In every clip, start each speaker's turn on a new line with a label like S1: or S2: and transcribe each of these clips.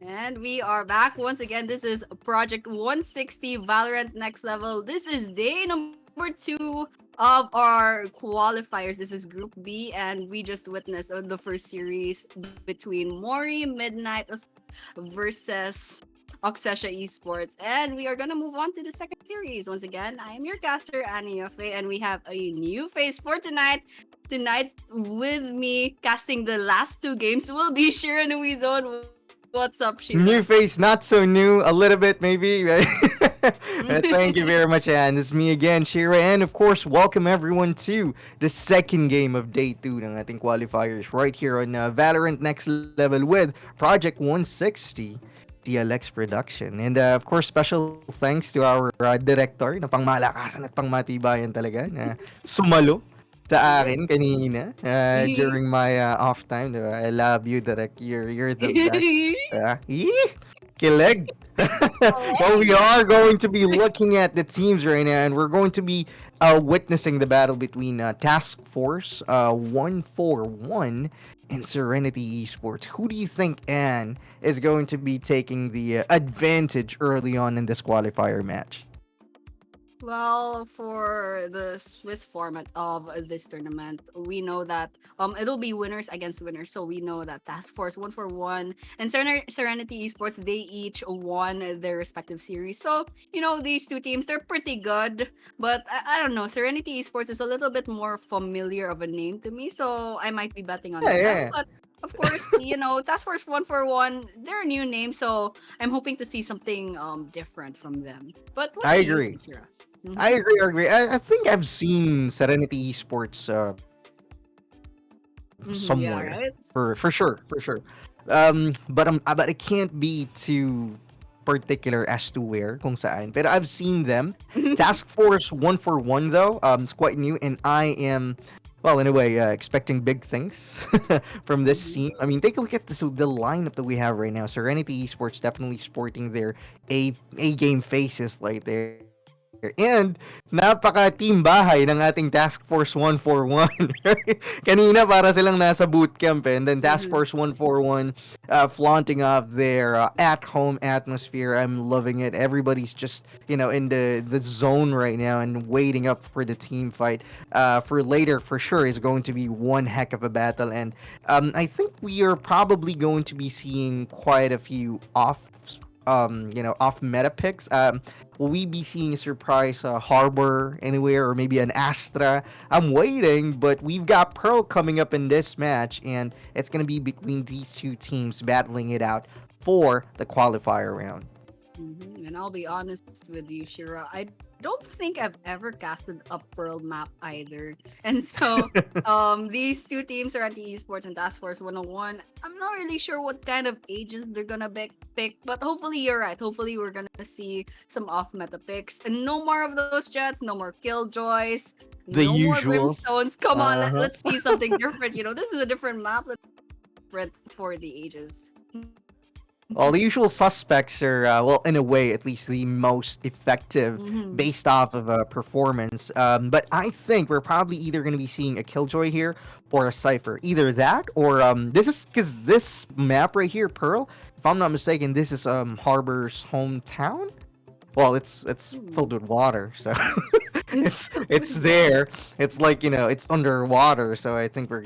S1: And we are back once again. This is Project 160 Valorant Next Level. This is day number 2 of our qualifiers. This is Group B, and we just witnessed the first series between Mori Midnight versus Oxesha Esports. And we are going to move on to the second series. Once again, I am your caster, Annie Yofe, and we have a new face for tonight. Tonight, with me casting the last 2 games will be Shira Nuizon. What's up, Shira?
S2: New face, not so new, a little bit maybe, right? Thank you very much, Anne. It's me again, Shira, and of course, welcome everyone to the second game of day 2 ng ating qualifiers right here on Valorant Next Level with Project 160. TLX production. And of course, special thanks to our director na pangmalakasan at pangmatibayan talaga na sumalo sa akin kanina during my off time. Diba? I love you, Direk. You're the best. Kilig. Well, we are going to be looking at the teams right now, and we're going to be witnessing the battle between Task Force 141 and Serenity Esports. Who do you think, Anne, is going to be taking the advantage early on in this qualifier match?
S1: Well, for the Swiss format of this tournament, we know that it'll be winners against winners. So we know that Task Force 141 and Serenity Esports, they each won their respective series. So these two teams, they're pretty good, but I don't know. Serenity Esports is a little bit more familiar of a name to me, so I might be betting on
S2: Yeah,
S1: them.
S2: yeah.
S1: But of course, Task Force 141, they're a new name, so I'm hoping to see something different from them. But what
S2: I
S1: do you
S2: agree.
S1: think, Shira?
S2: I
S1: Mm-hmm.
S2: agree. I agree. I think I've seen Serenity Esports
S1: Mm-hmm. Yeah,
S2: somewhere
S1: right?
S2: for sure, for sure. But I can't be too particular as to where kung saan. But I've seen them. Task Force 141 though, it's quite new, and I am. Well, in a way, expecting big things from this
S1: Mhm.
S2: team. I mean, take a look at the lineup that we have right now. Serenity Esports definitely sporting their A game faces right there. And napaka-team bahay ng ating Task Force 141. Right? Kanina para silang nasa boot camp and then Task
S1: Mhm.
S2: Force 141 flaunting off their at-home atmosphere. I'm loving it. Everybody's just, in the zone right now and waiting up for the team fight. For later, for sure, is going to be one heck of a battle. And I think we are probably going to be seeing quite a few off meta picks. Will we be seeing a surprise Harbor anywhere or maybe an Astra? I'm waiting, but we've got Pearl coming up in this match, and it's going to be between these two teams battling it out for the qualifier round.
S1: And I'll be honest with you, Shira. I don't think I've ever casted a Pearl map either. And so, these two teams are at the Esports and Task Force 101. I'm not really sure what kind of agents they're gonna pick, but hopefully you're right. Hopefully we're gonna see some off meta picks. And no more of those jets, no more killjoys,
S2: The
S1: no more
S2: usuals.
S1: brimstones. Come on,
S2: Uh huh.
S1: let's see something different. This is a different map. Let's different for the ages.
S2: Well, the usual suspects are, well, in a way, at least the most effective
S1: Mhm.
S2: based off of performance. But I think we're probably either going to be seeing a Killjoy here or a Cypher. Either that or this is because this map right here, Pearl, if I'm not mistaken, this is Harbor's hometown. Well, it's filled with water, so
S1: It's
S2: it's there. It's like it's underwater, so I think we're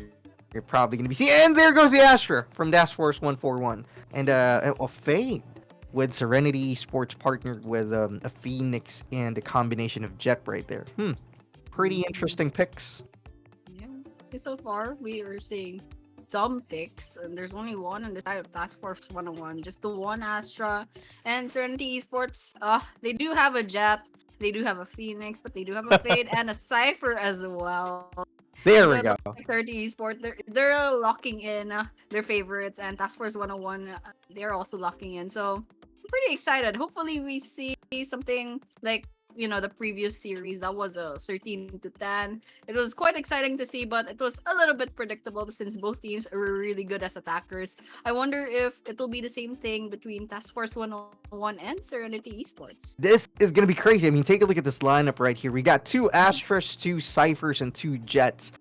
S2: probably gonna be seeing. And there goes the Astra from Task Force 141, and a Fade with Serenity Esports partnered with a Phoenix and a combination of Jet right there. Pretty
S1: Mhm.
S2: interesting picks.
S1: Yeah. So far, we are seeing some picks, and there's only one on the side of Task Force 101, just the one Astra. And Serenity Esports, they do have a jet. They do have a Phoenix, but they do have a Fade and a Cypher as well.
S2: There
S1: So
S2: we
S1: it
S2: go.
S1: looks like 30 Esport, they're locking in their favorites, and Task Force 101, they're also locking in. So I'm pretty excited. Hopefully, we see something like the previous series that was a 13-10. It was quite exciting to see, but it was a little bit predictable since both teams were really good as attackers. I wonder if it will be the same thing between Task Force 101 and Serenity Esports.
S2: This is gonna be crazy. I mean, take a look at this lineup right here. We got two Astras, two Cyphers, and two Jets.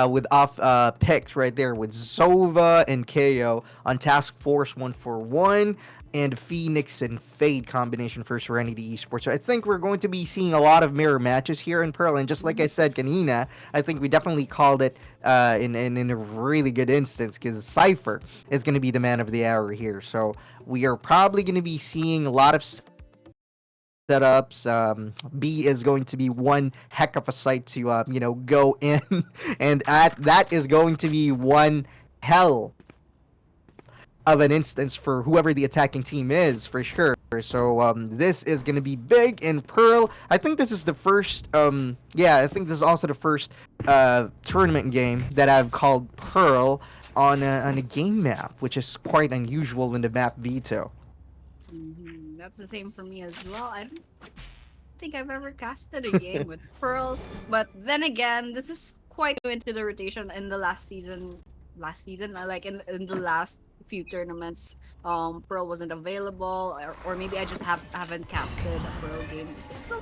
S2: With off picks right there with Zova and KO on Task Force 141 and Phoenix and Fade combination for Serenity Esports. So I think we're going to be seeing a lot of mirror matches here in Pearl. And just like I said, Kanina, I think we definitely called it in a really good instance because Cypher is going to be the man of the hour here. So we are probably going to be seeing a lot of setups. B is going to be one heck of a site to go in, and that is going to be one hell of an instance for whoever the attacking team is for sure. So this is going to be big in Pearl. I think this is the first. I think this is also the first tournament game that I've called Pearl on a game map, which is quite unusual in the map veto.
S1: That's the same for me as well. I don't think I've ever casted a game with Pearl, but then again, this is quite new into the rotation in the last season. Like in the last few tournaments, Pearl wasn't available, or maybe I just haven't casted a Pearl game. So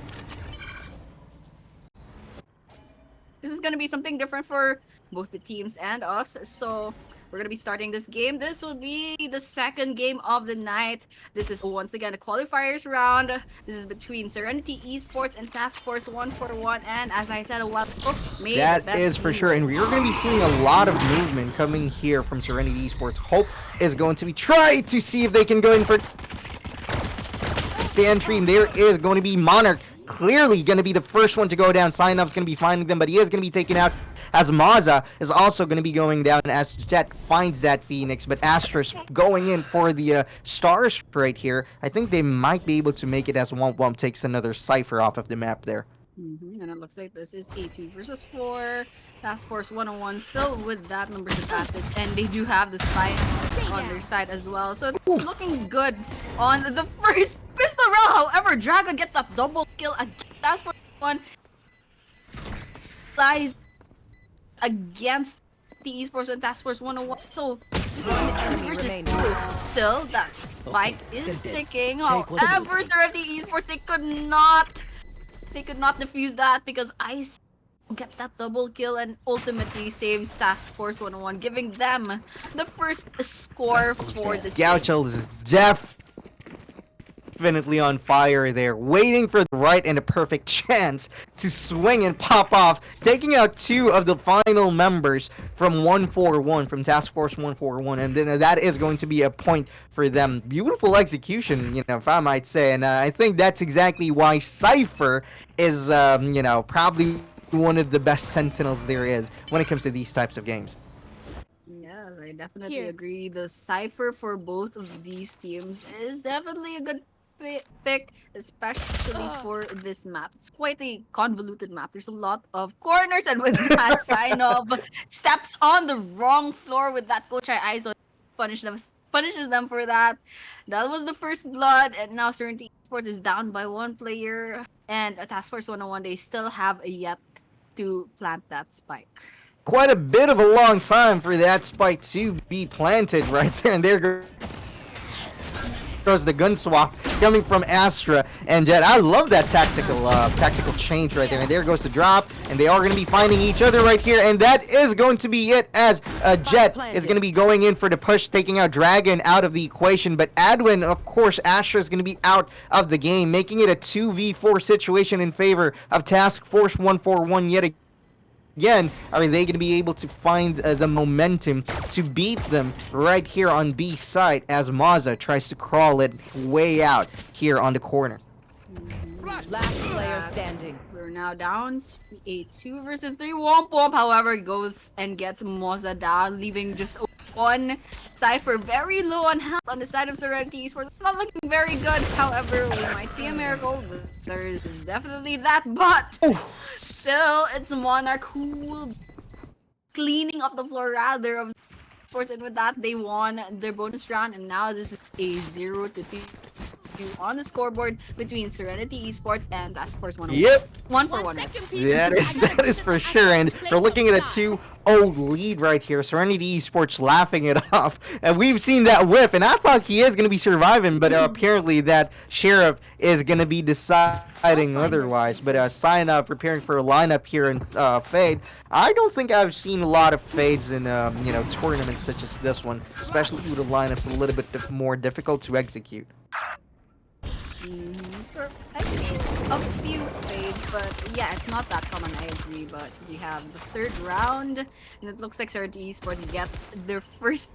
S1: this is gonna be something different for both the teams and us. So we're gonna be starting this game. This will be the second game of the night. This is once again a qualifiers round. This is between Serenity Esports and Task Force 141. And as I said a while ago,
S2: that is for sure. And we're going to be seeing a lot of movement coming here from Serenity Esports. Hope is going to be trying to see if they can go in for the entry. And there is going to be Monarch. Clearly going to be the first one to go down. Sign-Off's going to be finding them, but he is going to be taken out as Maza is also going to be going down as Jet finds that Phoenix. But Astra's going in for the stars right here. I think they might be able to make it as Womp Womp takes another Cypher off of the map there.
S1: And it looks like this is a 2 versus 4. Task Force 101 still with that numbers advantage, and they do have the spy on their side as well. So it's looking good on the first pistol round. However, Draga gets that double kill against Task Force 1. Lies against the Esports and Task Force 101. So this is 2 versus 2. Still, that fight is sticking. However, Serenity Esports, they could not defuse that because Ice gets that double kill and ultimately saves Task Force 101, giving them the first score for this game.
S2: Gaucho is definitely on fire there, waiting for the right and a perfect chance to swing and pop off, taking out two of the final members from 141, from Task Force 141, and then that is going to be a point for them. Beautiful execution, if I might say, and I think that's exactly why Cypher is, probably one of the best sentinels there is when it comes to these types of games.
S1: Yes, I definitely agree. The Cypher for both of these teams is definitely a good pick, especially for this map. It's quite a convoluted map. There's a lot of corners, and with that sign-off, steps on the wrong floor with that Kochai ISO punishes them for that. That was the first blood, and now Serenity Esports is down by one player, and Task Force 101, they still have yet to plant that spike.
S2: Quite a bit of a long time for that spike to be planted right there, and there goes the gun swap coming from Astra and Jet. I love that tactical change right there, and there goes the drop, and they are going to be finding each other right here, and that is going to be it as Jet is going to be going in for the push, taking out Dragon out of the equation, but Adwin, of course, Astra is going to be out of the game, making it a 2v4 situation in favor of Task Force 141 yet again. Are they going to be able to find the momentum to beat them right here on B side as Maza tries to crawl it way out here on the corner?
S3: Last player
S1: That's-
S3: standing.
S1: We're now down to a 2 versus 3. Womp Womp, however, goes and gets Moza down, leaving just one Cypher very low on health on the side of Serenity Esports. Not looking very good. However, we might see a miracle. There's definitely that, but still, it's Monarch who will be cleaning up the floor rather of Sports, and with that, they won their bonus round, and now this is a 0-2 on the scoreboard between Serenity Esports and Task Force 101.
S2: Yep.
S1: 1-1.
S2: That is for sure, and we're looking at a 2-0 lead right here. Serenity Esports laughing it off, and we've seen that whip, and I thought he is going to be surviving, but apparently that Sheriff is going to be deciding otherwise. But sign up, preparing for a lineup here in Fade. I don't think I've seen a lot of Fades in tournaments such as this one, especially with the lineups a little bit more difficult to execute.
S1: I've seen a few fades, but yeah, it's not that common, I agree. But we have the third round, and it looks like Serenity Esports gets their first,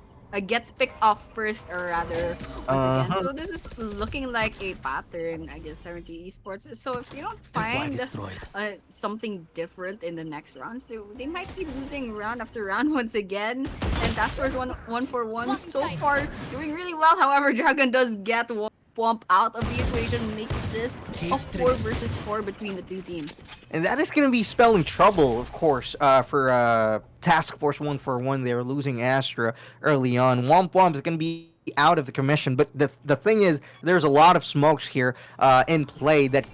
S1: gets picked off first, or rather, once again. So this is looking like a pattern, I guess, Serenity Esports. So if you don't find something different in the next rounds, they might be losing round after round once again. And Task Force 1-for-1 so far doing really well. However, Dragon does get one bump out of the equation, making this a 4 versus 4 between the two teams.
S2: And that is going to be spelling trouble, of course, for Task Force 1-for-1. They were losing Astra early on. Womp Womp is going to be out of the commission, but the thing is, there's a lot of smokes here in play that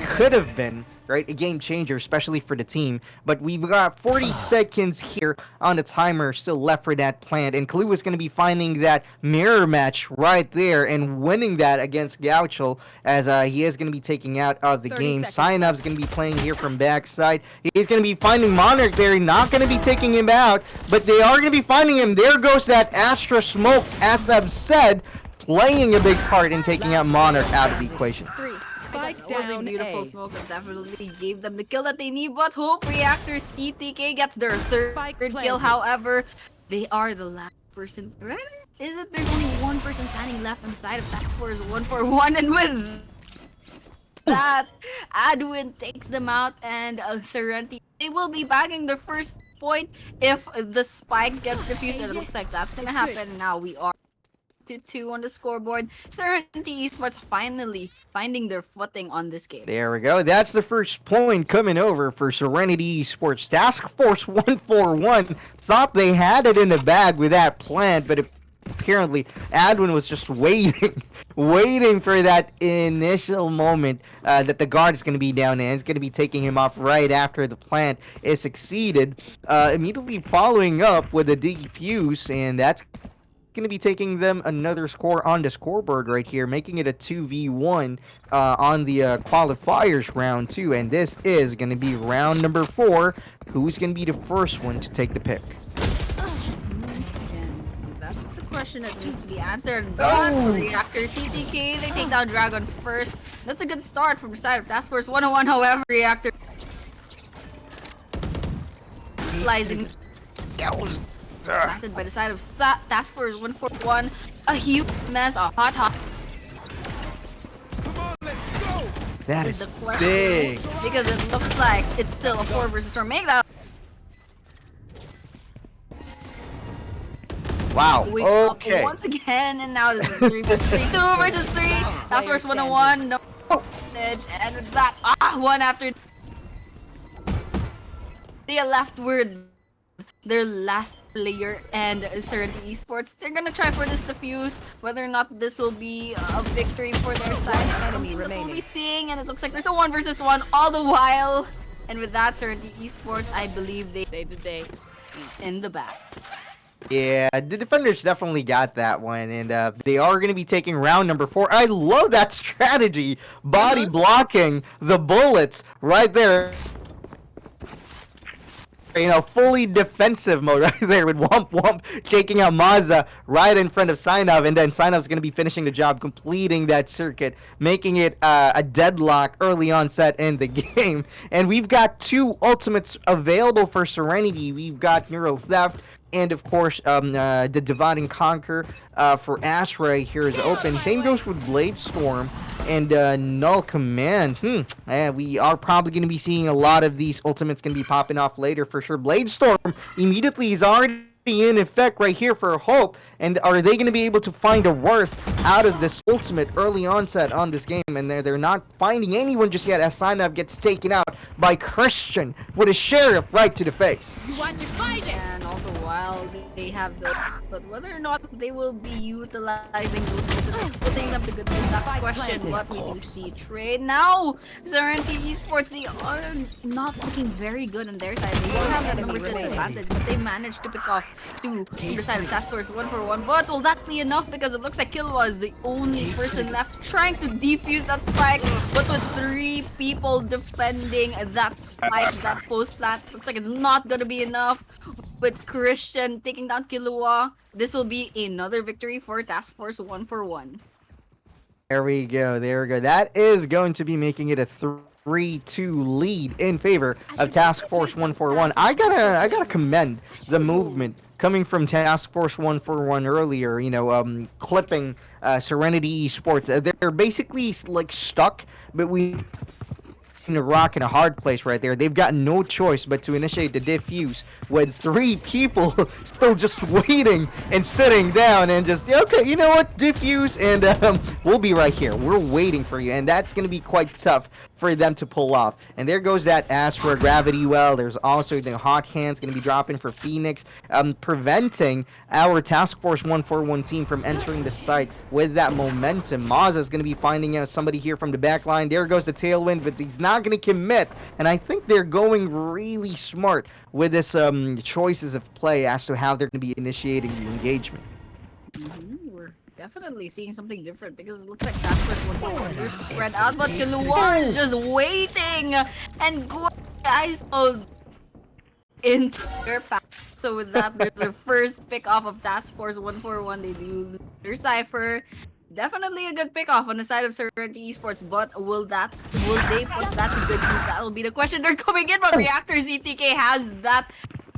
S2: could have been a game changer, especially for the team. But we've got 40 seconds here on the timer still left for that plant, and Clue is going to be finding that mirror match right there and winning that against Gaucho, as he is going to be taking out of the game. Sign Up's going to be playing here from backside. He's going to be finding Monarch there, not going to be taking him out, but they are going to be finding him. There goes that Astra smoke, as I've said, playing a big part in taking out Monarch out of the equation.
S1: That was a beautiful smoke that definitely gave them the kill that they need, but Hope Reactor CTK gets their third kill. However, they are the last person. Right? Is it? There's only one person standing left on the side of Task Force 1-for-1, and with that, Adwin takes them out, and Serenity, they will be bagging their first point if the spike gets defused, and it looks like that's gonna happen. Now we are 2 on the scoreboard. Serenity Esports finally finding their footing on this game.
S2: There we go. That's the first point coming over for Serenity Esports. Task Force 1-for-1 thought they had it in the bag with that plant, but apparently Adwin was just waiting for that initial moment that the guard is going to be down and it's going to be taking him off right after the plant is succeeded. Immediately following up with a defuse, and that's going to be taking them another score on the scoreboard right here, making it a 2v1 on the qualifiers round 2, and this is going to be round number 4. Who's going to be the first one to take the pick?
S1: And that's the question that needs to be answered. But Reactor CTK, they take down Dragon first. That's a good start from the side of Task Force 101. However, Reactor flies in. Planted by the side of Task Force 1-for-1. A huge mess, a hot.
S2: That is big.
S1: Because it looks like it's still a 4 versus 4. Make that.
S2: Wow.
S1: We
S2: Okay.
S1: once again, and now this is 3 versus 3. 2 versus 3. Task Force 101. No advantage. And with that, one after. They left with their last player and Serenity Esports. They're gonna try for this defuse. Whether or not this will be a victory for their side, we'll be seeing. And it looks like there's a 1 versus 1 all the while. And with that, Serenity Esports, I believe they saved the day in the back.
S2: Yeah, the defenders definitely got that one, and they are going to be taking round number 4. I love that strategy, body blocking the bullets right there. Fully defensive mode right there with Womp Womp taking out Mazza right in front of Sinov, and then Sinov's going to be finishing the job, completing that circuit, making it a deadlock early onset in the game. And we've got 2 ultimates available for Serenity. We've got Neural Theft And of course, the Divide and Conquer for Ashray here is open. Same goes with Blade Storm and Null Command. We are probably going to be seeing a lot of these ultimates going to be popping off later for sure. Blade Storm immediately is already in effect right here for Hope. And are they going to be able to find a worth out of this ultimate early onset on this game? And they're not finding anyone just yet as Signup gets taken out by Christian with a sheriff right to the face.
S3: You want to fight it?
S1: And all the while they have the, but whether or not they will be utilizing those ultimates, putting them to good use, that question. But we do see trade now. Serenity Esports, they are not looking very good on their side. They don't have that number 6 advantage, but they managed to pick off two from the side of Task Force 1-for-1. But will that be enough? Because it looks like Killua is the only person left trying to defuse that spike. But with 3 people defending that spike, that post plant, looks like it's not gonna be enough. With Christian taking down Killua, this will be another victory for Task Force 1-for-1.
S2: There we go. There we go. That is going to be making it a 3-2 lead in favor of Task Force 1-for-1. I gotta commend the movement coming from Task Force 1-for-1 earlier. Clipping Serenity Esports. They're basically like stuck, but we in a rock and a hard place right there. They've got no choice but to initiate the diffuse with 3 people still just waiting and sitting down and just, okay, you know what, diffuse, and we'll be right here. We're waiting for you, and that's going to be quite tough for them to pull off. And there goes that Astra Gravity Well. There's also the Hot Hands going to be dropping for Phoenix, preventing our Task Force 1-for-1 team from entering the site with that momentum. Mazza is going to be finding out somebody here from the back line. There goes the Tailwind, but he's not going to commit. And I think they're going really smart with this choices of play as to how they're going to be initiating the engagement.
S1: We're definitely seeing something different because it looks like Task Force 1-for-1. They're spread out, but Killua is just waiting and going guys all into their path. So with that, there's the first pick off of Task Force 1-for-1. They do lose their Cypher. Definitely a good pick off on the side of Serenity Esports, but will they put that to good use? That will be the question. They're coming in, but Reactor ZTK has that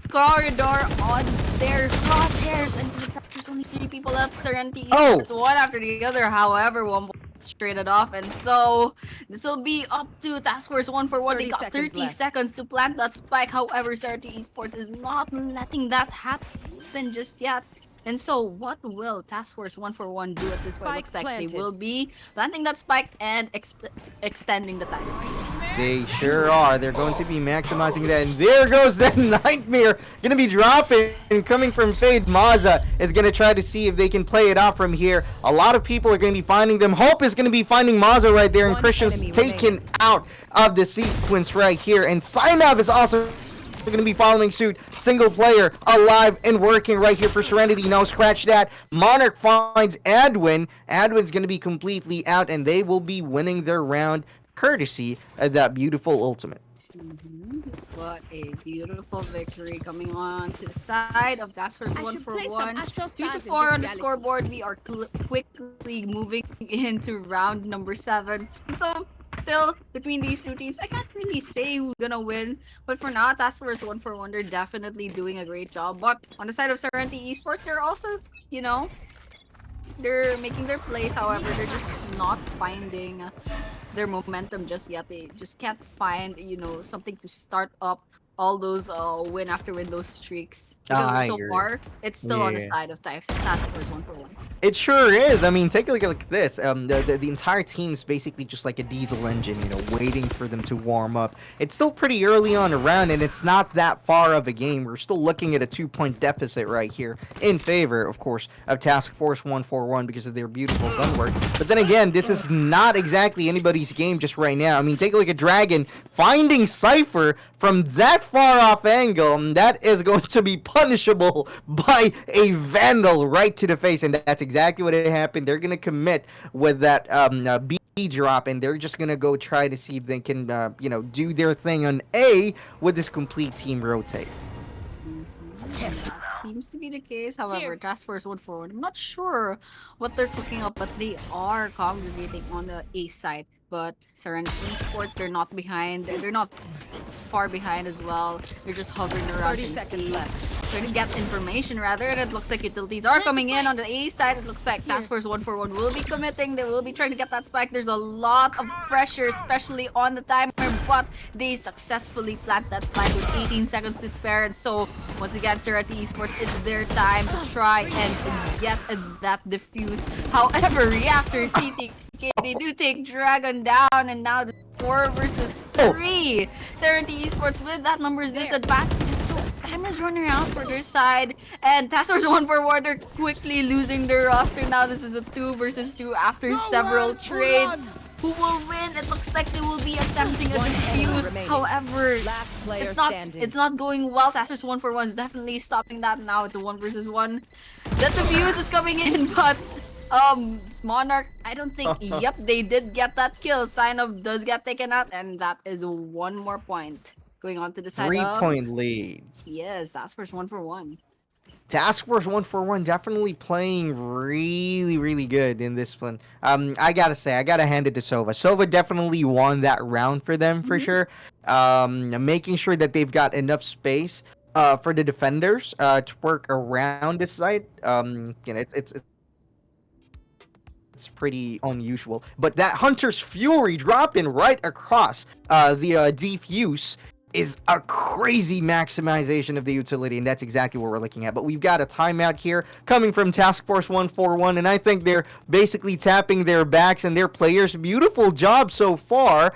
S1: corridor on their crosshairs, and there's only 3 people left. Serenity Esports, one after the other. However, one straight it off, and so this will be up to Task Force 1-for-1. They got 30 seconds to plant that spike. However, Serenity Esports is not letting that happen just yet. And so, what will Task Force 1-for-1 do at this point? Looks like they will be planting that spike and extending the time.
S2: They sure are. They're going to be maximizing that. And there goes that Nightmare. Going to be dropping and coming from Fade. Mazza is going to try to see if they can play it off from here. A lot of people are going to be finding them. Hope is going to be finding Mazza right there. And Christian's taken out of the sequence right here. And Signup is also going to be following suit. Single player alive and working right here for Serenity. Now scratch that. Monarch finds Adwin. Adwin's going to be completely out, and they will be winning their round courtesy of that beautiful ultimate.
S1: What a beautiful victory coming on to the side of Task Force 1-for-1. 2-4 on the scoreboard. We are quickly moving into round number 7. So still, between these 2 teams, I can't really say who's gonna win. But for now, Task Force 1-for-1, they're definitely doing a great job. But on the side of Serenity Esports, they're also, they're making their plays. However, they're just not finding their momentum just yet. They just can't find, something to start up all those win after win those streaks. Because so far, it's still on the side of Task Force 1-for-1.
S2: It sure is. I mean, take a look at this. The entire team's basically just like a diesel engine, waiting for them to warm up. It's still pretty early on around, and it's not that far of a game. We're still looking at a 2-point deficit right here in favor, of course, of Task Force 1-for-1 because of their beautiful gun work. But then again, this is not exactly anybody's game just right now. I mean, take a look at Dragon finding Cypher from that far off angle. That is going to be punishable by a Vandal right to the face, and that's exactly what happened. They're gonna commit with that B drop, and they're just gonna go try to see if they can do their thing on A with this complete team rotate.
S1: That seems to be the case. However, Task Force 1-for-1, I'm not sure what they're cooking up, but they are congregating on the A side. but Serenity Esports, they're not behind. They're not far behind as well. They're just hovering around
S3: 30
S1: and
S3: seconds
S1: see,
S3: left.
S1: trying to get information rather. And it looks like utilities are coming in on the A side. It looks like Task Force 141 will be committing. They will be trying to get that spike. There's a lot of pressure, especially on the timer, but they successfully plant that spike with 18 seconds to spare. And so, once again, Serenity Esports, it's their time to try and get that defuse. However, Reactor CTK, they do take Dragon down, and now the 4 versus 3. Serenity Esports with that numbers disadvantage. So time is running out for their side, and Task Force 141 are quickly losing their roster. Now this is a 2 versus 2 after several trades. Who will win? It looks like they will be attempting a
S3: One enemy
S1: defuse.
S3: remaining.
S1: However,
S3: Last player
S1: it's not
S3: standing.
S1: it's not going well. Task Force 141 is definitely stopping that now. It's a 1 versus 1. That defuse is coming in, but Monarch, I don't think. Yep, they did get that kill. Sign of does get taken out, and that is one more point going on to the side of
S2: 3-point lead.
S1: yes. Task Force 141.
S2: Task Force 141 definitely playing really, really good in this one. I gotta say, I gotta hand it to Sova. Sova definitely won that round for them for sure. Making sure that they've got enough space for the defenders to work around this site. It's pretty unusual. But that Hunter's Fury dropping right across the defuse is a crazy maximization of the utility, and that's exactly what we're looking at. But we've got a timeout here coming from Task Force 141, and I think they're basically tapping their backs and their players. Beautiful job so far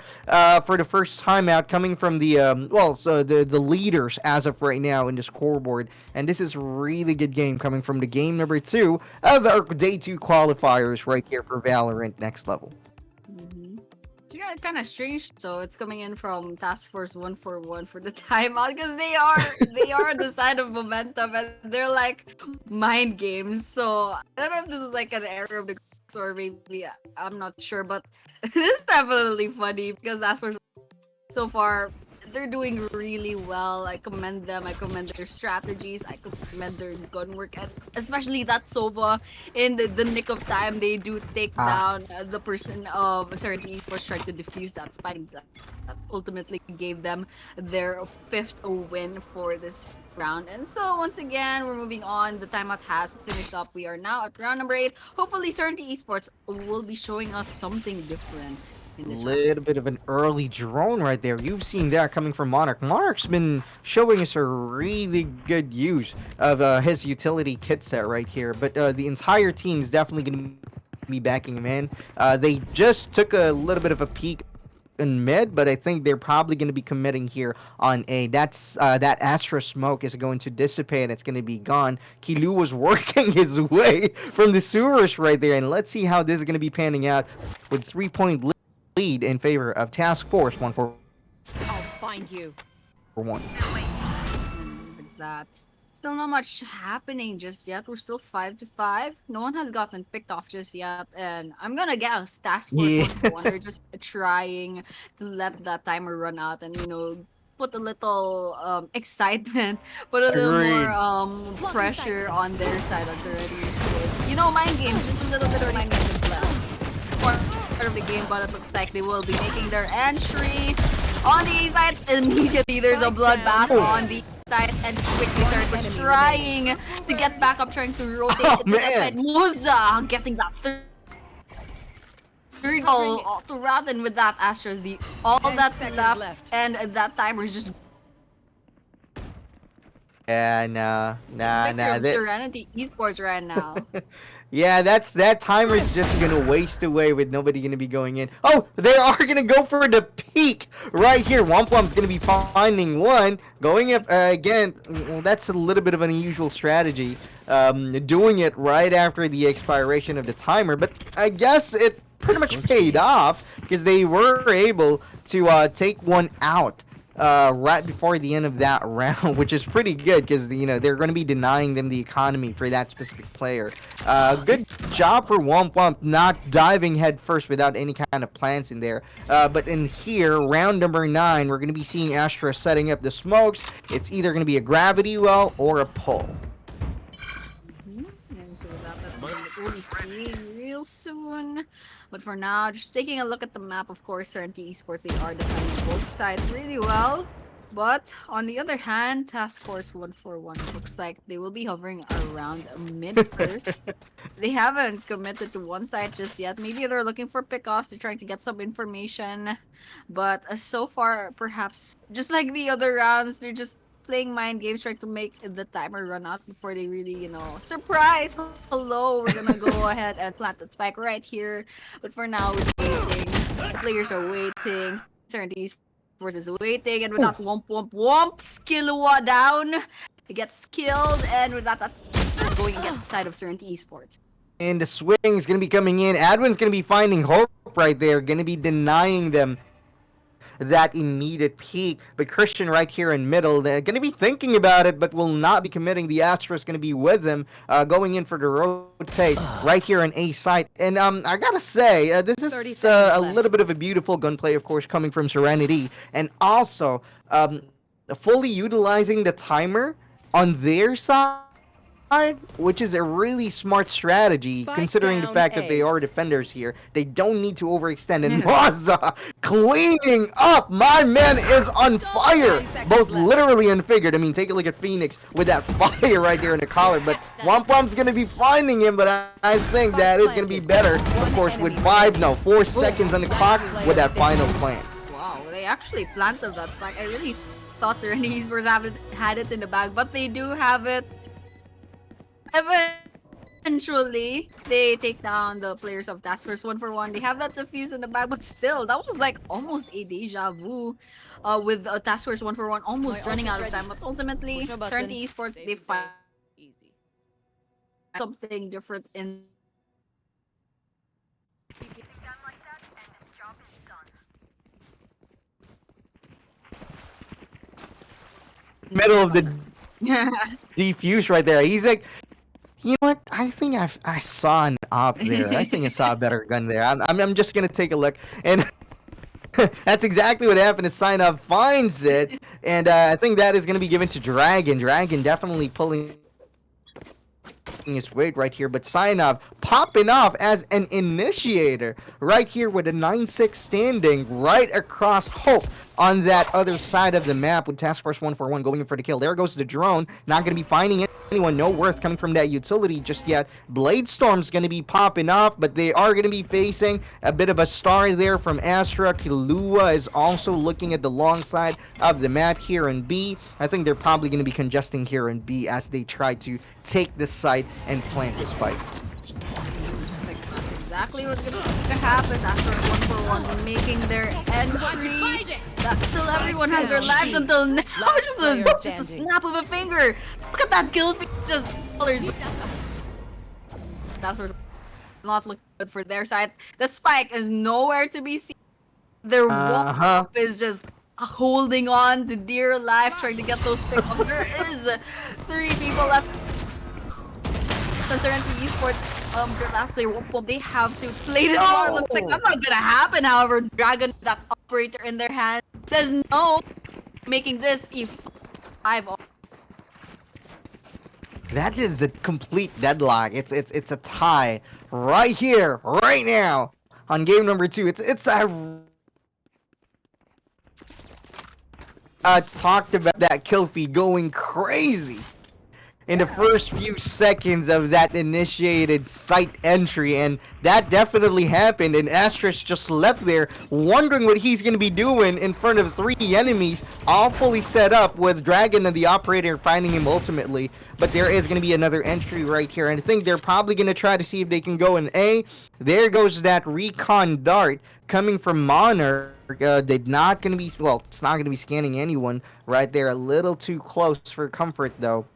S2: for the first timeout coming from the the leaders as of right now in the scoreboard. And this is really good game coming from the game number 2 of our day 2 qualifiers right here for Valorant Next Level.
S1: So yeah, kind of strange. So it's coming in from Task Force 141 for the timeout because they are on the side of momentum and they're like mind games. So I don't know if this is like an error of the graphics or maybe I'm not sure, but it's definitely funny because Task Force so far they're doing really well. I commend them. I commend their strategies. I commend their gun work, and especially that Sova in the nick of time they do take down the person of Serenity Esports trying to defuse that spike that ultimately gave them their 5th win for this round. And so once again, we're moving on. The timeout has finished up. We are now at round number 8. Hopefully, Serenity Esports will be showing us something different.
S2: Little bit of an early drone right there. You've seen that coming from Monarch. Monarch's been showing us a really good use of his utility kit set right here. But the entire team is definitely going to be backing him in. They just took a little bit of a peek in mid, but I think they're probably going to be committing here on A. That's that Astra smoke is going to dissipate. It's going to be gone. Kilu was working his way from the sewers right there, and let's see how this is going to be panning out with 3-point lead in favor of Task Force 141.
S3: I'll find you.
S1: With that, still not much happening just yet. We're still 5-5. No one has gotten picked off just yet, and I'm gonna guess Task Force 141 are just trying to let that timer run out and put a little excitement, put a little more pressure on their side on Serenity Esports. Mind games, just a little bit of mind games left. Part of the game, but it looks like they will be making their entry on the A side. Immediately, there's a bloodbath on the side, and quickly Sark was trying to get back up, trying to rotate to that side. Muza getting that third goal all throughout, and with that, Astra's all that's left, and that timer is just.
S2: Yeah, nah.
S1: Serenity Esports right now.
S2: Yeah, that timer's just gonna waste away with nobody gonna be going in. Oh, they are gonna go for the peak right here. Wampum's gonna be finding one, going up again. Well, that's a little bit of an unusual strategy, doing it right after the expiration of the timer. But I guess it pretty much paid off because they were able to take one out right before the end of that round, which is pretty good because they're going to be denying them the economy for that specific player. Good job for Womp not diving head first without any kind of plans in there. But in here, round number 9, we're going to be seeing Astra setting up the smokes. It's either going to be a gravity well or a pull.
S1: And so that's what we'll be seeing real soon. But for now, just taking a look at the map, of course, Serenity Esports, they are defending both sides really well. But on the other hand, Task Force 141 looks like they will be hovering around mid first. They haven't committed to one side just yet. Maybe they're looking for pickoffs. They're trying to get some information. But so far, perhaps, just like the other rounds, they're just playing mind games, trying to make the timer run out before they really, surprise! Hello, we're gonna go ahead and plant that spike right here. But for now, we're waiting. The players are waiting. Serenity Esports is waiting. And with that womp, Skillua down. He gets killed. And with that, that's going against the side of Serenity Esports.
S2: And the swing is going to be coming in. Adwin's going to be finding hope right there. Going to be denying them that immediate peak. But Christian right here in middle, they're going to be thinking about it, but will not be committing. The Astra is going to be with them, going in for the rotate right here in A site. And I got to say, this is a little bit of a beautiful gunplay, of course, coming from Serenity. And also, fully utilizing the timer on their side, which is a really smart strategy,
S3: Spike
S2: considering the
S3: down
S2: fact that
S3: A.
S2: they are defenders here. They don't need to overextend. And Maza cleaning up. My man is on fire,
S3: 9 seconds
S2: both
S3: left.
S2: literally and figured. I mean, take a look at Phoenix with that fire right there in the collar. But Wampum's going to be finding him, but I think that is going to be better, of course, with 4 seconds on the clock with that final plant.
S1: Wow, they actually planted that spike. I really thought Serenity Esports haven't had it in the bag, but they do have it. Eventually, they take down the players of Task Force 141. They have that defuse in the bag, but still, that was like almost a deja vu with Task Force 141 almost running out of time. But ultimately,
S3: Push a button.
S1: Serenity Esports,
S3: Save
S1: they
S3: the
S1: find
S3: day. Easy.
S1: something different in
S2: Middle of the defuse right there. He's like, you know what? I think I saw an op there. I think I saw a better gun there. I'm just gonna take a look, and that's exactly what happened. Sign up finds it, and I think that is gonna be given to Dragon. Dragon definitely pulling his weight right here, but Sinov popping off as an initiator right here with a 9-6 standing right across Hope on that other side of the map with Task Force 141 going in for the kill. There goes the drone, not going to be finding anyone, no worth coming from that utility just yet. Blade Storm's going to be popping off, but they are going to be facing a bit of a star there from Astra. Kilua is also looking at the long side of the map here in B. I think they're probably going to be congesting here in B as they try to take this site and plant the spike.
S1: That's exactly what's gonna happen after 141 making their entry. That still everyone has their lives until now. Just a snap of a finger. Look at that kill feed, just colors. That's where not looking good for their side. The spike is nowhere to be seen. Their wall is just holding on to dear life, trying to get those picks. There is 3 people left. Serenity Esports, their last player, they have to play this one. Looks like that's not gonna happen. However, Dragon, that operator in their hand, says no, making this a 5.
S2: That is a complete deadlock. It's a tie right here, right now, on game number 2. It's a talked about that kill feed going crazy in the first few seconds of that initiated site entry, and that definitely happened, and Astris just left there wondering what he's going to be doing in front of 3 enemies, all fully set up with Dragon and the operator finding him ultimately. But there is going to be another entry right here, and I think they're probably going to try to see if they can go in A. There goes that recon dart coming from Monarch. They're not going to be, well, it's not going to be scanning anyone right there, a little too close for comfort though.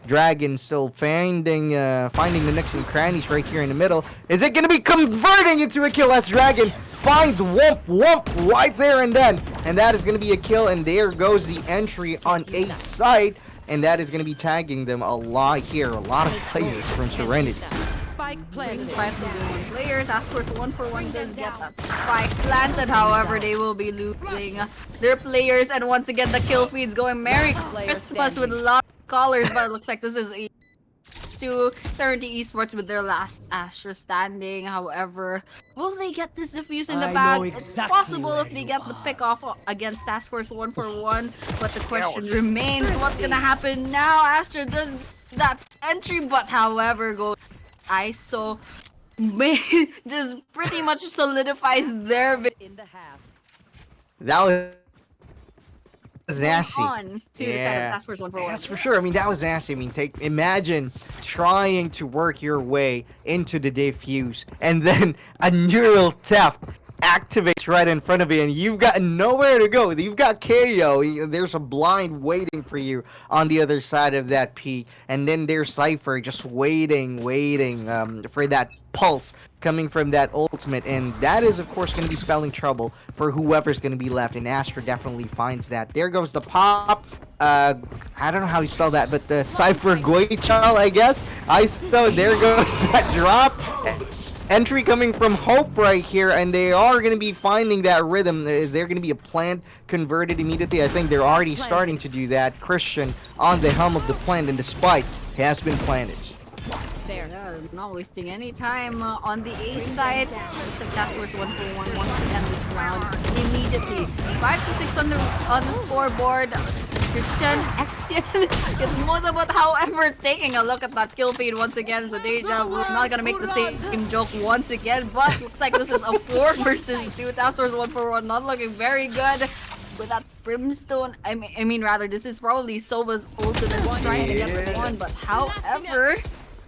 S2: Dragon still finding the nooks and crannies right here in the middle. Is it going to be converting into a kill as Dragon finds Wump right there and then? And that is going to be a kill, and there goes the entry on A site, and that is going to be tagging them a lot here. A lot of players from Serenity.
S3: Spike planted.
S1: Despite losing 1 player, Task Force 141 does get that spike planted. However, they will be losing their players, and once again, the kill feed's going Merry Christmas with a lot of callers, but it looks like this is a to Serenity Esports with their last Astra standing. However, will they get this defuse in the
S4: I
S1: bag?
S4: know
S1: It's
S4: exactly
S1: possible if
S4: where
S1: they
S4: you
S1: get the
S4: are.
S1: pick off against Task Force 141. But the question remains, what's gonna happen now? Astra does that entry, but however, goes ISO just pretty much solidifies their
S3: In the half.
S2: That was
S1: going
S2: nasty.
S1: on to the side of
S2: Yeah,
S1: Task Force 141.
S2: that's for sure. I mean, that was nasty. I mean, imagine trying to work your way into the defuse, and then a neural theft activates right in front of you, and you've got nowhere to go. You've got KO. There's a blind waiting for you on the other side of that peak, and then there's Cypher just waiting, for that pulse coming from that ultimate, and that is of course going to be spelling trouble for whoever's going to be left, and Astra definitely finds that. There goes the pop. I don't know how you spell that, but the Cypher Goichal, I guess. There goes that drop. Entry coming from Hope right here, and they are going to be finding that rhythm. Is there going to be a plant converted immediately? I think they're already starting to do that. Christian on the helm of the plant, and the spike has been planted.
S3: There.
S1: Yeah, not wasting any time on the A side. Looks like Task Force 141 wants to end this round immediately. 5-6 on the scoreboard. Christian Extian gets most of it. However, taking a look at that kill feed once again, so Deja Vu not gonna make the same joke once again, but looks like this is a 4 versus 2. Task Force 141 not looking very good. With that Brimstone, I mean rather, this is probably Sova's ultimate trying to get the one, but however,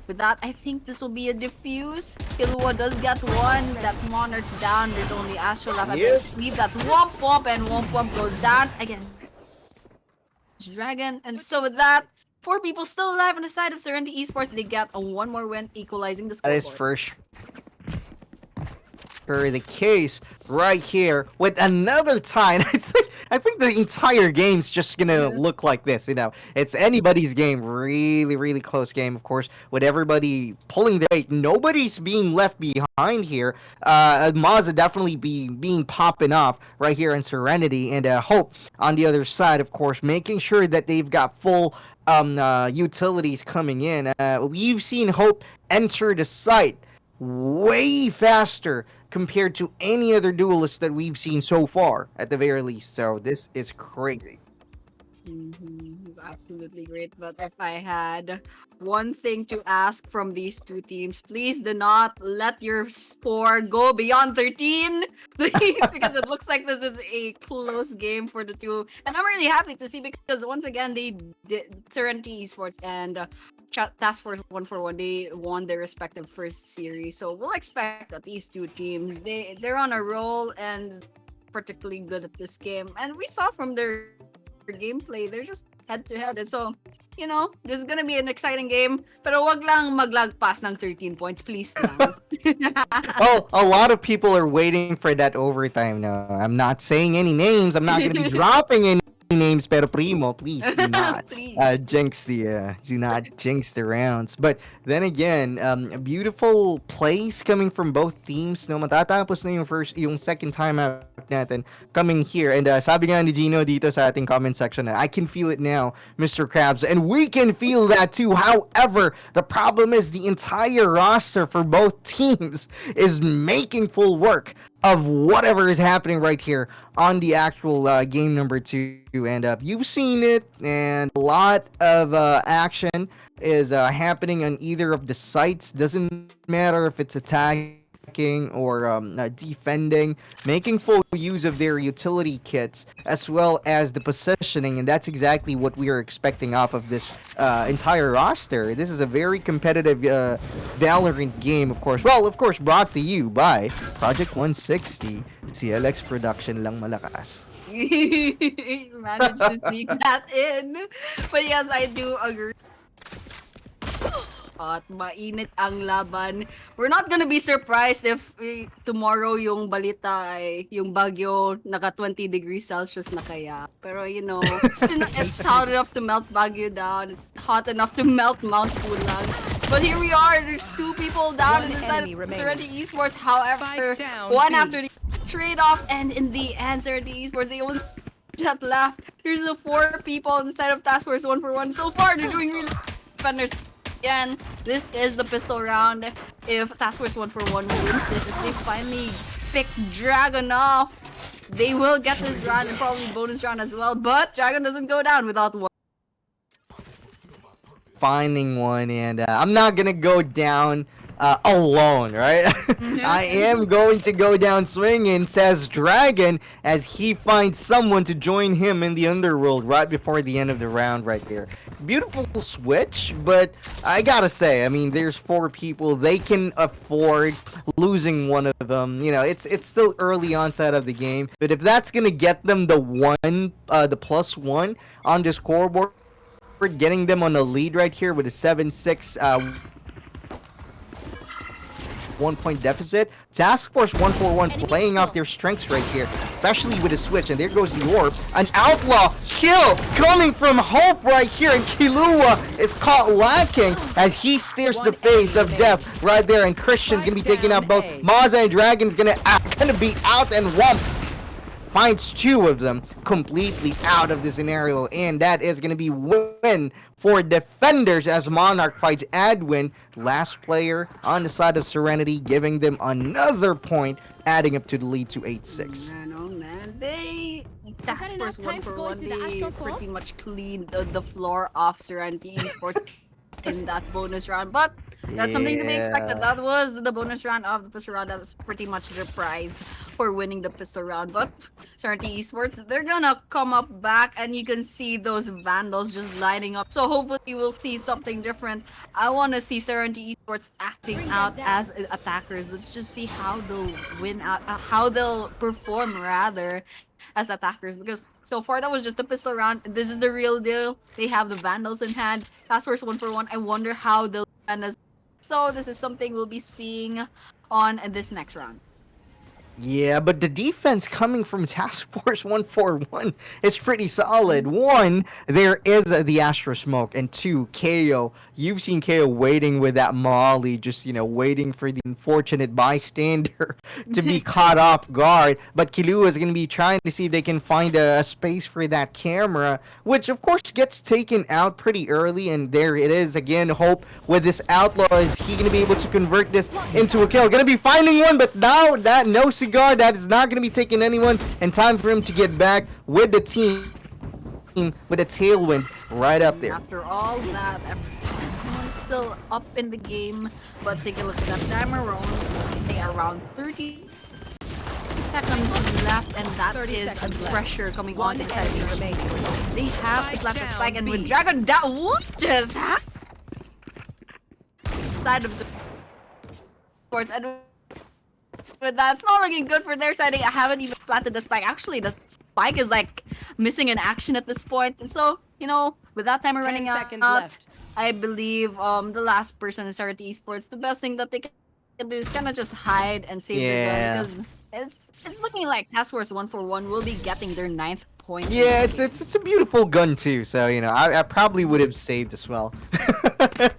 S1: with that, I think this will be a diffuse. Killua does get one. That's Monarch down. There's only Astro left. I believe that's Womp Womp, and Womp Womp goes down against Dragon. And so with that, 4 people still alive on the side of Serenity Esports. They get a 1 more win, equalizing the
S2: That is
S1: scoreboard.
S2: for sure the case right here with another tie. And I think the entire game's just gonna look like this. It's anybody's game, really close game, of course, with everybody pulling their weight. Nobody's being left behind here. Mazda definitely being popping off right here in Serenity, and Hope on the other side, of course, making sure that they've got full utilities coming in. We've seen Hope enter the site way faster compared to any other duelist that we've seen so far, at the very least. So this is crazy.
S1: It's absolutely great. But if I had one thing to ask from these two teams, please do not let your score go beyond 13, please, because it looks like this is a close game for the two. And I'm really happy to see, because once again, they did Serenity Esports and Task Force 141, they won their respective first series. So we'll expect that these two teams, they're on a roll and particularly good at this game. And we saw from their gameplay, they're just head to head. And so, this is gonna be an exciting game. Pero wag lang maglagpas ng 13 points, please lang.
S2: Well, a lot of people are waiting for that overtime now. I'm not saying any names. I'm not going to be dropping any names, pero primo, please do not
S1: Please.
S2: do not jinx the rounds. But then again, a beautiful plays coming from both teams. No, matatapos na yung second time out natin coming here. And sabi nga ni Gino dito sa ating comment section, I can feel it now, Mr. Krabs, and we can feel that too. However, the problem is the entire roster for both teams is making full work of whatever is happening right here on the actual game number 2. And you've seen it, and a lot of action is happening on either of the sites. Doesn't matter if it's attacking or defending, making full use of their utility kits as well as the positioning, and that's exactly what we are expecting off of this entire roster. This is a very competitive Valorant game, of course. Well, of course, brought to you by Project 160. CLX production lang malakas.
S1: Managed to sneak that in. But yes, I do agree. At mainit ang laban. We're not gonna be surprised if tomorrow yung balita ay yung bagyo naka 20 degrees Celsius na kaya. Pero it's hot enough to melt Baguio down. It's hot enough to melt Mount Pulag. But here we are. There's 2 people down in the side of Serenity Esports. However, one after the trade-off, and in the end, Serenity Esports, they only just left. There's the 4 people inside of Task Force 141. So far, they're doing really defenders. Again, This is the pistol round. If Task Force 141 wins this, if they finally pick Dragon off, they will get this round and probably bonus round as well. But Dragon doesn't go down without one.
S2: Finding one, and I'm not gonna go down alone, right? I am going to go down swinging, says Dragon, as he finds someone to join him in the underworld right before the end of the round right there. Beautiful switch, but I gotta say, I mean, there's 4 people. They can afford losing one of them. You know, it's still early onset of the game, but if that's gonna get them the +1 on the scoreboard, getting them on the lead right here with a 7-6 1-point deficit. Task Force 141 playing off their strengths right here, especially with a switch. And there goes the orb. An outlaw kill coming from Hope right here, and Kilua is caught lacking as he stares the face of death right there. And Christian's gonna be taking out both. Maza and Dragon's gonna be out, and Wump finds 2 of them completely out of the scenario, and that is going to be win for Defenders as Monarch fights Adwin, last player on the side of Serenity, giving them another point, adding up to the lead to 8-6.
S1: Man, oh man, they Task
S3: got
S1: Force
S3: enough time to
S1: 141,
S3: go into the
S1: they
S3: Astro Fall?
S1: pretty much cleaned the floor off Serenity Esports in that bonus round, but that's something to be expected. That was the bonus round of the pistol round. That was pretty much their prize for winning the pistol round. But Serenity Esports, they're gonna come up back, and you can see those Vandals just lining up. So hopefully we'll see something different. I want to see Serenity Esports acting out as attackers. Let's just see how they'll win out, how they'll perform rather as attackers, because so far that was just a pistol round. This is the real deal. They have the Vandals in hand. Task Force 141. I wonder how they'll end as. So this is something we'll be seeing on this next round.
S2: Yeah, but the defense coming from Task Force 141 is pretty solid. 1, there is the Astro Smoke, and 2, KO. You've seen KO waiting with that Molly, just, waiting for the unfortunate bystander to be caught off guard. But Kilua is going to be trying to see if they can find a space for that camera, which of course gets taken out pretty early, and there it is again. Hope with this outlaw, is he going to be able to convert this into a kill? Going to be finding one, but now that no cigar, that is not going to be taking anyone, and time for him to get back with the team with a tailwind right up there.
S1: After all that, everyone's still up in the game, but take a look at that time around 30 seconds left, and that is a pressure coming on inside the base. They have to plant the spike, and with Dragon down, what just happened? Side of sports, and but that's not looking good for their side. I haven't even planted the spike. Actually, the spike is like missing in action at this point. And so, with that timer running out,
S3: left.
S1: I believe the last person in Serenity Esports, the best thing that they can do is kind of just hide and save their gun, because it's looking like Task Force 141 will be getting their 9th point.
S2: Yeah, it's a beautiful gun too. So I probably would have saved as well.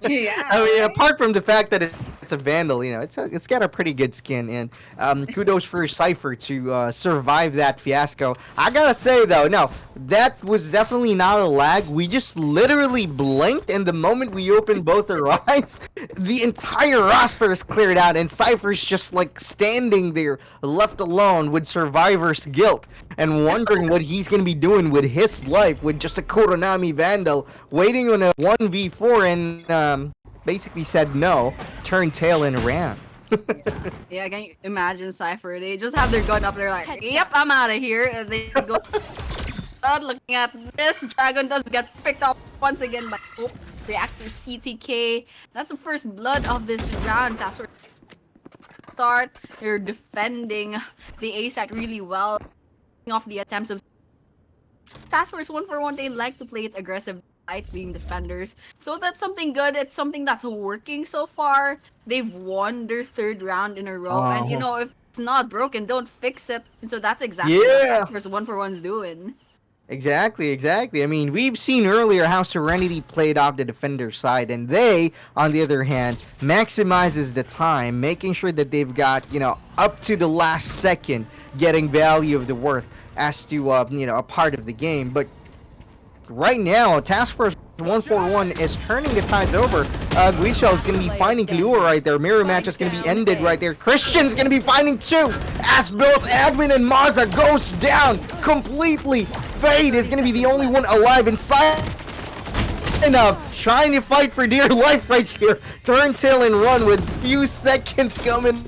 S1: Yeah.
S2: I mean, apart from the fact that it's a Vandal, it's got a pretty good skin, and kudos for Cypher to survive that fiasco. I gotta say though, no, that was definitely not a lag. We just literally blinked, and the moment we opened both our eyes, the entire roster is cleared out, and Cypher's just like standing there, left alone with survivor's guilt, and wondering what he's gonna be doing with his life with just a Koronami Vandal waiting on a 1v4, and basically said no, turned tail and ran.
S1: Yeah, can you imagine Cypher? They just have their gun up there like, yep, I'm out of here. And they go. Looking at this, Dragon does get picked up once again by Reactor CTK. That's the first blood of this round. Task Force start. They're defending the A site really well. Off the attempts of Task Force 141, they like to play it aggressive, being defenders. So that's something good. It's something that's working so far. They've won their 3rd round in a row. And if it's not broken, don't fix it. And so that's exactly what Task Force 141's doing.
S2: Exactly. I mean, we've seen earlier how Serenity played off the defender side, and they, on the other hand, maximizes the time, making sure that they've got, up to the last second, getting value of the worth as to, a part of the game. But right now, Task Force 141 is turning the tides over. Guichel is going to be finding Lure right there. Mirror match is going to be ended right there. Christian's going to be finding 2 as both Admin and Maza goes down completely. Fade is going to be the only one alive inside. Trying to fight for dear life right here. Turn tail and run with few seconds coming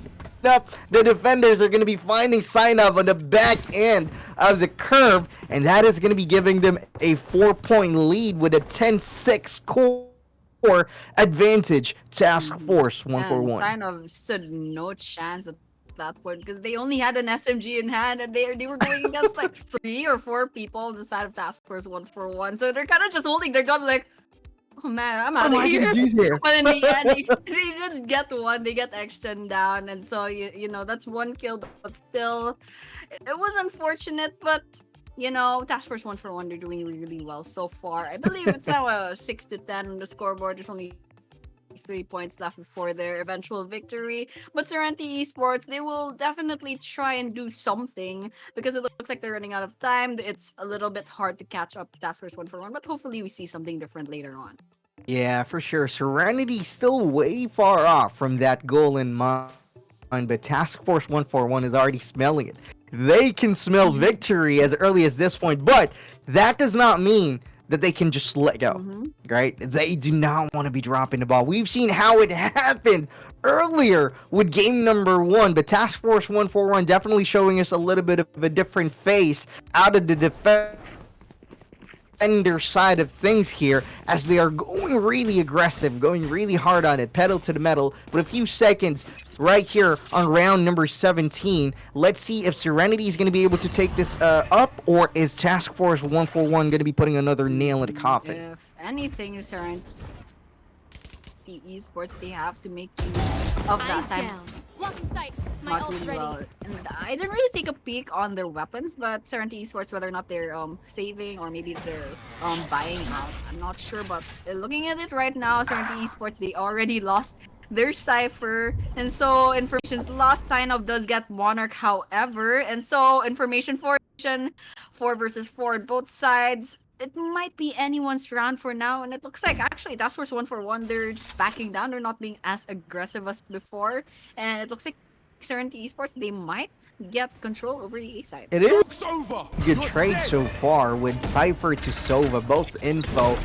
S2: up. The defenders are going to be finding Sign-Up on the back end of the curve, and that is going to be giving them a 4-point lead with a 10-6 score advantage. Task Force 141.
S1: Sign-Up stood no chance at that point because they only had an SMG in hand, and they were going against like 3 or 4 people on the side of Task Force 141. So they're kind of just holding their gun like, oh man, I'm out of here. But in the end, they didn't get one. They get X-Gen down, and so you know that's 1 kill, but still, it was unfortunate. But you know, Task Force 141, they're doing really well so far. I believe it's now a 6-10 on the scoreboard. There's only 3 points left before their eventual victory. But Serenity Esports, they will definitely try and do something because it looks like they're running out of time. It's a little bit hard to catch up to Task Force 141, but hopefully we see something different later on.
S2: Yeah, for sure. Serenity still way far off from that goal in mind, but Task Force 141 is already smelling it. They can smell victory as early as this point, but that does not mean that they can just let go, right? They do not want to be dropping the ball. We've seen how it happened earlier with game number 1, but Task Force 141 definitely showing us a little bit of a different face out of the defender side of things here, as they are going really aggressive, going really hard on it, pedal to the metal, with a few seconds right here on round number 17. Let's see if Serenity is going to be able to take this up, or is Task Force 141 going to be putting another nail in the coffin?
S1: If anything is Serenity Esports, they have to make use of that time.
S3: Blocking sight. My
S1: Not
S3: ult's
S1: really
S3: ready.
S1: well. And I didn't really take a peek on their weapons, but Serenity Esports, whether or not they're saving or maybe they're buying out, I'm not sure. But looking at it right now, Serenity Esports, they already lost their Cypher, and so information's lost. Sign-Up does get Monarch, however, and so information 4 versus 4 on both sides. It might be anyone's round for now, and it looks like actually Task Force 141, they're backing down. They're not being as aggressive as before, and it looks like Serenity Esports, they might get control over the A side.
S2: It is good trade so far with Cypher to Sova, both info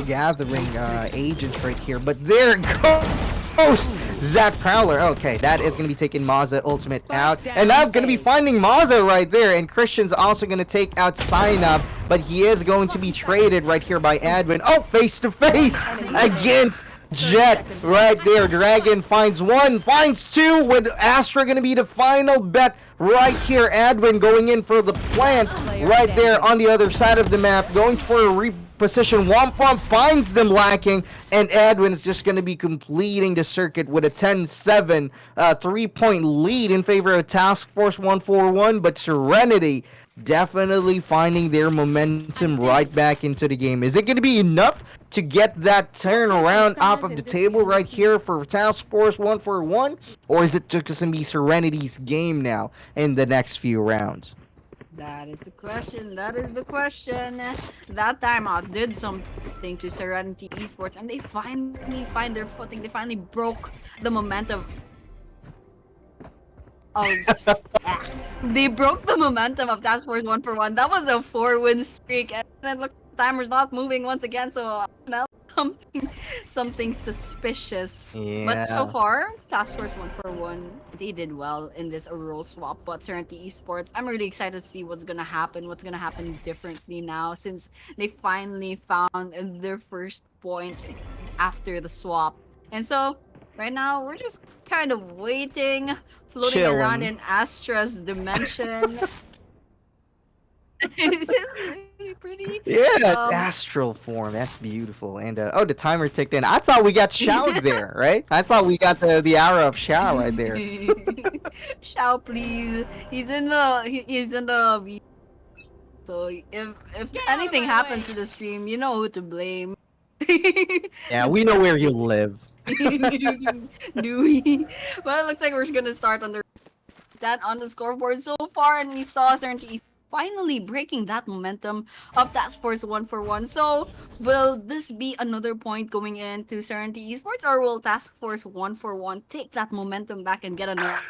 S2: gathering agents right here. But there goes that Prowler. Okay, that is going to be taking Maza ultimate out, and now going to be finding Maza right there. And Christian's also going to take out Sign-Up, but he is going to be traded right here by Adwin. Oh, face to face against Jet right there. Dragon finds 1, finds 2, with Astra going to be the final bet right here. Adwin going in for the plant right there on the other side of the map, going for a reposition. Wampum finds them lacking, and Adwin's just going to be completing the circuit with a 10-7 3-point lead in favor of Task Force 141, but Serenity definitely finding their momentum right back into the game. Is it going to be enough to get that turnaround off of the table right here for Task Force 141? Or is it just going to be Serenity's game now in the next few rounds?
S1: That is the question. That is the question. That timeout did something to Serenity Esports, and they finally find their footing. They finally broke the momentum. They broke the momentum of Task Force 141. That was a 4-win streak, and it looked like the timer's not moving once again, so something suspicious.
S2: Yeah.
S1: But so far, Task Force 141, they did well in this role swap. But Serenity Esports, I'm really excited to see what's gonna happen differently now, since they finally found their first point after the swap. And so right now we're just kind of waiting, floating around in Astra's dimension. Is it pretty?
S2: Yeah, astral form. That's beautiful. And oh, the timer ticked in. I thought we got Shao there, right? I thought we got the arrow of Shao right there.
S1: Shao, please. He's in the V. So if anything happens to the stream, you know who to blame.
S2: Yeah, we know where you live.
S1: Do we? Well, it looks like we're gonna start on the that on the scoreboard so far, and we saw Serenity finally breaking that momentum of Task Force 141. So, will this be another point going into Serenity Esports, or will Task Force 141 take that momentum back and get another point?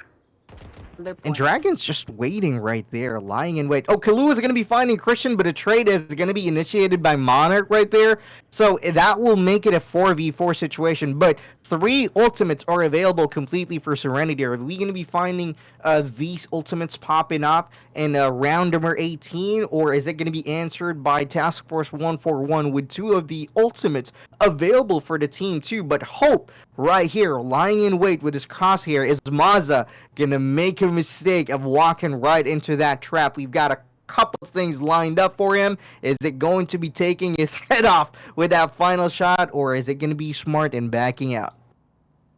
S2: And Dragon's just waiting right there, lying in wait. Oh, Kalu is going to be finding Christian, but a trade is going to be initiated by Monarch right there. So that will make it a 4v4 situation. But 3 ultimates are available completely for Serenity. Are we going to be finding these ultimates popping up in round number 18? Or is it going to be answered by Task Force 141 with 2 of the ultimates available for the team too? But Hope right here, lying in wait with his crosshair, is Maza gonna make a mistake of walking right into that trap? We've got a couple of things lined up for him. Is it going to be taking his head off with that final shot, or is it going to be smart and backing out?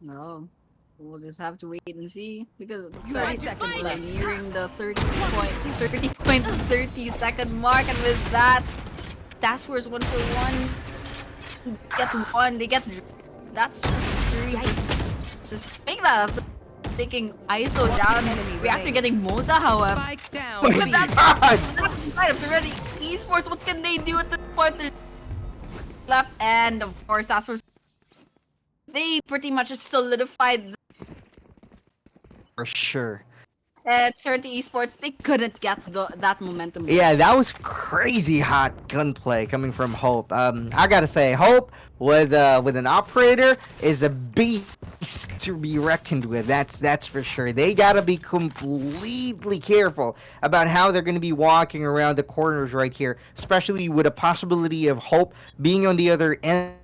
S1: No. We'll just have to wait and see because it looks
S3: You
S1: like
S3: are seconds
S1: we're
S3: left.
S1: nearing the 30.30 second mark, and with that, Task Force 141 get one. They get that's just 3. Just make that after taking ISO down after getting Moza, however.
S3: Spike down.
S1: With
S3: B.
S1: that,
S2: God!
S1: with that it's already esports. What can they do at this point? There's left, and of course, Task Force. They pretty much just solidified
S2: For sure.
S1: at Serenity Esports. They couldn't get that momentum.
S2: Yeah, that was crazy hot gunplay coming from Hope. I gotta say, Hope with an operator is a beast to be reckoned with. That's for sure. They gotta be completely careful about how they're gonna be walking around the corners right here, especially with a possibility of Hope being on the other end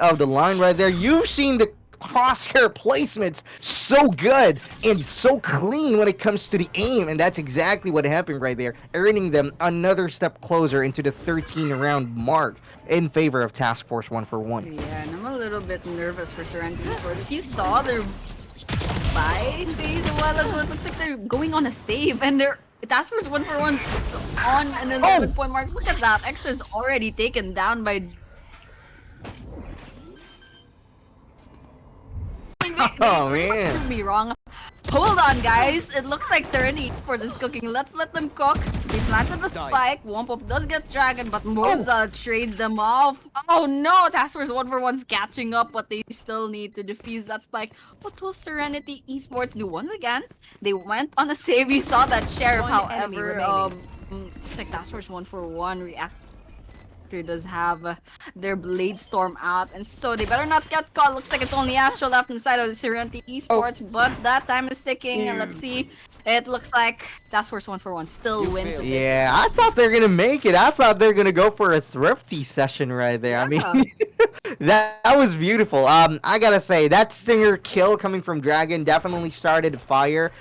S2: of the line right there. You've seen the crosshair placements so good and so clean when it comes to the aim, and that's exactly what happened right there, earning them another step closer into the 13 round mark in favor of Task Force 141.
S1: Yeah, and I'm a little bit nervous for Serenity Esports. If you saw their buy phase a while ago, it looks like they're going on a save, and their Task Force 141's on an 11-point mark. Look at that, Extra is already taken down by.
S2: Oh man.
S1: Prove me wrong. Hold on, guys. It looks like Serenity Esports is cooking. Let's let them cook. They planted the spike. Womp does get Dragon, but Moza trades them off. Oh no! Task Force 141's catching up, but they still need to defuse that spike. What will Serenity Esports do? Once again, they went on a save. You saw that Sheriff,
S3: One enemy
S1: however,
S3: remaining.
S1: it's like Task Force 141 react. Does have their Blade Storm out, and so they better not get caught. Looks like it's only Astro left inside of the Serenity Esports, but that time is ticking, and let's see. It looks like Task Force 141 still wins.
S2: Yeah, I thought they were gonna make it. I thought they were gonna go for a thrifty session right there. I mean, that was beautiful. I gotta say that Stinger kill coming from Dragon definitely started fire.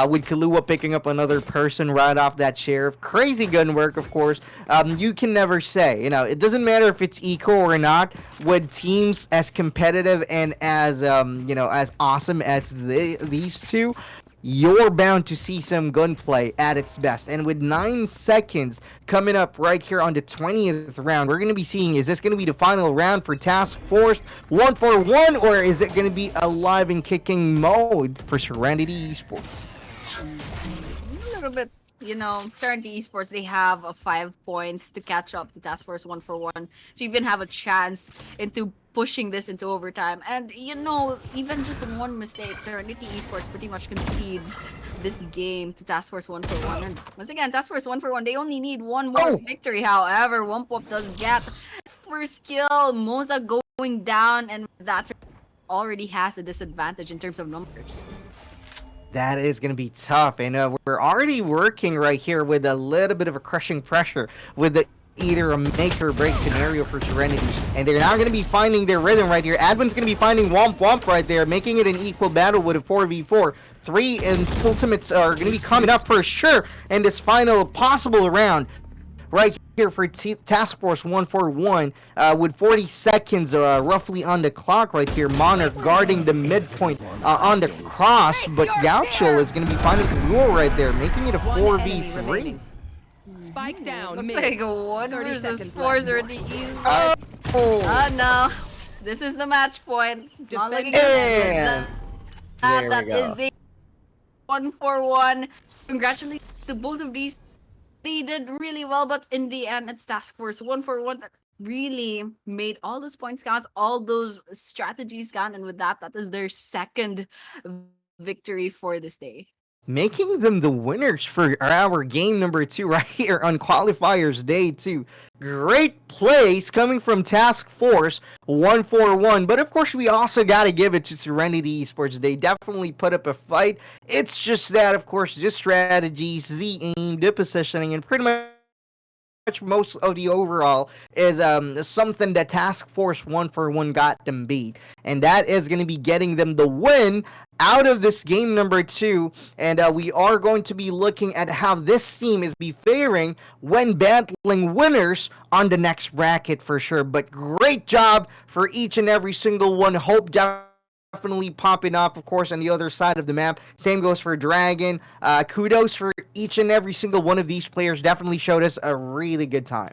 S2: With Kahlua picking up another person right off that Sheriff. Crazy gun work, of course. You can never say. You know, it doesn't matter if it's eco or not. With teams as competitive and as as awesome as these two, you're bound to see some gunplay at its best. And with 9 seconds coming up right here on the 20th round, we're going to be seeing, is this going to be the final round for Task Force 141, or is it going to be a live and kicking mode for Serenity Esports?
S1: A little bit, Serenity Esports, they have 5 points to catch up to Task Force 141, so even have a chance into pushing this into overtime. And even just one mistake, Serenity Esports pretty much concedes this game to Task Force 141. And once again, Task Force 141, they only need one more victory. However, Wompop does get first kill, Moza going down, and that already has a disadvantage in terms of numbers.
S2: That is going to be tough, and we're already working right here with a little bit of a crushing pressure with either a make or break scenario for Serenity, and they're now going to be finding their rhythm right here. Advin's going to be finding Womp right there, making it an equal battle with a 4v4. 3 and ultimates are going to be coming up for sure in this final possible round right here for Task Force 141 with 40 seconds roughly on the clock right here. Monarch guarding the midpoint on the cross, but Gaucho is going to be finding Kahlua right there, making it a 4v3.
S3: Spike down.
S1: Looks
S3: mid.
S1: like a 1
S3: 30
S1: versus
S3: seconds
S1: 4
S3: left.
S1: Serenity Esports. Oh no, this is the match point. It's not looking
S2: And
S1: good.
S2: there we
S1: That
S2: go.
S1: is the 141. Congratulations to both of these. They did really well, but in the end, it's Task Force 141 that really made all those points count, all those strategies count, and with that, that is their second victory for this day.
S2: Making them the winners for our game number 2 right here on Qualifiers Day 2. Great plays coming from Task Force 141. But of course, we also got to give it to Serenity Esports. They definitely put up a fight. It's just that, of course, the strategies, the aim, the positioning, and pretty much most of the overall is something that Task Force 141 got them beat. And that is going to be getting them the win out of this game number 2. And we are going to be looking at how this team is be faring when battling winners on the next bracket for sure. But great job for each and every single one. Hope definitely popping off, of course, on the other side of the map. Same goes for Dragon. Kudos for each and every single one of these players. Definitely showed us a really good time.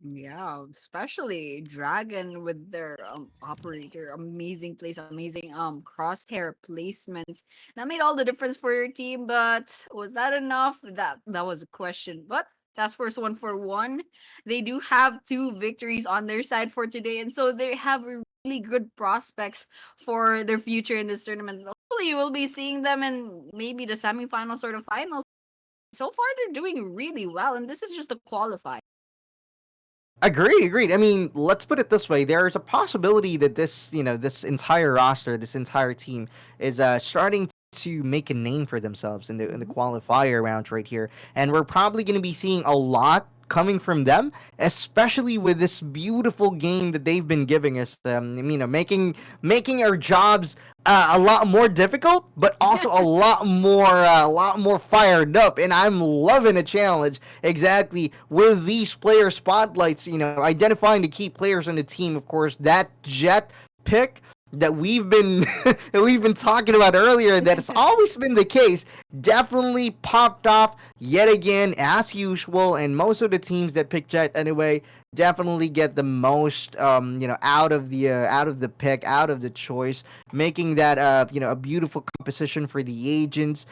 S1: Yeah, especially Dragon with their operator, amazing plays, amazing crosshair placements. That made all the difference for your team, but was that enough? That was a question. But Task Force 141, they do have two victories on their side for today, and so they have really good prospects for their future in this tournament. Hopefully, we'll be seeing them in maybe the semifinals or the finals. So far, they're doing really well, and this is just a qualify.
S2: Agreed. I mean, let's put it this way: there's a possibility that this entire roster, this entire team, is starting to make a name for themselves in the
S1: Mhm.
S2: qualifier rounds right here, and we're probably going to be seeing a lot coming from them, especially with this beautiful game that they've been giving us. Making our jobs a lot more difficult, but also a lot more fired up. And I'm loving a challenge exactly with these player spotlights. Identifying the key players on the team. Of course, that Jet pick that we've been that we've been talking about earlier, that has always been the case, definitely popped off yet again as usual. And most of the teams that pick Jet anyway definitely get the most out of the pick, out of the choice, making that a beautiful composition for the agents.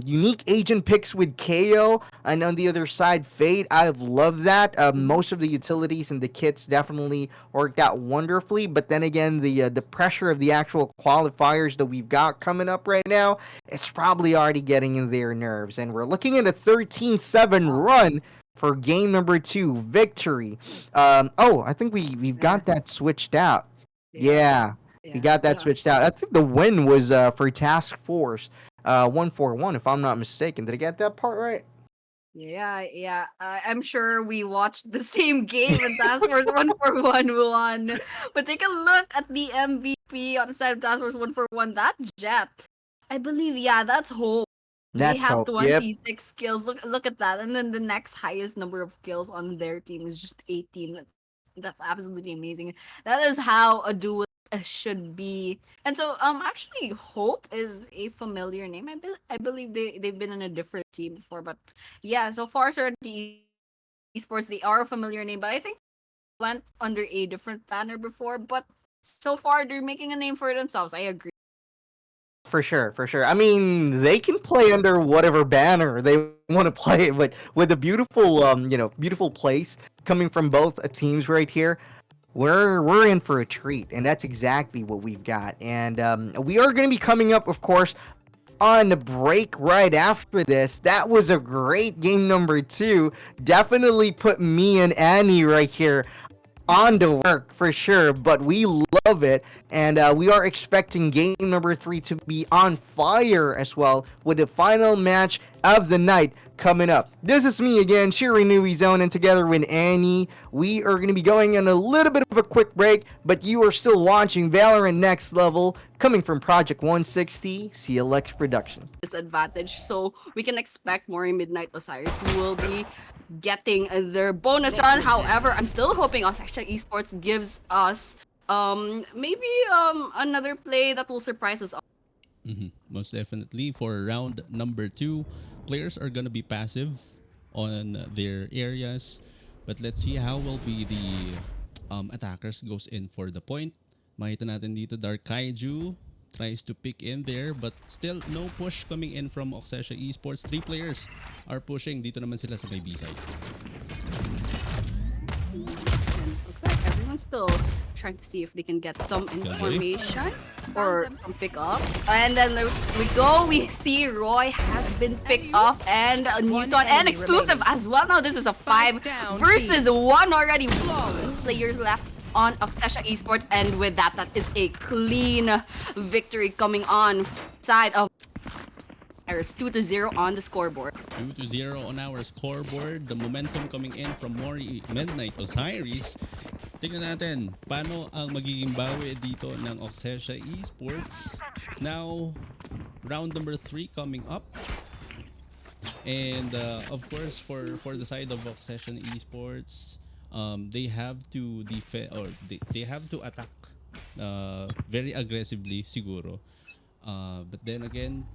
S2: Unique agent picks with KO, and on the other side, Fade. I've loved that.
S1: Mhm.
S2: Most of the utilities and the kits definitely worked out wonderfully. But then again, the pressure of the actual qualifiers that we've got coming up right now, it's probably already getting in their nerves. And we're looking at a 13-7
S1: Wow.
S2: run for game number 2 victory. I think we've
S1: Yeah.
S2: got that switched out.
S1: Yeah.
S2: Yeah, we
S1: Yeah.
S2: got that
S1: Yeah.
S2: switched out. I think the win was for Task Force 141, if I'm not mistaken. Did I get that part right?
S1: Yeah. I'm sure we watched the same game in Task Force 141 won. But take a look at the MVP on the side of Task Force 141. That Jet. I believe, yeah, that's Hope. They
S2: That's
S1: have
S2: hope. Yep.
S1: 26 kills. Look at that. And then the next highest number of kills on their team is just 18. That's absolutely amazing. That is how a duel should be. And so actually Hope is a familiar name. I believe they've been in a different team before, but yeah, so far Serenity Esports, they are a familiar name, but I think went under a different banner before, but so far they're making a name for themselves. I agree.
S2: For sure, for sure. I mean, they can play under whatever banner they want to play, but with a beautiful place coming from both teams right here, we're in for a treat, and that's exactly what we've got. And we are going to be coming up, of course, on the break right after this. That was a great game number 2. Definitely put me and Annie right here on the work for sure, but we love it, and we are expecting game number 3 to be on fire as well, with the final match of the night coming up. This is me again, Shiri Nui Zone, and together with Annie, we are going to be going on a little bit of a quick break, but you are still watching Valorant Next Level, coming from Project 160 CLX Production.
S1: Disadvantage, so we can expect more in Midnight Osiris who will be getting their bonus run. However, I'm still hoping Osaka Esports gives us maybe another play that will surprise us.
S4: Most definitely for round number 2, players are gonna be passive on their areas, but let's see how will be the attackers goes in for the point. Makita natin dito Dark Kaiju tries to pick in there, but still no push coming in from Oxesha Esports. 3 players are pushing. Dito naman sila sa may B side.
S1: And looks like everyone's still trying to see if they can get some information or some pickups. And then there we go. We see Roy has been picked off and Newton and exclusive as well. Now this is a 5 versus 1 already. 2 players left on Oxesha Esports, and with that, that is a clean victory coming on side of There's 2-0 on the scoreboard.
S4: 2-0 on our scoreboard. The momentum coming in from Mori Midnight Osiris. Tingnan natin paano ang magiging bawi dito ng Oxesha Esports. Now, round number 3 coming up. And of course, for the side of Oxesha Esports, they have to defend or they have to attack very aggressively siguro. But then again,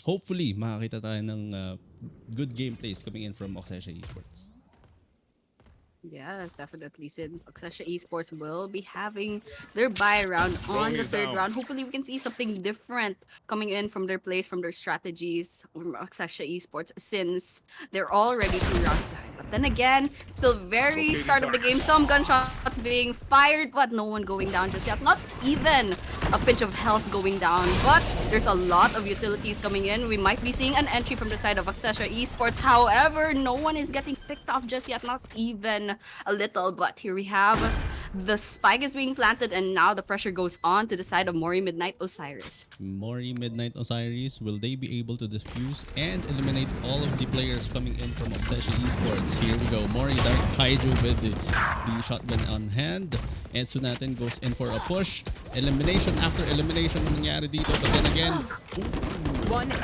S4: hopefully, makakita tayo ng good gameplays coming in from Oxesha Esports.
S1: Yes, definitely. Since Oxesha Esports will be having their buy round on the third round, hopefully we can see something different coming in from their plays, from their strategies from Oxesha Esports, since they're already 2 rounds behind. But then again, still very start of the game. Some gunshots being fired, but no one going down just yet. Not even a pinch of health going down, but there's a lot of utilities coming in. We might be seeing an entry from the side of Oxesha Esports. However, no one is getting picked off just yet, not even a little. But here we have the spike is being planted, and now the pressure goes on to the side of Mori Midnight Osiris.
S4: Mori Midnight Osiris, will they be able to defuse and eliminate all of the players coming in from Oxesha Esports? Here we go. Mori Dark Kaiju with the shotgun on hand. And Sunaten goes in for a push. Elimination after elimination ang nangyari dito. But then again,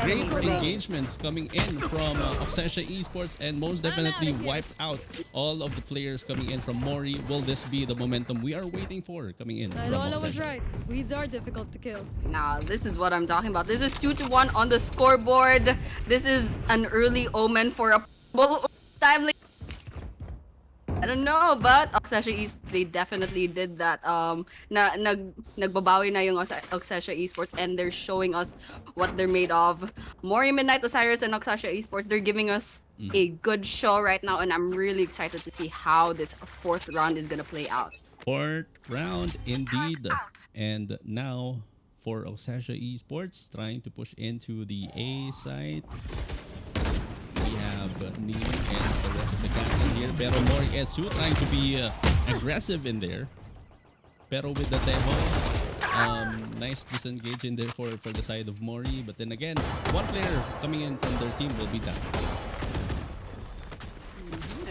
S4: great engagements coming in from Oxesha Esports, and most definitely wiped out all of the players coming in from Mori. Will this be the momentum we are waiting for coming in from
S5: Lola was
S4: Oxesha?
S5: right. Weeds are difficult to kill.
S1: Now, this is what I'm talking about. This is 2-1 on the scoreboard. This is an early omen for a timely. I don't know, but Oxesha Esports, they definitely did that. Nagbabawi na yung Oxesha Esports, and they're showing us what they're made of. Mori Midnight Osiris and Oxesha Esports, they're giving us a good show right now, and I'm really excited to see how this 4th round is gonna play out.
S4: 4th round indeed. And now for Oxesha Esports, trying to push into the A side. We have Neil and the rest of the gang in here. Pero Mori Esu trying to be aggressive in there. Pero with the Teho, nice disengage in there for the side of Mori. But then again, 1 player coming in from their team will be down.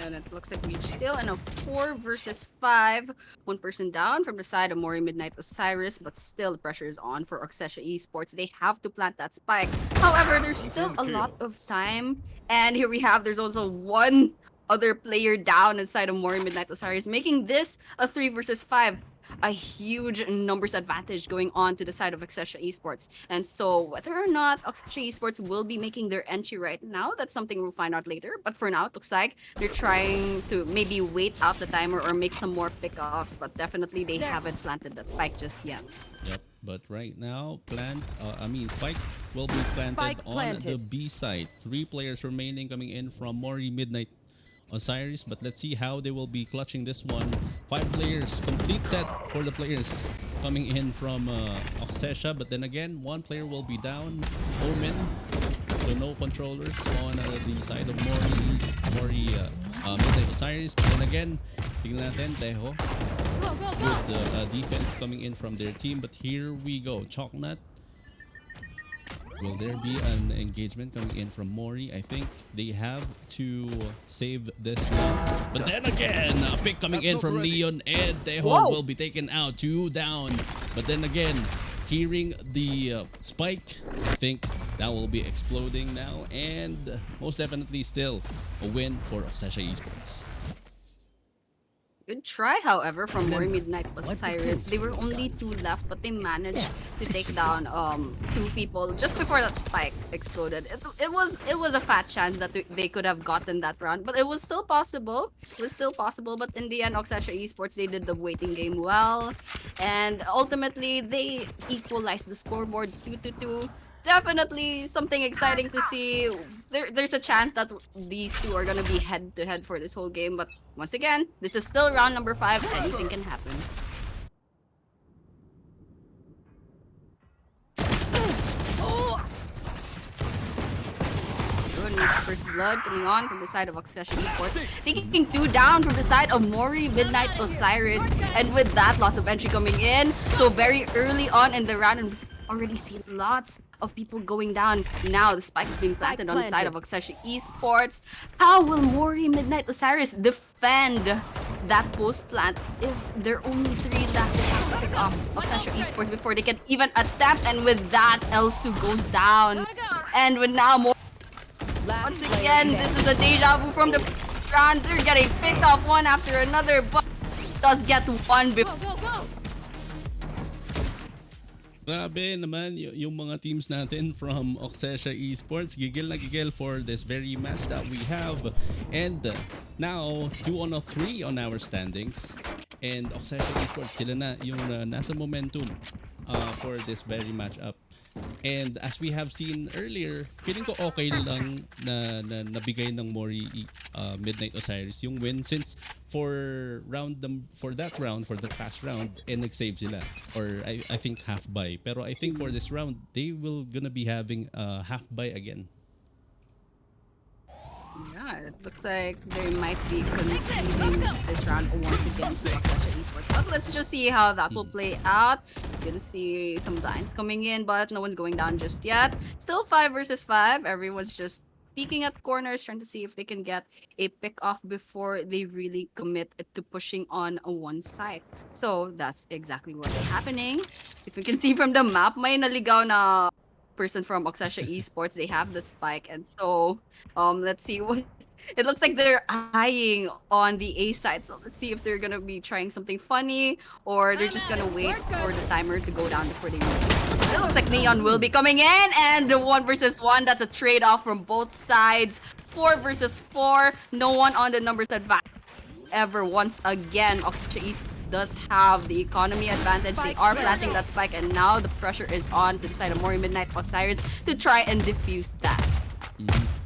S1: And it looks like we're still in a 4 versus 5. 1 person down from the side of Mori Midnight Osiris, but still the pressure is on for Oxesha Esports. They have to plant that spike. However, there's still a lot of time. And here we have, there's also 1 other player down inside of Mori Midnight Osiris, making this a 3 versus 5. A huge numbers advantage going on to the side of Oxesha Esports. And so whether or not Oxesha Esports will be making their entry right now, that's something we'll find out later. But for now, it looks like they're trying to maybe wait out the timer or make some more pickoffs. But definitely they haven't planted that spike just yet.
S4: Yep, but right now, Spike will be planted on the B side. 3 players remaining coming in from Mori Midnight Osiris, but let's see how they will be clutching this one. 5 players, complete set for the players coming in from Oxesha, but then again, 1 player will be down. Omen, so no controllers on the side of Mori Midnight Osiris. But then again, tignan natin, Teho. Good defense coming in from their team, but here we go. Chalknut. Will there be an engagement coming in from Mori? I think they have to save this one. But then again, a pick coming in from Neon, and Teho will be taken out. 2 down. But then again, hearing the spike, I think that will be exploding now. And most definitely still a win for Oxesha Esports.
S1: Good try, however, from More Midnight Osiris. They were only 2 left, but they managed to take down 2 people just before that spike exploded. It was a fat chance that they could have gotten that round, but it was still possible. It was still possible, but in the end, Oxasha Esports, they did the waiting game well, and ultimately they equalized the scoreboard 2-2. Definitely something exciting to see. There's a chance that these two are gonna be head to head for this whole game, but once again, this is still round number 5. Anything can happen. Good, first blood coming on from the side of Oxasha Esports. Taking 2 down from the side of Mori Midnight Osiris, and with that, lots of entry coming in. So very early on in the round, and already see lots of people going down. Now the spike is being planted on the side of Oxasha Esports. How will Mori Midnight Osiris defend that post plant if there are only 3 left? They have to pick off Oxasha Esports before they can even attempt, and with that, Elsu goes down. And with now more, once again, this is a deja vu from the round. They're getting picked off one after another, but does get one before.
S4: Grabe naman yung mga teams natin from Oxasha Esports. Gigil na gigil for this very match that we have. And now, 2 on 3 on our standings. And Oxasha Esports, sila na yung nasa momentum for this very matchup. And as we have seen earlier, feeling ko okay lang na nabigay ng Mori Midnight Osiris yung win, since for the past round, nag-save sila, or I think half buy. Pero I think for this round, they will gonna be having half buy again.
S1: Yeah, it looks like they might be conceding this round once again to Oxasha Esports. But let's just see how that will play out. You can see some blinds coming in, but no one's going down just yet. Still 5 versus 5. Everyone's just peeking at corners, trying to see if they can get a pick off before they really commit to pushing on one side. So that's exactly what's happening. If you can see from the map, may naligaw na person from Oxasha Esports. They have the spike, and so let's see what it looks like. They're eyeing on the A side, so let's see if they're gonna be trying something funny, or they're just gonna wait for the timer to go down before they move. It looks like Neon will be coming in, and the 1 versus 1, that's a trade-off from both sides. 4 versus 4, no one on the numbers advantage ever. Once again, Oxasha Esports does have the economy advantage. They are planting that spike, and now the pressure is on to the side of Mori Midnight Osiris to try and defuse that.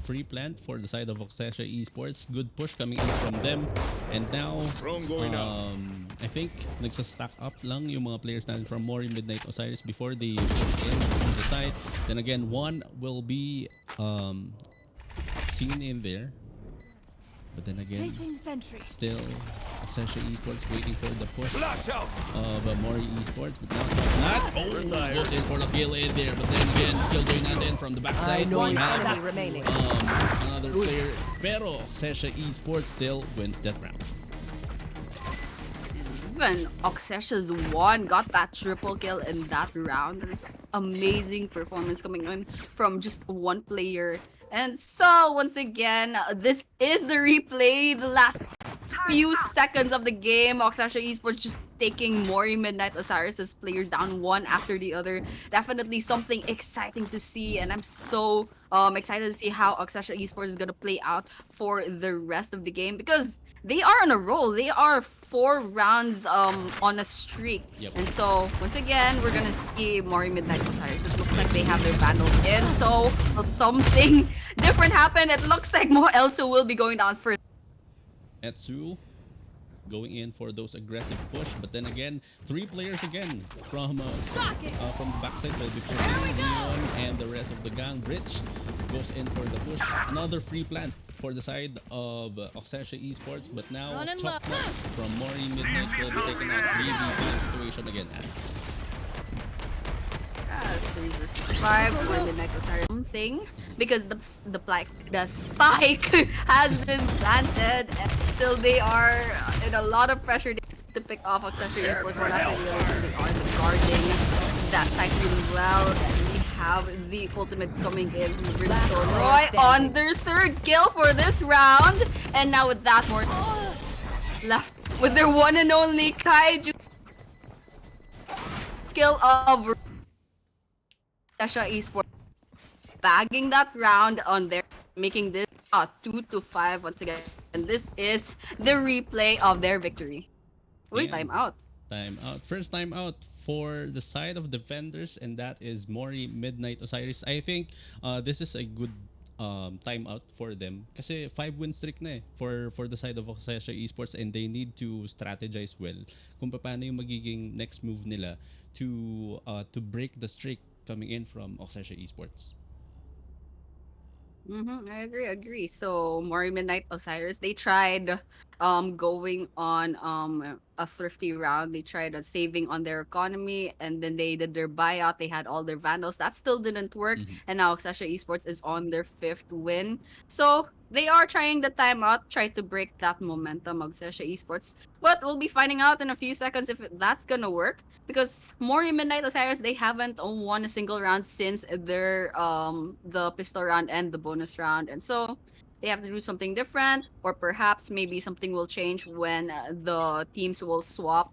S4: Free plant for the side of Oxasha Esports. Good push coming in from them. And now, I think nagsa-stack up lang yung mga players natin from Mori Midnight Osiris before they push in from the side. Then again, one will be seen in there. But then again, still Oxasha Esports waiting for the push of Mori Esports, but now not. Oh, goes in for the kill in there, but then again, killjoy natin from the backside. We have another player, pero Oxasha Esports still wins that round.
S1: Even Oxasha's one got that triple kill in that round. There's amazing performance coming in from just one player. And so, once again, this is the replay. The last few seconds of the game, Oxasha Esports just taking Mori Midnight Osiris' players down one after the other. Definitely something exciting to see, and I'm so excited to see how Oxasha Esports is going to play out for the rest of the game, because they are on a roll. They are 4 rounds on a streak.
S4: Yep.
S1: And so, once again, we're going to see Mori Midnight Osiris. It looks like they have their vandals in, so something different happened. It looks like Mo Elsa will be going down first.
S4: Etsu going in for those aggressive push, but then again, 3 players again from the backside will be pushing Leon and the rest of the gang. Rich goes in for the push. Another free plant for the side of Oxasha Esports, but now Chop from Mori Midnight will be taken out. 3v5 situation again.
S1: 3 versus 5 for the Midnight Osiris. Something, because the spike has been planted, and still they are in a lot of pressure to pick off Oxasha Esports one after the other. They are guarding that side really well, and we have the ultimate coming in from Brimstone Roy on their 3rd kill for this round, and now with that, more left with their one and only Kaiju skill of Sasha Esports bagging that round on their, making this 2-5 once again. And this is the replay of their victory. Wait,
S4: Yeah.
S1: time out.
S4: Time out. First time out for the side of defenders, and that is Mori Midnight Osiris. I think this is a good time out for them kasi 5-win streak na for the side of Oxesha Esports, and they need to strategize well kung paano yung magiging next move nila to break the streak coming in from Oxesha Esports.
S1: I agree. So Mori Midnight Osiris, they tried going on a thrifty round. They tried saving on their economy, and then they did their buyout. They had all their vandals. That still didn't work. And now Oxesha Esports is on their 5th win. So they are trying the timeout, try to break that momentum of Oxesha Esports. But we'll be finding out in a few seconds if that's gonna work. Because Mori Midnight Osiris, they haven't won a single round since their the pistol round and the bonus round, and so they have to do something different, or perhaps maybe something will change when the teams will swap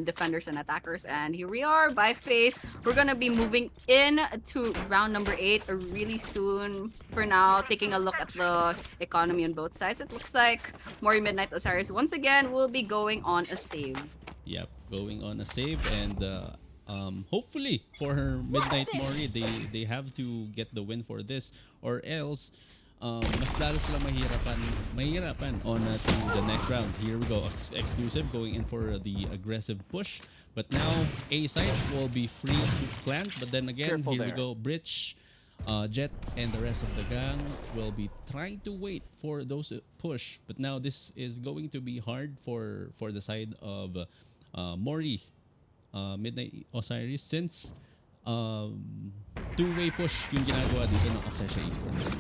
S1: defenders and attackers. And here we are by phase. We're gonna be moving in to round number 8 really soon. For now, taking a look at the economy on both sides, it looks like Mori Midnight Osiris once again will be going on a save.
S4: Yep, going on a save, and hopefully for her Midnight Mori, they have to get the win for this, or else mas lalo sila mahirapan on to the next round. Here we go, exclusive going in for the aggressive push, but now A side will be free to plant, but then again,
S3: Careful
S4: here we
S3: there.
S4: go, Bridge, Jet, and the rest of the gang will be trying to wait for those push, but now this is going to be hard for the side of Mori Midnight Osiris, since two-way push yung ginagawa dito ng Oxesha Esports.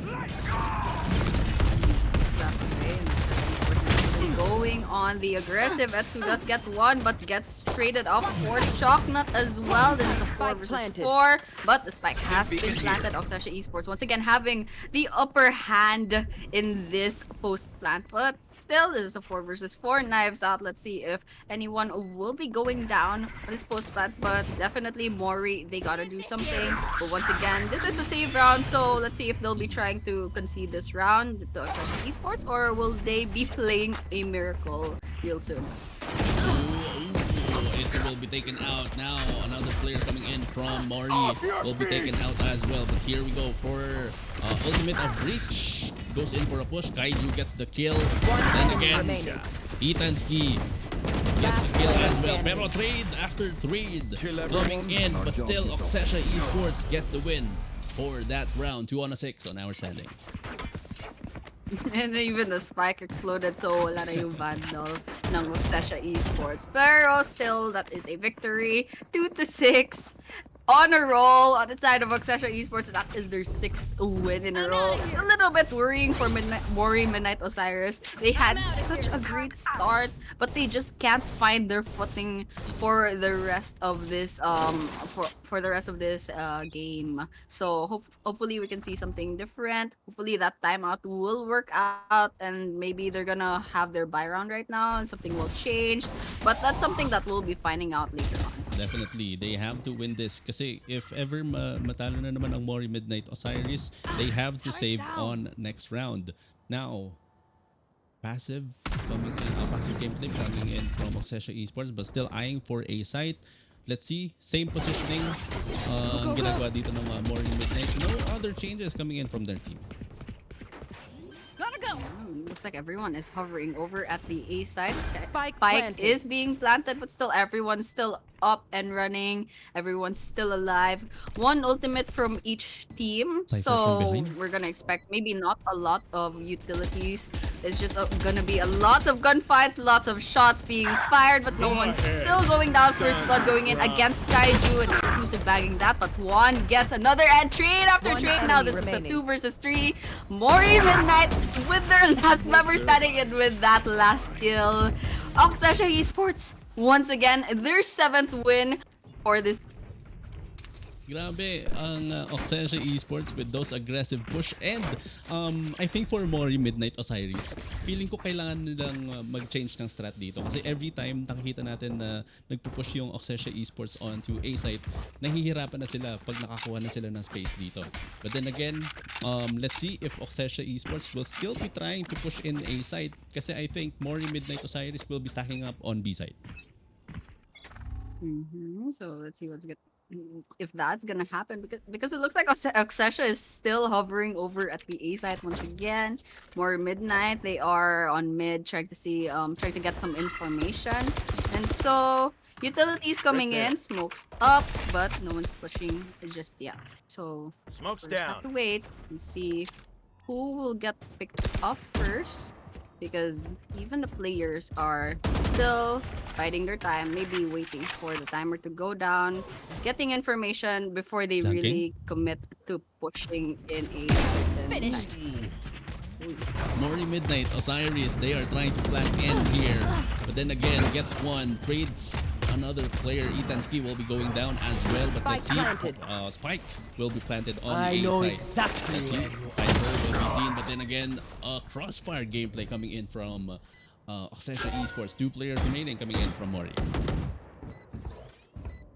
S1: Going on the aggressive. Etsu does get one, but gets traded off for Chocnut as well. This is a 4 versus
S3: planted.
S1: 4, but the spike has been planted. Oxesha Esports once again having the upper hand in this post plant, but still, this is a 4 versus 4. Knives out. Let's see if anyone will be going down on this post plant, but definitely Mori, they gotta do something. But once again, this is a save round, so let's see if they'll be trying to concede this round to Oxesha Esports, or will they be playing a miracle real soon.
S4: It will be taken out now. Another player coming in from Mori will be taken out as well. But here we go for ultimate of Breach. Goes in for a push. Kaiju gets the kill. Then again, Itansky gets the kill as well. Pero trade after trade coming in. But still, Oxesha Esports gets the win for that round. 2-6 on our standing.
S1: And even the spike exploded, so wala na yung vandal ng Oxesha Esports. Pero still, that is a victory. 2-6 on a roll on the side of Oxesha Esports. That is their 6th win in a row. It's a little bit worrying for Mori Midnight Osiris. They had such a great start, but they just can't find their footing for the rest of this for the rest of this game. So hopefully we can see something different. Hopefully that timeout will work out, and maybe they're gonna have their buy round right now and something will change. But that's something that we'll be finding out later on.
S4: Definitely, they have to win this kasi if ever matalo na naman ang Mori Midnight Osiris, they have to save on next round. Now, passive gameplay coming in from Oxesha Esports, but still eyeing for a site. Let's see, same positioning ang ginagawa dito ng Mori Midnight. No other changes coming in from their team.
S5: Gotta go.
S1: Looks like everyone is hovering over at the A side.
S3: Spike
S1: Spike
S3: planted.
S1: is being planted, but still everyone's still up and running. Everyone's still alive. One ultimate from each team.
S4: Cypher from
S1: So
S4: behind.
S1: we're gonna expect maybe not a lot of utilities. It's just gonna be a lot of gunfights, lots of shots being fired, but no one's still going down. First blood going in against Kaiju, and exclusive bagging that, but one gets another, and trade after
S3: One
S1: trade. Now
S3: enemy
S1: this
S3: remaining.
S1: is a 2 versus 3. Mori Midnight with their last member standing in with that last kill. Oxesha Esports once again their 7th win for this.
S4: Grabe ang Oxesha Esports with those aggressive push and I think for Mori Midnight Osiris, feeling ko kailangan nilang mag-change ng strat dito kasi every time nakikita natin na nagpo-push yung Oxesha Esports onto A site, nahihirapan na sila pag nakakuha na sila ng space dito. But then again, let's see if Oxesha Esports will still be trying to push in A site kasi I think Mori Midnight Osiris will be stacking up on B site.
S1: So let's see if that's gonna happen because it looks like Oxesha is still hovering over at the A side once again. More midnight, they are on mid trying to get some information, and so utilities coming in, smokes up, but no one's pushing just yet. So
S6: Smoke's
S1: we'll just have to
S6: down.
S1: wait and see who will get picked up first. Because even the players are still biding their time, maybe waiting for the timer to go down, getting information before they
S4: Dunking.
S1: really commit to pushing in a certain
S5: Finished.
S1: side.
S4: Mori Midnight Osiris, they are trying to flank in here, but then again gets one, trades another player. Itansky will be going down as well, but let's see. Spike will be planted on
S3: I
S4: A
S3: know
S4: side.
S3: exactly.
S4: Let's see. Cypher will be seen, but then again, crossfire gameplay coming in from Oxesha Esports. 2 players remaining coming in from Mori.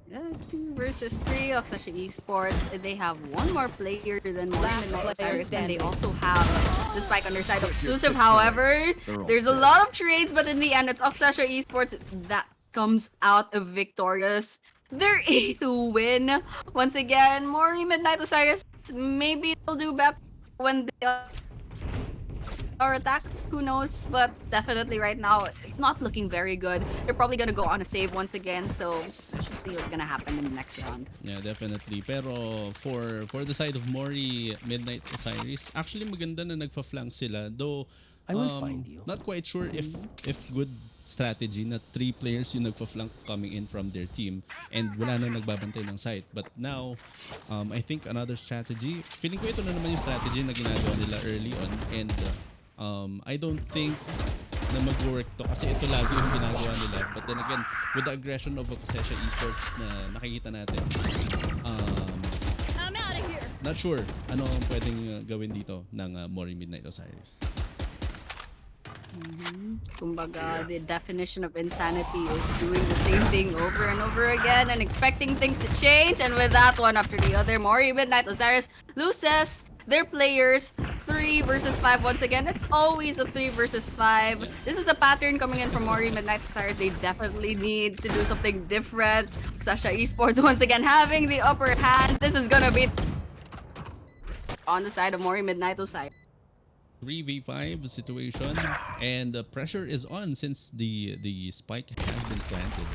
S1: Yes, 2 versus 3. Oxesha Esports, they have one more player than
S3: Last
S1: Midnight
S3: player
S1: Osiris, and they
S3: standing.
S1: also have the Spike on their side exclusive. However, there's a lot of trades, but in the end, it's Oxesha Esports that comes out of victorious. Their 8th win. Once again, Mori Midnight Osiris, maybe they'll do better when they are attacked. Who knows? But definitely right now, it's not looking very good. They're probably gonna go on a save once again, so let's see what's gonna happen in the next round.
S4: Yeah, definitely. Pero for the side of Mori Midnight Osiris, actually maganda na nagfa-flank sila. Though
S3: I will find you.
S4: not quite sure if good strategy na 3 players yung nagfa-flank coming in from their team and wala na nagbabantay ng site. But now, I think another strategy, feeling ko ito na naman yung strategy na ginagawa nila early on, and I don't think na mag-work to kasi ito lagi yung ginagawa nila. But then again, with the aggression of Oxesha Esports na nakikita natin,
S5: I'm out of here.
S4: not sure ano ang pwedeng gawin dito ng Mori Midnight Osiris.
S1: Kumbaga, the definition of insanity is doing the same thing over and over again and expecting things to change. And with that, one after the other, Mori Midnight Osiris loses their players 3 versus 5 once again. It's always a 3 versus 5. This is a pattern coming in from Mori Midnight Osiris. They definitely need to do something different. Oxesha Esports once again having the upper hand. This is gonna be on the side of Mori Midnight Osiris.
S4: 3v5 situation, and the pressure is on since the spike has been planted.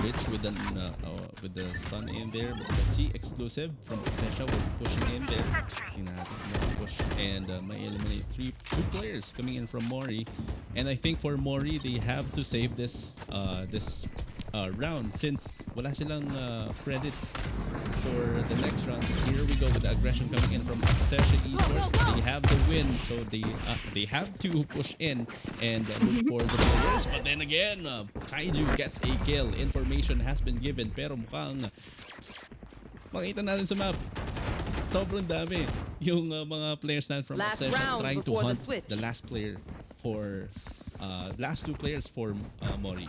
S4: Rich with the stun in there, but let's see, exclusive from Oxesha will be pushing in there. Tingnan natin kung push, and may eliminate 2 players coming in from Mori, and I think for Mori they have to save this round since wala silang credits for the next round. Here we go with the aggression coming in from Oxesha Esports. They have the win, so they have to push in and look for the players. But then again, Kaiju gets a kill. Information has been given, pero mukhang makita natin sa map, sobrang dami yung mga players na from
S3: Last
S4: Oxesha
S3: round
S4: trying to
S3: before the
S4: hunt
S3: switch.
S4: the last player for last 2 players for Mori.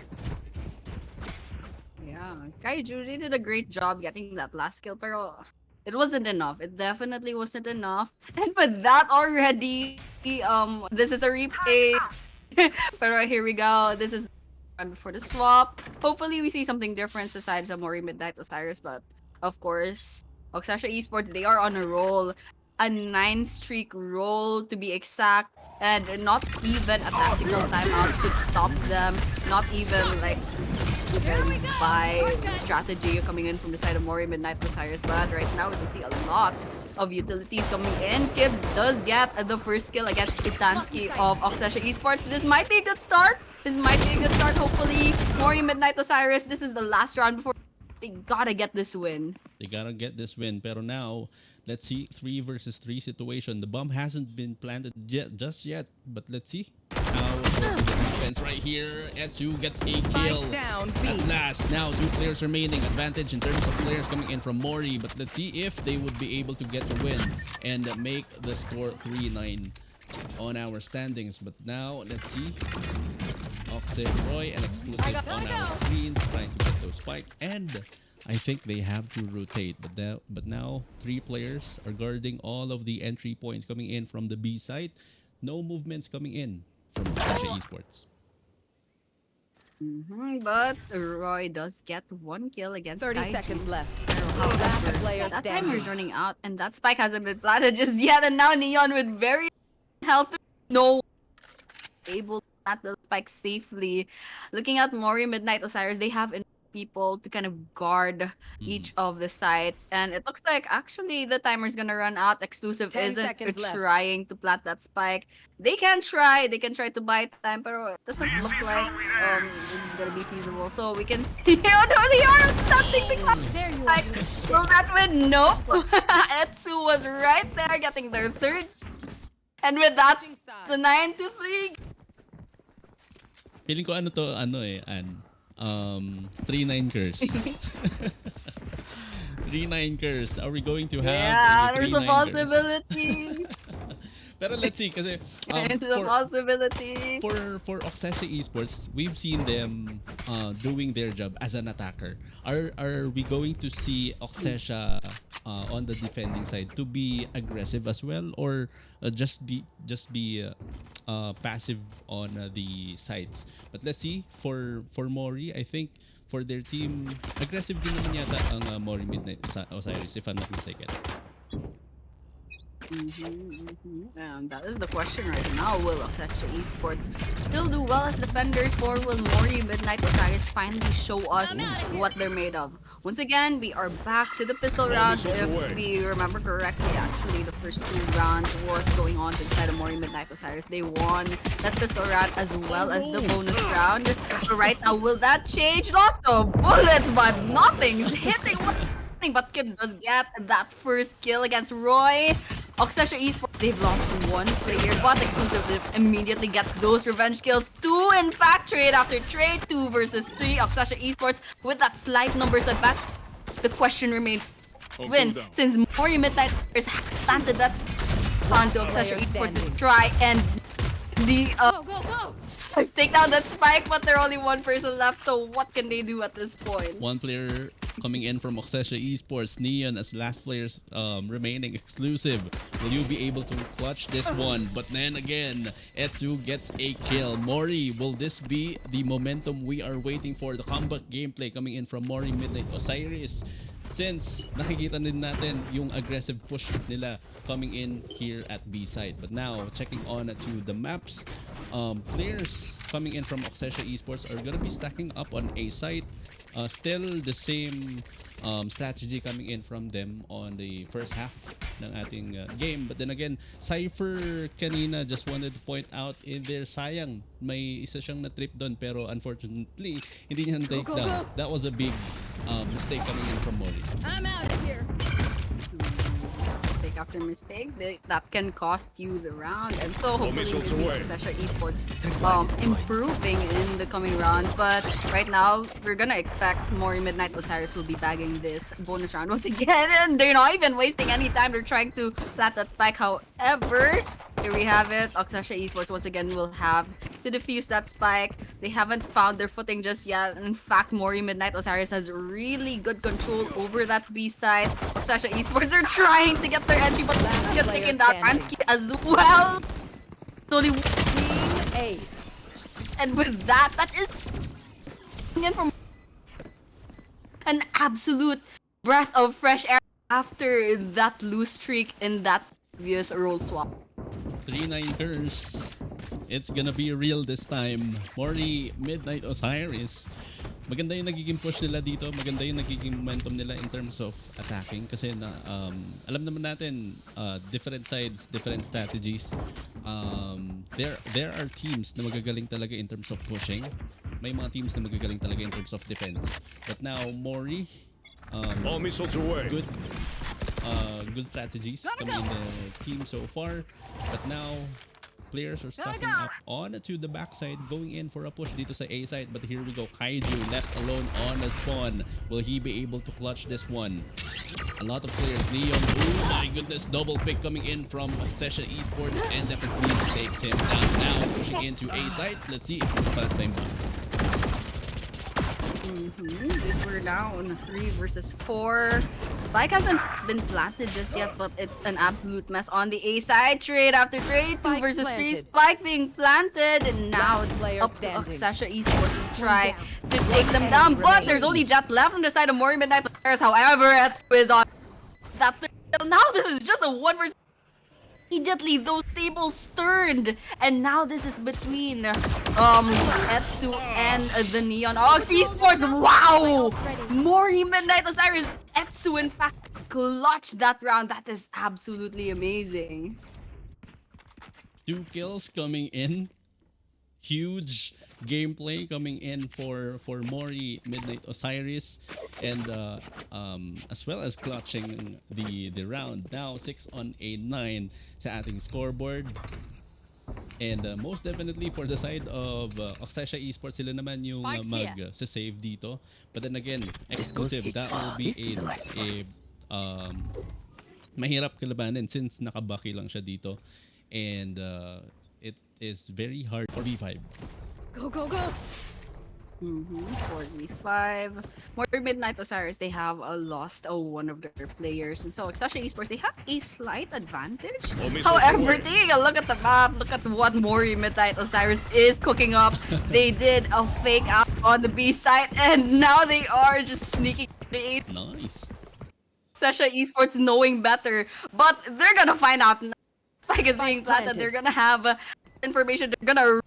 S1: Yeah, Kaiju, they did a great job getting that last kill, pero it wasn't enough. It definitely wasn't enough. And with that already, this is a replay. Pero here we go. This is the round before the swap. Hopefully we see something different besides Mori Midnight Osiris, but of course, Oxesha Esports, they are on a roll. A 9-streak roll to be exact, and not even a tactical timeout could stop them. Not even like by strategy coming in from the side of Mori Midnight Osiris, but right now we can see a lot of utilities coming in. Kibbs does get the first kill against Itansky of Oxesha Esports. This might be a good start. Hopefully, Mori Midnight Osiris, this is the last round before they gotta get this win.
S4: They gotta get this win. Pero now, let's see, 3 versus 3 situation. The bomb hasn't been planted just yet, but let's see how it will be defended. defense right here. Etsu gets a
S3: Spike
S4: kill.
S3: down,
S4: At
S3: B.
S4: last, now 2 players remaining. Advantage in terms of players coming in from Mori. But let's see if they would be able to get the win and make the score 3-9 on our standings. But now, let's see. Oxe, Roy, and Exclusive on our screens trying to get those spike. And I think they have to rotate. But now 3 players are guarding all of the entry points coming in from the B side. No movements coming in from Sasha Esports.
S1: But Roy does get 1 kill against
S3: 30
S1: Kaiji.
S3: seconds left.
S1: However,
S3: Last player
S1: that
S3: standing.
S1: timer's running out, and that spike hasn't been planted just yet. And now Neon with very healthy, no able to plant the spike safely. Looking at Mori, Midnight, Osiris, they have enough people to kind of guard each of the sites, and it looks like actually the timer's gonna run out. Exclusive
S3: 10
S1: isn't
S3: seconds left.
S1: trying to plant that spike. They can try to buy time, but it doesn't look like this is gonna be feasible. So we can see oh no, they are starting to come.
S5: There you
S1: Like, will that win? Nope. Etsu was right there getting their 3rd, and with that, it's a 9-3.
S4: Feeling ko ano to, 3-9 curse. 3-9 curse. Are we going to have
S1: Yeah, there's a
S4: 3-9 curse?
S1: possibility.
S4: Pero let's see, kasi
S1: It's a possibility.
S4: for Oxesha Esports, we've seen them doing their job as an attacker. Are we going to see Oxesha on the defending side to be aggressive as well, or just be passive on the sides? But let's see for Mori, I think for their team, aggressive din naman yata ang Mori Midnight Osiris, if I'm not mistaken.
S1: That is the question right now. Will Oxesha Esports still do well as defenders, or will Mori Midnight Osiris finally show us what they're made of? Once again, we are back to the pistol round. If we remember correctly, actually, the first 2 rounds was going on inside of Mori Midnight Osiris. They won that pistol round as well as the bonus round. But right now, will that change? Lots of bullets, but nothing's hitting. But Kim does get that first kill against Roy. Oxesha Esports, they've lost 1 player, but Exclusive immediately gets those revenge kills. 2, in fact, trade after trade, 2 versus 3. Oxesha Esports with that slight numbers advantage. The question remains, win, since Mori Midnight has planted that on to Oxesha Esports to try and
S5: Go.
S1: take down that spike, but there's only 1 person left, so what can they do at this point?
S4: 1 player coming in from Oxesha Esports, Neon as last players remaining. Exclusive, will you be able to clutch this one? But then again, Etsu gets a kill. Mori, will this be the momentum we are waiting for? The comeback gameplay coming in from Mori Midnight Osiris, since nakikita din natin yung aggressive push nila coming in here at B side. But now, checking on to the maps, players coming in from Oxesha Esports are gonna be stacking up on A side. Still the same strategy coming in from them on the first half ng ating game. But then again, Cypher kanina just wanted to point out in their sayang. May isa siyang na-trip doon, pero unfortunately, hindi niya na-take down. That was a big mistake coming in from Mori.
S5: I'm out of here.
S1: Mistake after mistake, that can cost you the round, and so hopefully we see Oxesha Esports improving in the coming rounds. But right now, we're gonna expect Mori Midnight Osiris will be bagging this bonus round once again, and they're not even wasting any time. They're trying to plant that spike. However, here we have it. Oxesha Esports once again will have to defuse that spike. They haven't found their footing just yet. In fact, Mori Midnight Osiris has really good control over that B side. Oxesha Esports are trying to get their entry, but just taking that Ransky as well. It's only
S3: Team Ace.
S1: and with that is in from an absolute breath of fresh air after that lose streak in that previous role swap.
S4: 3-9 curse. It's gonna be real this time. Mori Midnight Osiris. Maganda yung nagiging push nila dito. Maganda yung nagiging momentum nila in terms of attacking. Kasi na, alam naman natin, different sides, different strategies. There are teams na magagaling talaga in terms of pushing. May mga teams na magagaling talaga in terms of defense. But now, Mori,
S6: All missiles away.
S4: good strategies coming in the team so far. But now, players are stacking up on to the backside, going in for a push dito sa A side. But here we go, Kaiju left alone on the spawn. Will he be able to clutch this one? A lot of players. Leon, oh my goodness, double pick coming in from Sesha Esports and definitely takes him down. Now pushing into A side. Let's see if we can find time.
S1: We're down 3 versus 4. Spike hasn't been planted just yet, but it's an absolute mess on the A side. Trade after trade, 2 versus 3. Spike being planted, and now it's up to Sesha Esports to try to take them down. But there's only Jet left on the side of Mori Midnight Players. However, Etsu is on that third kill. Now this is just a 1 versus. Immediately those tables turned, and now this is between Etsu and the Neon Ox Esports. Wow! Mori Midnight Osiris, Etsu in fact clutched that round. That is absolutely amazing.
S4: 2 kills coming in. Huge gameplay coming in for Mori Midnight Osiris, and as well as clutching the round. Now 6 on a 9 sa ating scoreboard. And most definitely for the side of Oxesha Esports, sila naman yung mag-save dito. But then again, exclusive, that will be a mahirap kalabanin since nakabaki lang siya dito. And it is very hard for V5.
S5: Go, go, go!
S1: 4v5. More Midnight Osiris, they have lost one of their players, and so Oxesha Esports, they have a slight advantage. However, taking a look at the map, look at what Mori Midnight Osiris is cooking up. They did a fake out on the B side, and now they are just sneaking the A.
S4: Nice.
S1: Oxesha Esports knowing better, but they're gonna find out now. Spike is being planted. They're gonna have information. They're gonna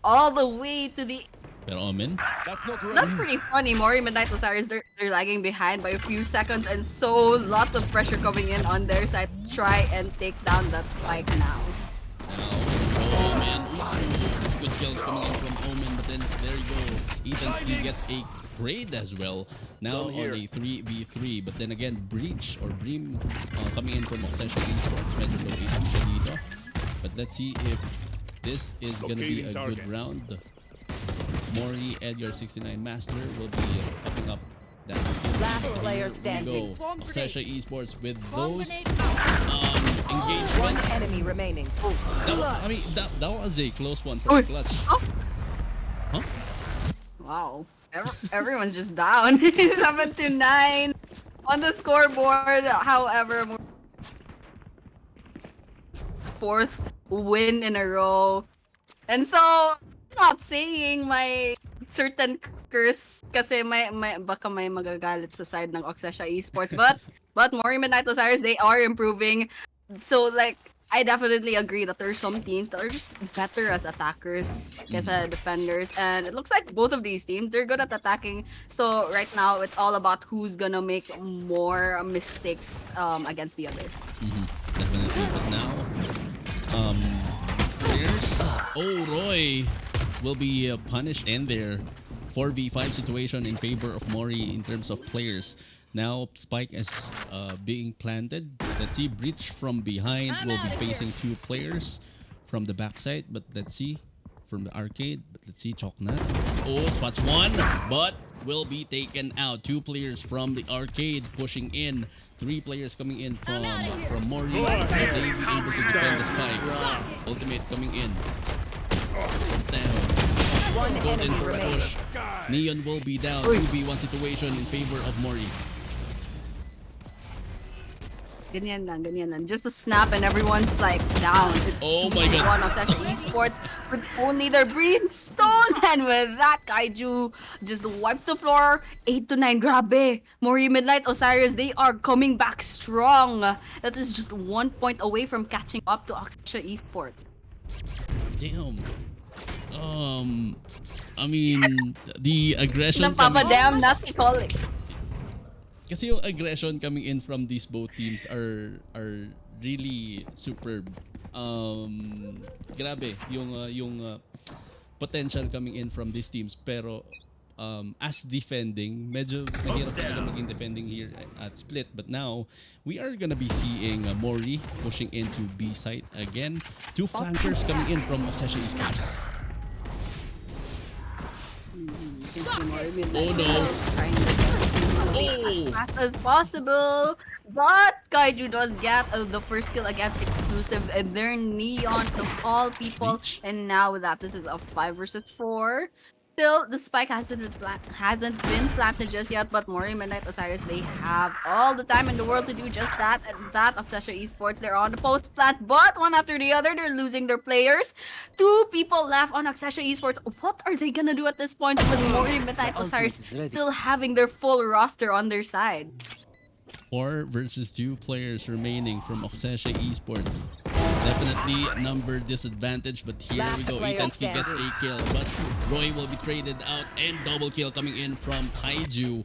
S1: all the way to the.
S4: Pero Omen?
S1: That's pretty funny. Mori Midnight Osiris, they're lagging behind by a few seconds, and so lots of pressure coming in on their side to try and take down that Spike now.
S4: Omen. Good kills coming in from Omen, but then there you go. Ethanski gets a grade as well. Now on a 3v3, but then again, Breach or Bream coming in from Oxesha Esports. Medyo located siya dito. But let's see if this is gonna be a good round. Mori, Edgar 69 Master will be popping up that
S3: last player standing.
S4: Oxesha Esports with those engagements.
S3: One enemy remaining.
S4: I mean, that was a close one for the clutch.
S1: Oh.
S4: Huh?
S1: Wow. Everyone's just down. 7-9 on the scoreboard. However, fourth win in a row. And so, not saying my certain curse kasi baka may magagalit sa side ng Oxesha Esports, but Mori Midnight Osiris, they are improving. So like I definitely agree that there are some teams that are just better as attackers kaysa defenders, and it looks like both of these teams, they're good at attacking. So right now it's all about who's gonna make more mistakes against the other.
S4: Definitely, but now Roy will be punished in their 4v5 situation in favor of Mori in terms of players. Now Spike is being planted. Let's see, Breach from behind will be facing 2 players from the backside, but let's see from the arcade. But let's see, Choknat. Oh, spots 1, but will be taken out. 2 players from the arcade pushing in. 3 players coming in from Mori. They will be able to defend the Spike. Ultimate coming in. Down. Goes in for a push. Neon will be down. 2v1 situation in favor of Mori.
S1: Ganyan lang. Just a snap and everyone's like down. It's
S4: oh my god.
S1: One of Sesha Esports with only their brimstone, and with that, Kaiju just wipes the floor. 8-9, grabe. Mori Midnight Osiris, they are coming back strong. That is just 1 point away from catching up to Oxesha Esports.
S4: Damn. I mean, the aggression
S1: Napapadam na si Colin.
S4: Kasi yung aggression coming in from these both teams are really superb. Grabe yung potential coming in from these teams, pero as defending. Medyo mahirap talaga maging defending here at split. But now, we are gonna be seeing Mori pushing into B site again. Two flankers coming in from Obsession Esports. Oh no! Oh!
S1: As fast as possible. But Kaiju does get the first kill against Exclusive and their Neon of all people.
S4: Reach.
S1: And now that this is a 5 versus 4. Still, the spike hasn't been planted just yet, but Mori, Midnight, Osiris, they have all the time in the world to do just that. And that, Obsession Esports, they're on the post plant, but one after the other, they're losing their players. Two people left on Obsession Esports. What are they gonna do at this point with Mori, Midnight, Osiris still having their full roster on their side?
S4: 4 versus 2 players remaining from Oksesha Esports. Definitely number disadvantage, but here we go. Itansky gets a kill, but Roy will be traded out and double kill coming in from Kaiju.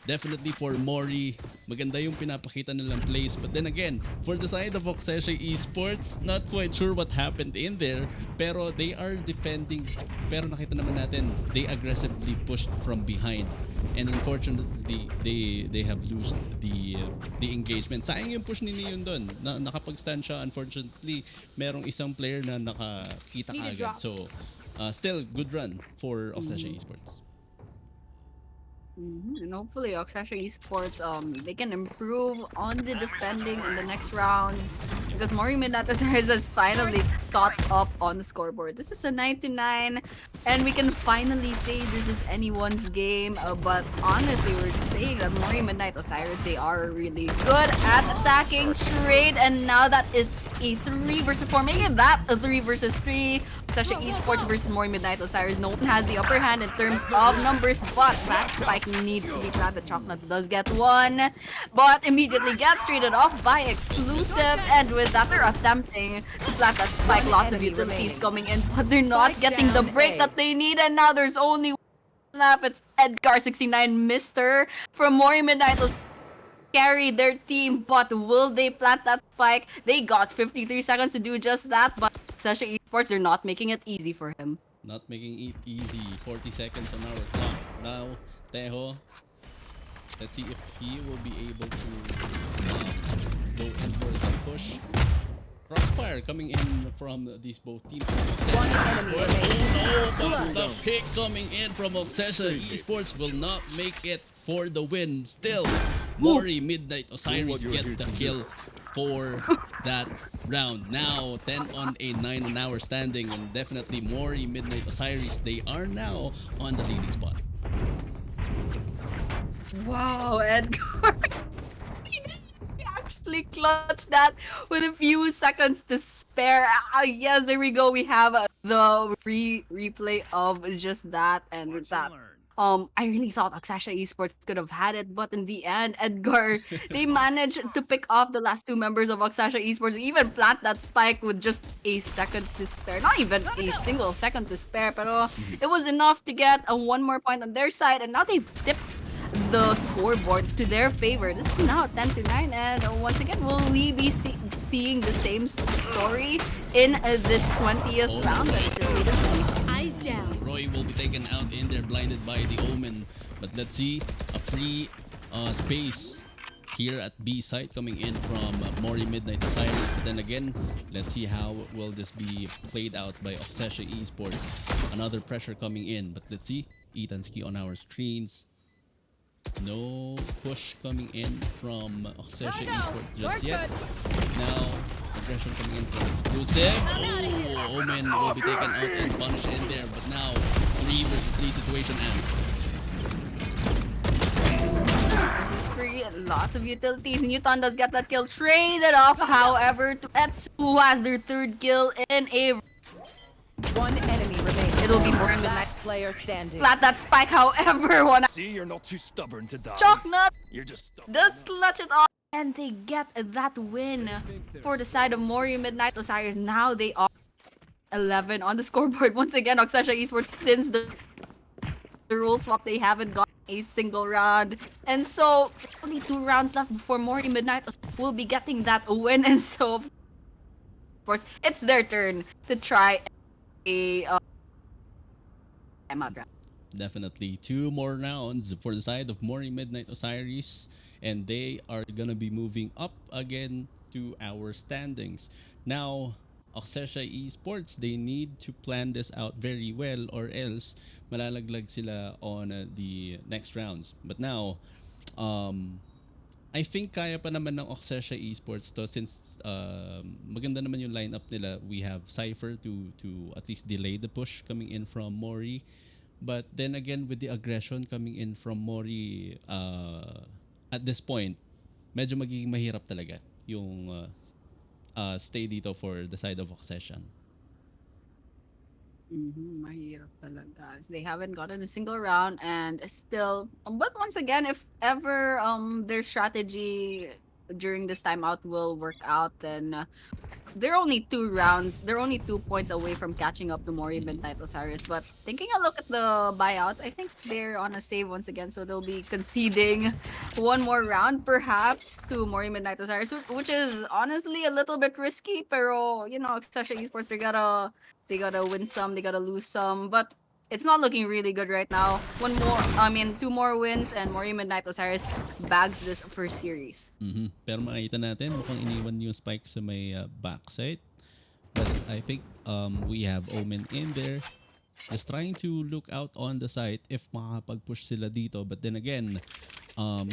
S4: Definitely for Mori, maganda yung pinapakita nilang plays. But then again, for the side of Oksesha Esports, not quite sure what happened in there. Pero they are defending. Pero nakita naman natin, they aggressively pushed from behind. And unfortunately, they have lost the engagement. Sayang yung push ni Neon doon. Nakapag-stand siya. Unfortunately, merong isang player na nakakita agad. So, still good run for Oksesha Esports.
S1: And hopefully Oksesha Esports they can improve on the defending in the next rounds because Mori Midnight Osiris has finally caught up on the scoreboard. This is a 9-9 and we can finally say this is anyone's game, but honestly we're saying that Mori Midnight Osiris, they are really good at attacking trade, and now that is a 3 versus 4, making that a 3 versus 3. Oksesha Esports versus Mori Midnight Osiris. No one has the upper hand in terms of numbers, but that spike needs to be planted. Chocolate does get one, but immediately gets traded off by Exclusive, and with that they're attempting to plant that spike. Lots of utilities coming in, but they're not getting the break that they need, and now there's only one left. It's Edgar69 Mister from Mori Midnight Osiris. Carry their team, but will they plant that spike? They got 53 seconds to do just that, but Oksesha Esports, they're not making it easy for him.
S4: Not making it easy. 40 seconds on our clock. Now, Teho, let's see if he will be able to go in for the push. Crossfire coming in from these both teams.
S3: One enemy remaining.
S4: But the pick coming in from Oksesha Esports will not make it for the win. Still, Mori Midnight Osiris gets the kill for that round. Now 10 on a 9 on our standing, and definitely Mori Midnight Osiris, they are now on the leading spot.
S1: Wow, Edgar. He actually clutched that with a few seconds to spare. Yes, there we go. We have the replay of just that, and with that. I really thought Oksesha Esports could have had it, but in the end, Edgar, they managed to pick off the last two members of Oksesha Esports, even plant that spike with just a second to spare. Not even a single second to spare, pero it was enough to get a one more point on their side, and now they've tipped the scoreboard to their favor. This is now 10-9, and once again, will we be seeing the same story in this 20th round? Let's just wait and see.
S5: Eyes down.
S4: Roy will be taken out in there, blinded by the Omen. But let's see, a free space here at B site coming in from Mori Midnight Osiris. But then again, let's see how will this be played out by Oksesha Esports. Another pressure coming in, but let's see. Itansky on our screens. No push coming in from Oksesha Esports just yet. Now, aggression coming in from Exclusive. Oh, Omen will be taken out and punished in there. But now, 3 versus 3 situation and
S1: versus 3, lots of utilities. Newton does get that kill traded off, however, to Etsu, who has their third kill in a...
S3: One enemy remaining.
S1: It'll be more midnight.
S3: Last player standing.
S1: Flat that spike, however, one
S6: See, you're not too stubborn to die.
S1: Chocolate
S6: You're just stubborn.
S1: does clutch it off, and they get that win for the side of Mori Midnight Osiris. Now they are 11 on the scoreboard. Once again, Oksesha Esports, since the rule swap, they haven't got a single round. And so, only 2 rounds left before Mori Midnight will be getting that win. And so, of course, it's their turn to try a timeout round.
S4: Definitely. Two more rounds for the side of Mori Midnight Osiris, and they are gonna be moving up again to our standings. Now, Oxesha Esports, they need to plan this out very well or else malalaglag sila on the next rounds. But now, um, I think kaya pa naman ng Oxesha Esports to since maganda naman yung lineup nila. We have Cypher to at least delay the push coming in from Mori. But then again, with the aggression coming in from Mori at this point, medyo magiging mahirap talaga yung stay dito for the side of Oxession.
S1: Mahirap talaga. They haven't gotten a single round and still but once again if ever their strategy during this timeout will work out then they're only 2 rounds. They're only 2 points away from catching up to Mori Midnight Osiris. But taking a look at the buyouts, I think they're on a save once again. So they'll be conceding one more round, perhaps, to Mori Midnight Osiris, which is honestly a little bit risky. Pero you know, Sasha Esports, they gotta win some, they gotta lose some. But it's not looking really good right now. Two more wins and Mori Midnight Osiris bags this first series.
S4: Pero makita natin, mukhang iniwan yung spike sa may backside. But I think we have Omen in there. Just trying to look out on the site if makakapag-push sila dito. But then again,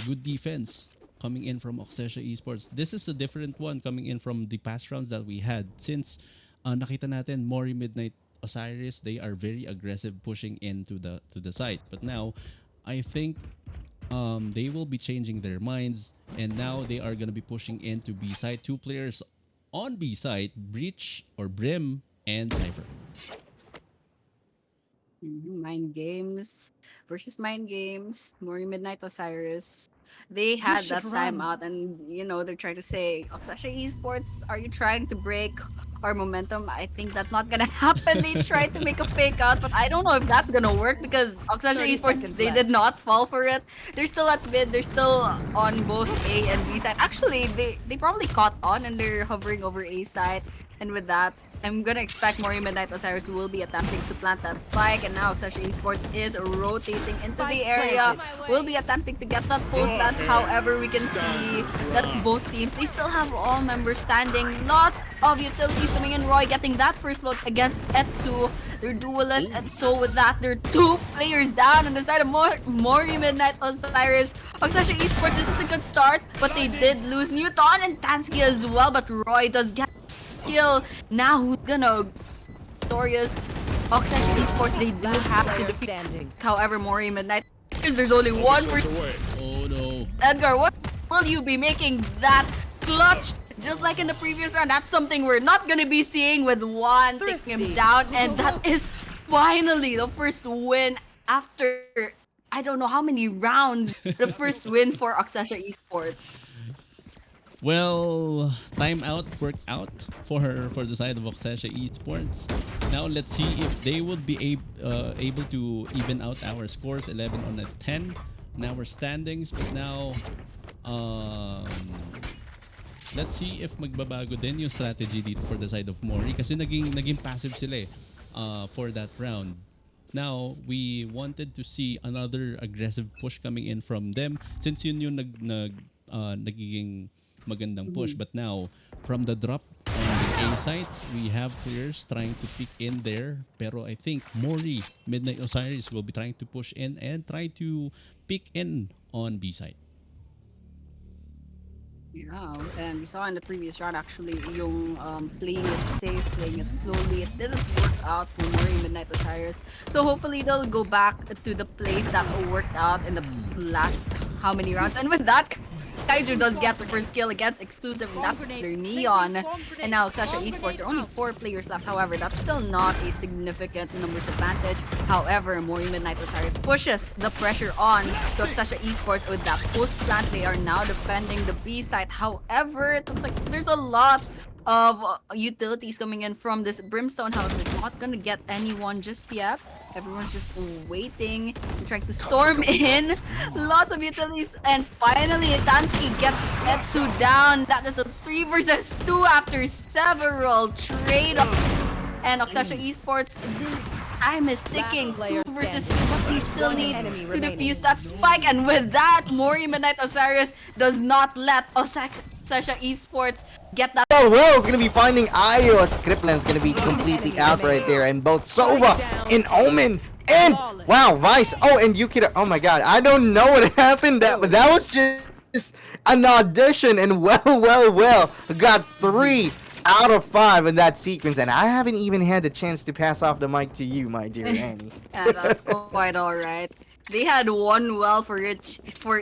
S4: good defense coming in from Oxesha Esports. This is a different one coming in from the past rounds that we had. Since nakita natin, Mori Midnight Osiris, they are very aggressive pushing into the site. But now, I think they will be changing their minds, and now they are gonna be pushing into B site. 2 players on B site, Breach or Brim and Cypher.
S1: Mind Games versus Mind Games, Mori Midnight Osiris. They had that timeout, and you know they're trying to say, Oxesha Esports, are you trying to break our momentum? I think that's not gonna happen. They tried to make a fake out, but I don't know if that's gonna work because Oxesha
S3: 30
S1: Esports,
S3: seconds
S1: they
S3: left.
S1: did not fall for it. They're still at mid. They're still on both A and B side. Actually, they probably caught on and they're hovering over A side, and with that, I'm gonna expect Mori Midnight Osiris will be attempting to plant that spike, and now Oxesha Esports is rotating into
S3: Spike
S1: the area.
S3: planted.
S1: Will be attempting to get that post plant. However, we can see that both teams, they still have all members standing. Lots of utilities coming in. Roy getting that first blood against Etsu. They're duelists, and so with that, there are 2 players down on the side of Mori Midnight Osiris. Oxesha Esports, this is a good start, but they did lose Newton and Tansky as well, but Roy does get kill. Now who's gonna victorious? Oxesha Esports, they do have to
S3: Player
S1: defeat.
S3: standing.
S1: However, Mori Midnight, there's only one for
S4: Oh no.
S1: Edgar. What will you be making that clutch? Just like in the previous round, that's something we're not gonna be seeing with Juan taking him down, and that is finally the first win after I don't know how many rounds. The first win for Oxesha Esports.
S4: Well, timeout worked out for the side of Oxesha Esports. Now let's see if they would be able to even out our scores. 11 on a 10 in our standings. But now, let's see if magbabago din yung strategy dito for the side of Mori kasi naging passive sila for that round. Now, we wanted to see another aggressive push coming in from them since yun yung nagiging magandang push. But now, from the drop on the A side, we have players trying to pick in there. Pero I think Mori Midnight Osiris will be trying to push in and try to pick in on B side.
S1: Yeah, and we saw in the previous round actually yung playing it safe, playing it slowly. It didn't work out for Mori Midnight Osiris. So hopefully they'll go back to the place that worked out in the last how many rounds. And with that, Kaiju does get the first kill against Exclusive, and that's their Neon. And now Oxesha Esports, there are only 4 players left. However, that's still not a significant numbers advantage. However, Mori Midnight Osiris pushes the pressure on to Oxesha Esports with that post plant. They are now defending the B site. However, it looks like there's a lot of utilities coming in from this Brimstone. However, it's not gonna get anyone just yet. Everyone's just waiting and trying to storm in. Lots of utilities, and finally Tansky gets Epsu down. That is a 3 versus 2 after several trade-offs. And Oxasha Esports, their time is ticking.
S3: player
S1: 2 versus 2,
S3: standing.
S1: but they still
S3: One
S1: need
S3: enemy
S1: to
S3: remaining.
S1: defuse that spike. And with that, Mori Midnight Osiris does not let Oxasha Esports get that.
S2: Oh, well, it's gonna be finding Io. Scriptland's gonna be completely out right there, and both Sova and Omen and wow, Vice. Oh, and Yukita. Oh my God, I don't know what happened. That was just an audition, and well, got 3 out of 5 in that sequence, and I haven't even had the chance to pass off the mic to you, my dear Annie.
S1: Yeah, that's quite alright. They had one well for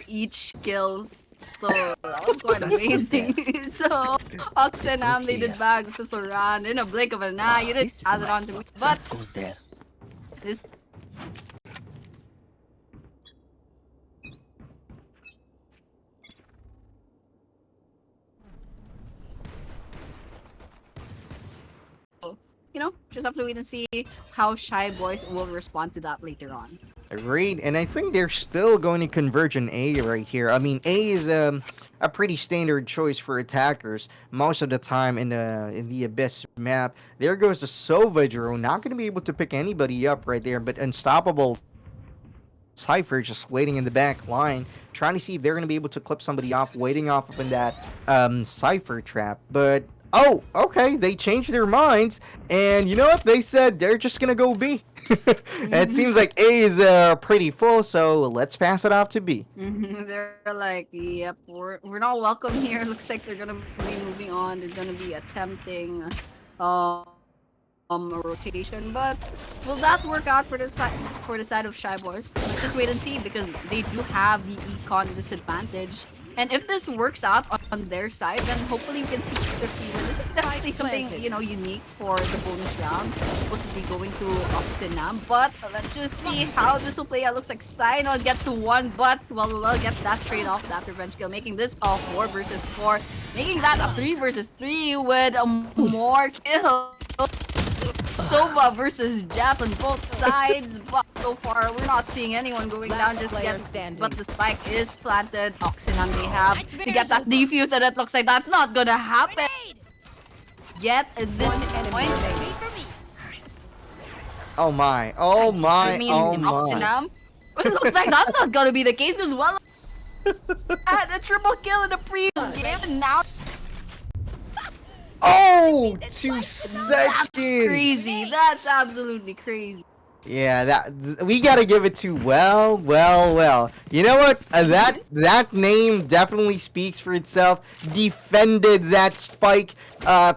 S1: each kills. So that was quite amazing. So Ox and Am, they did bag to Soran in a blink of an eye. You didn't pass it on to me. But
S6: Goes there.
S1: this just have to wait and see how Shy Boys will respond to that later on.
S2: Agreed, and I think they're still going to converge on A right here. I mean, A is a pretty standard choice for attackers most of the time in the Abyss map. There goes the Sova drone, not going to be able to pick anybody up right there, but Unstoppable Cypher just waiting in the back line, trying to see if they're going to be able to clip somebody off, waiting off up in that Cypher trap, but oh, okay, they changed their minds, and you know what? They said they're just gonna go B. And it seems like A is pretty full, so let's pass it off to B.
S1: They're like, yep, we're not welcome here. Looks like they're gonna be moving on. They're gonna be attempting a rotation, but will that work out for the side of Shy Boys? Let's just wait and see, because they do have the econ disadvantage. And if this works out on their side, then hopefully we can see their fever. This is definitely something, unique for the bonus round. Supposed to be going to Oxenam. But let's just see how this will play out. Looks like Sinon gets 1, but well gets that trade off, that revenge kill, making this a 4 versus 4. Making that a 3 versus 3 with more kills. Sova versus Jeff on both sides, but so far we're not seeing anyone going down just yet. But the spike is planted. Oxenham, they have to get that defuse, and it looks like that's not gonna happen yet at this point.
S2: Oh my,
S1: I mean, Oxenham. It looks like that's not gonna be the case as well. Had a triple kill in the previous game, and now.
S2: Oh, 2 seconds.
S1: That's crazy. That's absolutely crazy.
S2: Yeah, we gotta give it to well. You know what? That name definitely speaks for itself. Defended that spike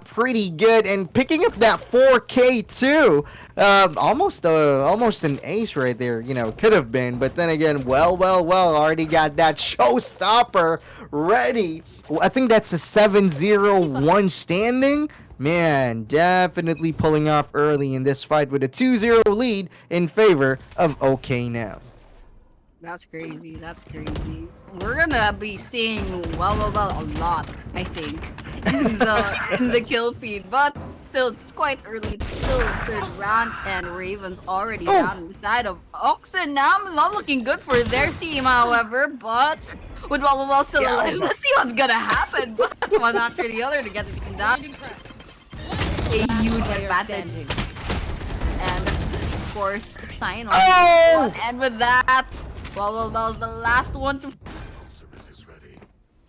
S2: pretty good, and picking up that 4K too. Almost an ace right there. Could have been, but then again, well. Already got that showstopper ready. I think that's a 7-0-1 standing. Man, definitely pulling off early in this fight with a 2-0 lead in favor of OK Now.
S1: That's crazy. We're gonna be seeing well a lot, I think, in the kill feed. But still, it's quite early. It's still the 3rd round, and Raven's already down on the side of Oxenham. Not looking good for their team, however. But with well still alive, let's see what's gonna happen. But one after the other to get it done. A huge advantage. And of course, Sign on. And with that, Well's the last one to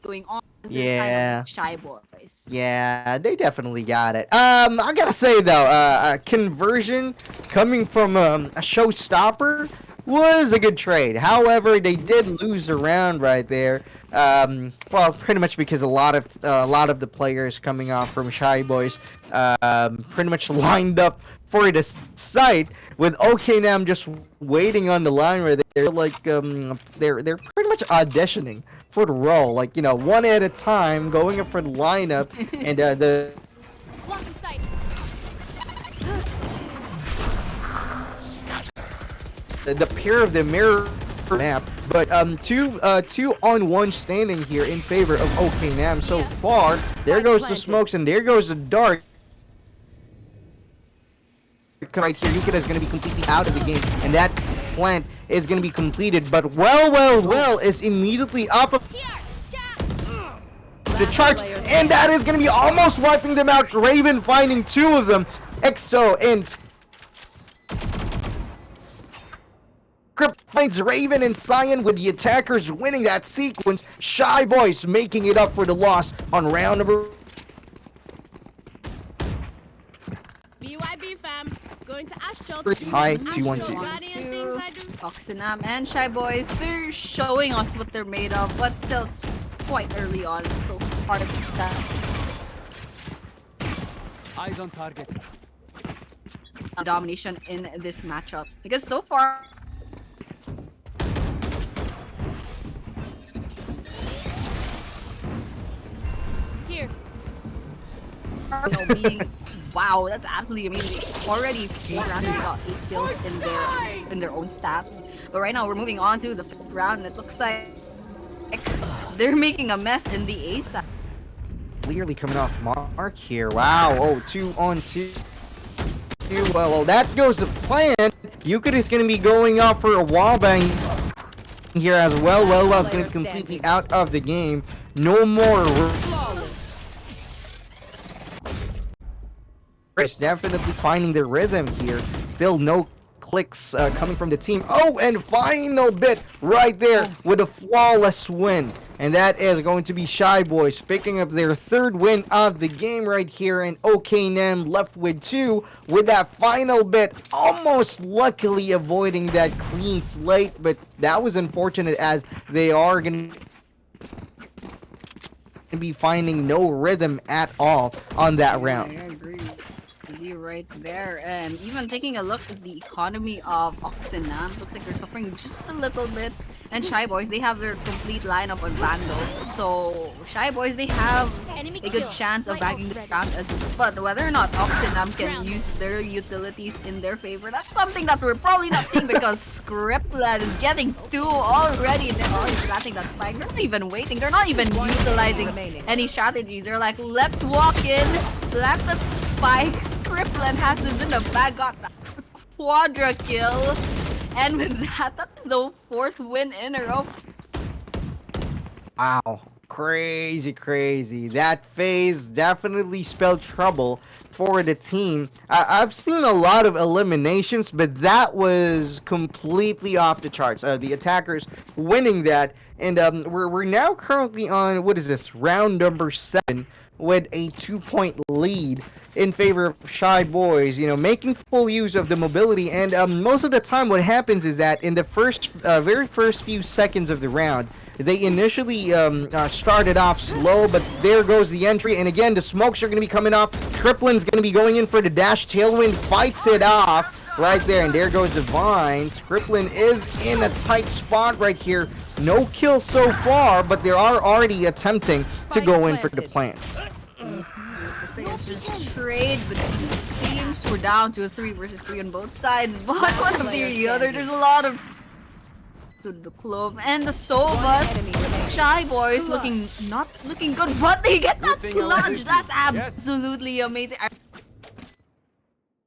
S1: going on.
S2: Yeah.
S1: Shy Boys.
S2: Yeah, they definitely got it. I gotta say though, conversion coming from a showstopper was a good trade. However, they did lose the round right there. Well, pretty much because a lot of the players coming off from Shy Boys pretty much lined up for the site, with OKNAM just waiting on the line right there. Like they're pretty much auditioning for the role, like one at a time, going up for the lineup, and the. The pair of the mirror map, but 2-on-1 standing here in favor of OKNAM so far. There goes the smokes, and there goes the dart. Right here, Yukita is going to be completely out of the game, and that plant is going to be completed. But well is immediately up of the charge, and that is going to be almost wiping them out. Raven finding 2 of them. EXO and Script finds Raven and Cyan with the attackers winning that sequence. Shy Boys making it up for the loss on round number.
S7: BYB fam, going to Astro.
S2: Tie 2-1-2.
S1: Oxenam and Shy Boys, they're showing us what they're made of, but still quite early on. It's still hard to tell.
S6: Eyes on target.
S1: Domination in this matchup because so far
S7: Here.
S1: being wow, that's absolutely amazing. Already 4 rounds and they got 8 kills in their own stats. But right now we're moving on to the 5th round and it looks like they're making a mess in the A side.
S2: Clearly coming off mark here. Wow. Oh, 2-on-2. Well, that goes to plan. Yukid is going to be going out for a wall bang here as well. Well, is going to be completely out of the game. No more. Definitely finding their rhythm here. Still no clicks coming from the team. Oh, and final bit right there with a flawless win. And that is going to be Shy Boys picking up their 3rd win of the game right here. And OKNM left with 2 with that final bit, almost luckily avoiding that clean slate. But that was unfortunate as they are going to be finding no rhythm at all on that round.
S1: I agree. Right there, and even taking a look at the economy of Oxenam, looks like they're suffering just a little bit. And Shy Boys, they have their complete lineup on Vandals, so Shy Boys, they have a good chance of bagging the round as well. But whether or not Oxenam can use their utilities in their favor, that's something that we're probably not seeing because Scriptlad is getting 2 already. They're already planting that spike. They're not even waiting. They're not even utilizing any strategies. They're like, let's walk in, plant that spike. Scriptlad has this in the bag, got that quadra kill. And with that, that is the 4th win in a row.
S2: Wow. Crazy. That phase definitely spelled trouble for the team. I've seen a lot of eliminations, but that was completely off the charts. The attackers winning that. And we're now currently on, what is this, round number 7 with a 2-point lead in favor of Shy Boys, you know, making full use of the mobility. And most of the time what happens is that in the very first few seconds of the round, they initially started off slow, but there goes the entry. And again, the smokes are going to be coming off. Triplin's going to be going in for the dash. Tailwind fights it off right there. And there goes the Vine. Triplin is in a tight spot right here. No kill so far, but they are already attempting to go in for the plant.
S1: It's just trade between teams. We're down to a 3 versus 3 on both sides, but one of the other, there's a lot of the Clove and the Sovas. Shy Boys not looking good, but they get that clutch. That's absolutely amazing. I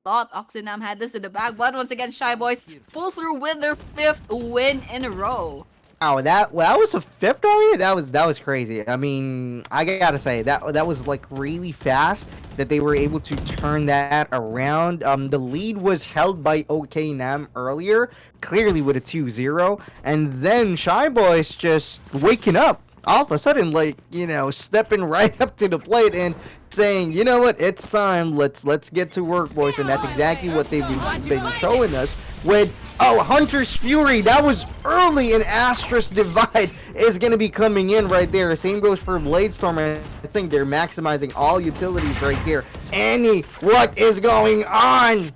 S1: thought Oxenam had this in the bag, but once again, Shy Boys pull through with their 5th win in a row.
S2: Wow, that was a 5th already? That was crazy. I mean, I gotta say that was like really fast that they were able to turn that around. The lead was held by OKNam earlier, clearly with a 2-0, and then Shy Boys just waking up all of a sudden, like, you know, stepping right up to the plate and saying, you know what, it's time. Let's get to work, boys. And that's exactly what they've been showing us with. Oh, Hunter's Fury, that was early, and Astra's Divide is going to be coming in right there. Same goes for Bladestorm, and I think they're maximizing all utilities right here. Annie, what is going on?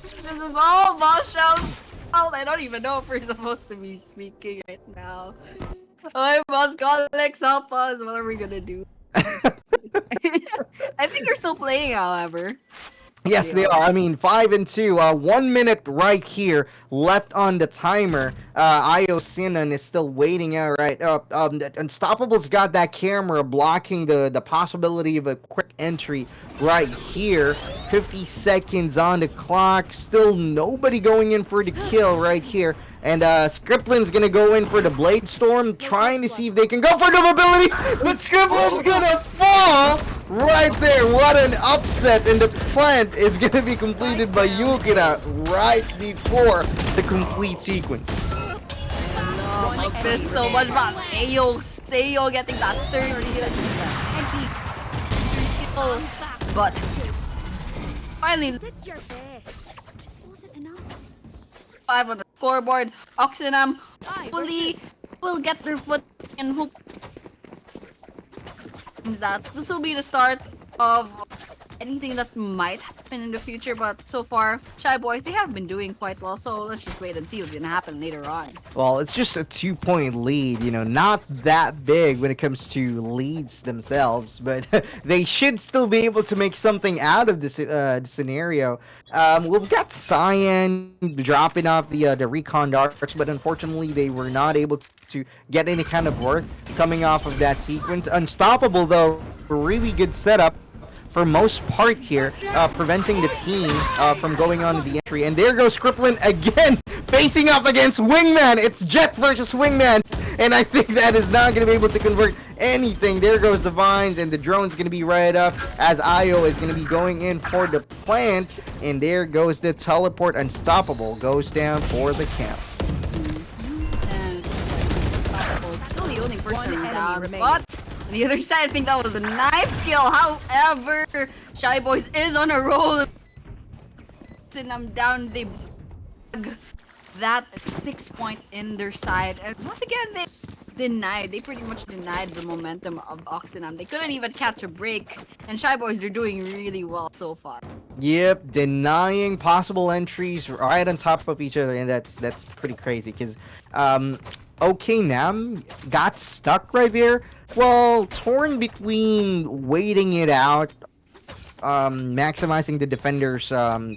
S1: This is all Bombshells. Oh, I don't even know if we're supposed to be speaking right now. Oh, boss Alex, help us. What are we going to do? I think they're still playing, however.
S2: Yes, they are. I mean, 5-2. 1 minute right here left on the timer. Io Sinan is still waiting out right up. Unstoppable's got that camera blocking the possibility of a quick entry right here. 50 seconds on the clock. Still nobody going in for the kill right here. And Scriplin's gonna go in for the Bladestorm, trying to see if they can go for the mobility, but Scriplin's gonna fall right there. What an upset. And the plant is going to be completed by Yukina right before the complete sequence.
S1: I miss so much about Sayo getting that third kill. But finally,
S5: Did your best. Just wasn't enough.
S1: 5 on the scoreboard. Oxenham
S5: Aye,
S1: hopefully will get their foot and hope that this will be the start of anything that might happen in the future. But so far, Shy Boys, they have been doing quite well. So let's just wait and see what's gonna happen later on.
S2: Well, it's just a 2-point lead, you know, not that big when it comes to leads themselves, but they should still be able to make something out of this scenario. We've got Cyan dropping off the recon darts, but unfortunately they were not able to get any kind of worth coming off of that sequence. Unstoppable, though, really good setup for most part here, preventing the team from going on to the entry. And there goes Scriptlin again, facing up against Wingman. It's Jet versus Wingman, and I think that is not going to be able to convert anything. There goes the Vines, and the drone's going to be right up as Io is going to be going in for the plant. And there goes the teleport. Unstoppable goes down for the camp.
S1: And Unstoppable is still the only person
S3: One enemy
S1: down.
S3: remaining.
S1: But on the other side, I think that was a knife kill. However, Shy Boys is on a roll. And I'm down. They bag that 6 point in their side. And once again, they pretty much denied the momentum of Oxenham. They couldn't even catch a break. And Shy Boys are doing really well so far.
S2: Yep, denying possible entries right on top of each other, and that's pretty crazy because OK Nam got stuck right there. Well, torn between waiting it out, maximizing the defender's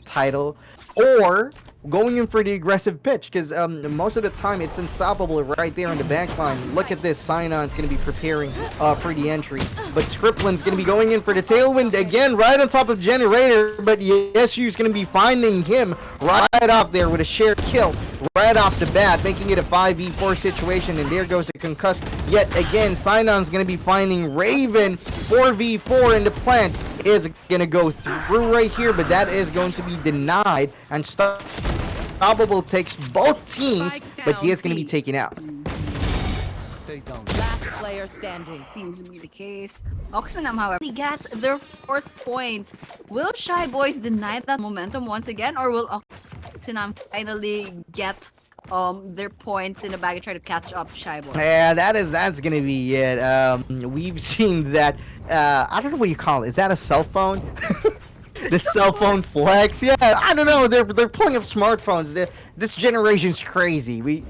S2: title, or going in for the aggressive pitch, because most of the time it's Unstoppable right there on the back line. Look at this, Sinon's going to be preparing for the entry, but Scriptlin's going to be going in for the tailwind again right on top of Generator, but Yesu's going to be finding him right off there with a shared kill right off the bat, making it a 5v4 situation, and there goes a concuss yet again. Sinon's going to be finding Raven 4v4, and the plant is going to go through right here, but that is going to be denied, and Unstoppable takes both teams, but he is going to be taken out.
S6: Stay down.
S3: Last player standing.
S1: Seems to be the case. Oxenham, however, gets their 4th point. Will Shy Boys deny that momentum once again, or will Oxenham finally get their points in the bag and try to catch up Shy Boys?
S2: Yeah, that's gonna be it. We've seen that. I don't know what you call it. Is that a cell phone? The cell phone flex. Yeah, I don't know. They're pulling up smartphones. This generation's crazy. We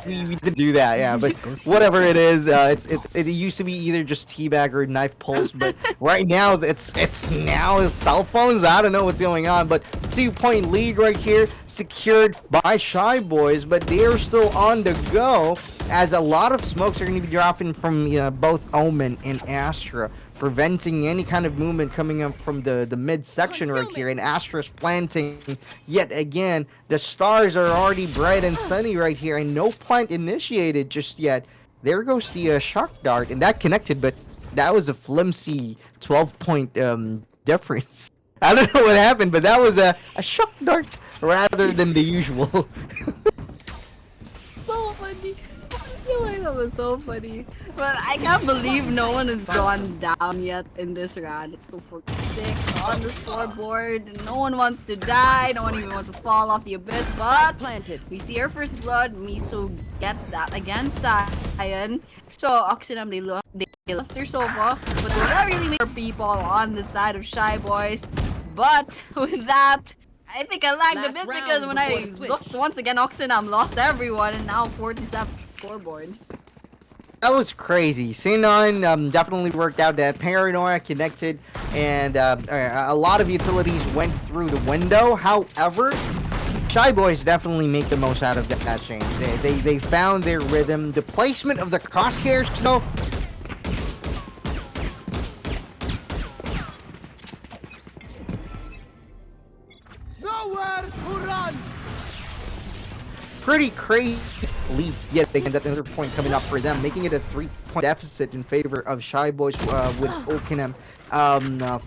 S2: didn't do that, yeah, but whatever it is, it used to be either just teabag or knife pulls, but right now it's now cell phones. I don't know what's going on, but 2-point lead right here secured by Shy Boys, but they're still on the go as a lot of smokes are going to be dropping from both Omen and Astra, preventing any kind of movement coming up from the mid-section right here, and Astra's planting yet again. The stars are already bright and sunny right here, and no plant initiated just yet. There goes the shock dart, and that connected, but that was a flimsy 12-point difference. I don't know what happened, but that was a shock dart rather than the usual.
S1: So funny. I feel like that was so funny. But I can't believe no one has gone down yet in this round. It's still 46 on the scoreboard. And no one wants to die. No one even wants to fall off the abyss. But
S3: Planted.
S1: we see our first blood. Miso gets that against Cyan. So Oxenham, they lost their Sova. But that really made people on the side of Shy Boys. But with that, I think I lagged a
S3: Last
S1: bit
S3: round
S1: because when I
S3: before the switch.
S1: looked once again, Oxenham lost everyone, and now 47 scoreboard.
S2: That was crazy. C9 definitely worked out. That Paranoia connected, and a lot of utilities went through the window. However, Shy Boys definitely make the most out of that change. They found their rhythm. The placement of the crosshairs, though. pretty crazy lead yet again. That another point coming up for them, making it a 3-point deficit in favor of Shy Boys with Oakenham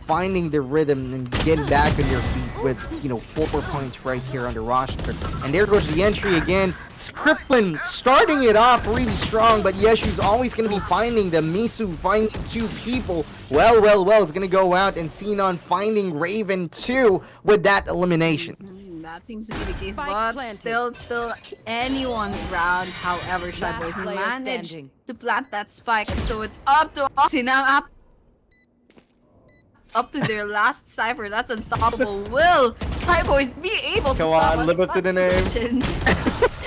S2: finding the rhythm and getting back on their feet with 4 points right here on the roster. And there goes the entry again. Skriplin starting it off really strong, but Yeshu's always going to be finding them. Misu finding 2 people. Well, it's going to go out, and Xenon finding Raven too with that elimination.
S1: That seems to be the case,
S3: Spike
S1: but
S3: planted.
S1: still anyone's round. However, Shy
S3: Last
S1: Boys
S3: player
S1: managed
S3: standing.
S1: to plant that spike, and so it's up to Oxinam, up to their last cipher. That's unstoppable. Will Shy Boys be able to
S2: Come
S1: stop
S2: on,
S1: us?
S2: live up to the name.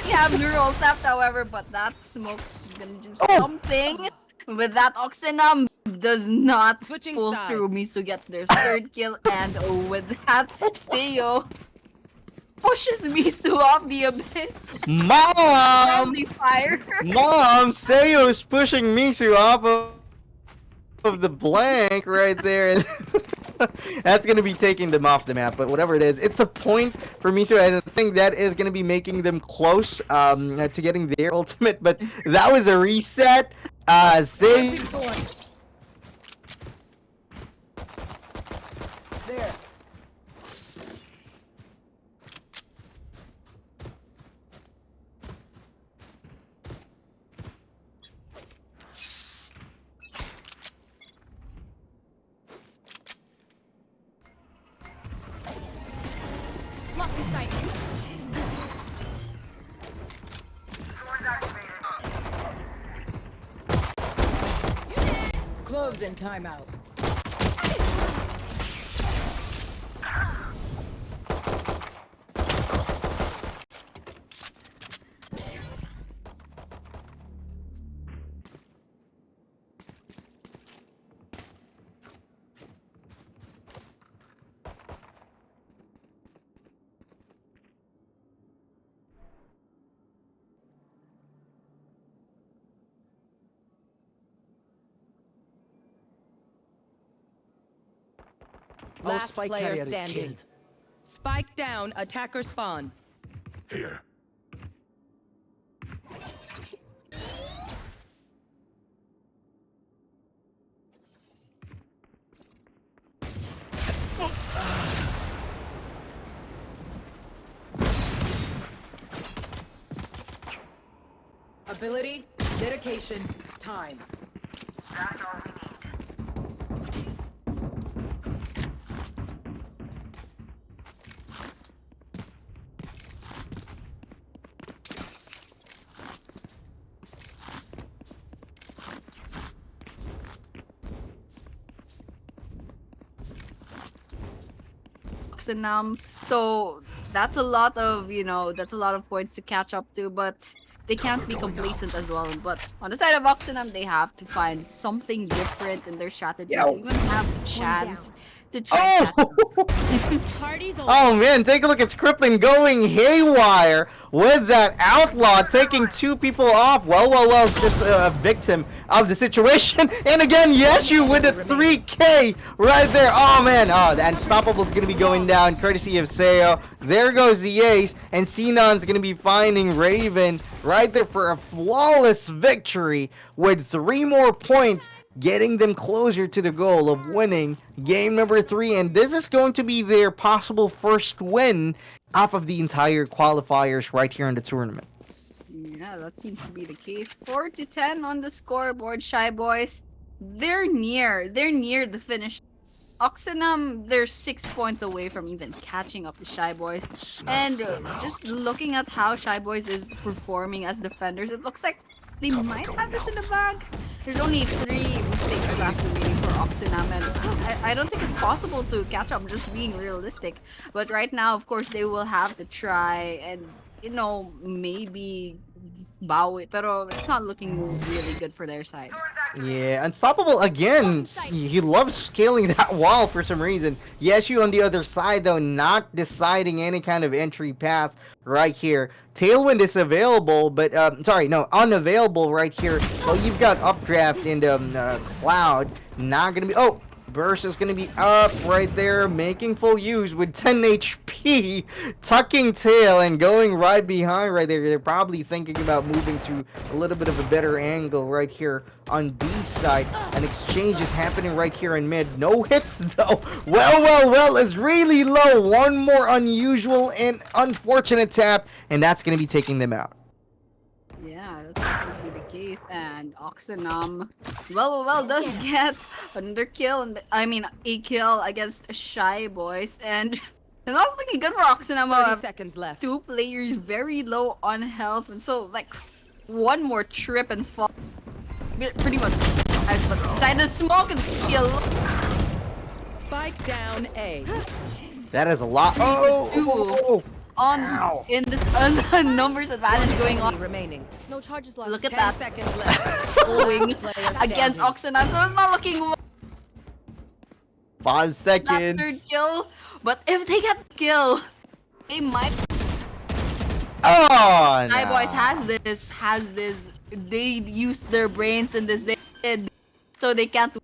S1: We have neural theft, however, but that smoke's gonna do
S2: Oh!
S1: something. With that, Oxenam does not
S3: Switching
S1: pull
S3: sides.
S1: through. Misu gets their 3rd kill, and with that, Seo pushes Misu off the abyss.
S2: Mom!
S1: Friendly fire.
S2: Mom, Seyo's pushing Misu off of the blank right there. That's going to be taking them off the map, but whatever it is, it's a point for Misu. I think that is going to be making them close to getting their ultimate, but that was a reset. Say
S3: There.
S7: Lock in sight.
S3: Close and timeout.
S6: Our
S3: Last
S6: spike
S3: player
S6: carrier is
S3: standing.
S6: killed.
S3: Spike down, attacker spawn.
S6: Here.
S3: Ability, dedication, time.
S1: Oxenam. So that's a lot of points to catch up to, but they can't be complacent as well. But on the side of Oxenam, they have to find something different in their strategy to even have a chance to try and catch up.
S2: Oh!
S7: Party's over.
S2: Oh man, take a look at Skriplin going haywire with that outlaw taking 2 people off. Well, just a victim of the situation. And again, Yeshu with a 3K right there. Oh man, the Unstoppable's gonna be going down courtesy of Seo. There goes the ace, and Xenon's gonna be finding Raven right there for a flawless victory with 3 more points, getting them closer to the goal of winning game number 3. And this is going to be their possible first win off of the entire qualifiers right here in the tournament.
S1: Yeah, that seems to be the case. 4-10 on the scoreboard, Shy Boys. They're near the finish. Oxenham, they're 6 points away from even catching up to Shy Boys. And just looking at how Shy Boys is performing as defenders, it looks like they might have this in the bag. There's only 3 mistakes left remaining for Oxenham, and I don't think it's possible to catch up, just being realistic. But right now, of course, they will have to try and, maybe bow it. Pero it's not looking really good for their side.
S2: Yeah, Unstoppable again. He loves scaling that wall for some reason. Yeshu on the other side, though, not deciding any kind of entry path right here. Tailwind is available, but unavailable right here. Well, you've got Updraft in the Cloud. Not gonna be. Oh, Burst is going to be up right there, making full use with 10 HP, tucking tail and going right behind right there. They're probably thinking about moving to a little bit of a better angle right here on B side. An exchange is happening right here in mid. No hits though. Well, it's really low. One more unusual and unfortunate tap, and that's going to be taking them out.
S1: Yeah, that's definitely the case. And Oxenum, does get another kill, and I mean a kill against Shy Boys, and it's not looking good for Oxenum.
S3: 30 seconds left.
S1: Two players very low on health, and so like one more trip and fall. Pretty much, inside the smoke is kill.
S3: Spike down A.
S2: That is a lot. Oh. Ow.
S1: In this numbers advantage going on.
S3: Remaining.
S7: No charges left.
S1: Look at
S3: 10
S1: that
S3: seconds left.
S1: going
S3: Player
S1: against
S3: standing.
S1: Oxenum, so it's not looking well.
S2: 5
S1: That
S2: seconds.
S1: third kill, but if they get the kill, they might.
S2: Oh,
S1: Shy
S2: no.
S1: Boys has this. They used their brains in this. They did, so they can't.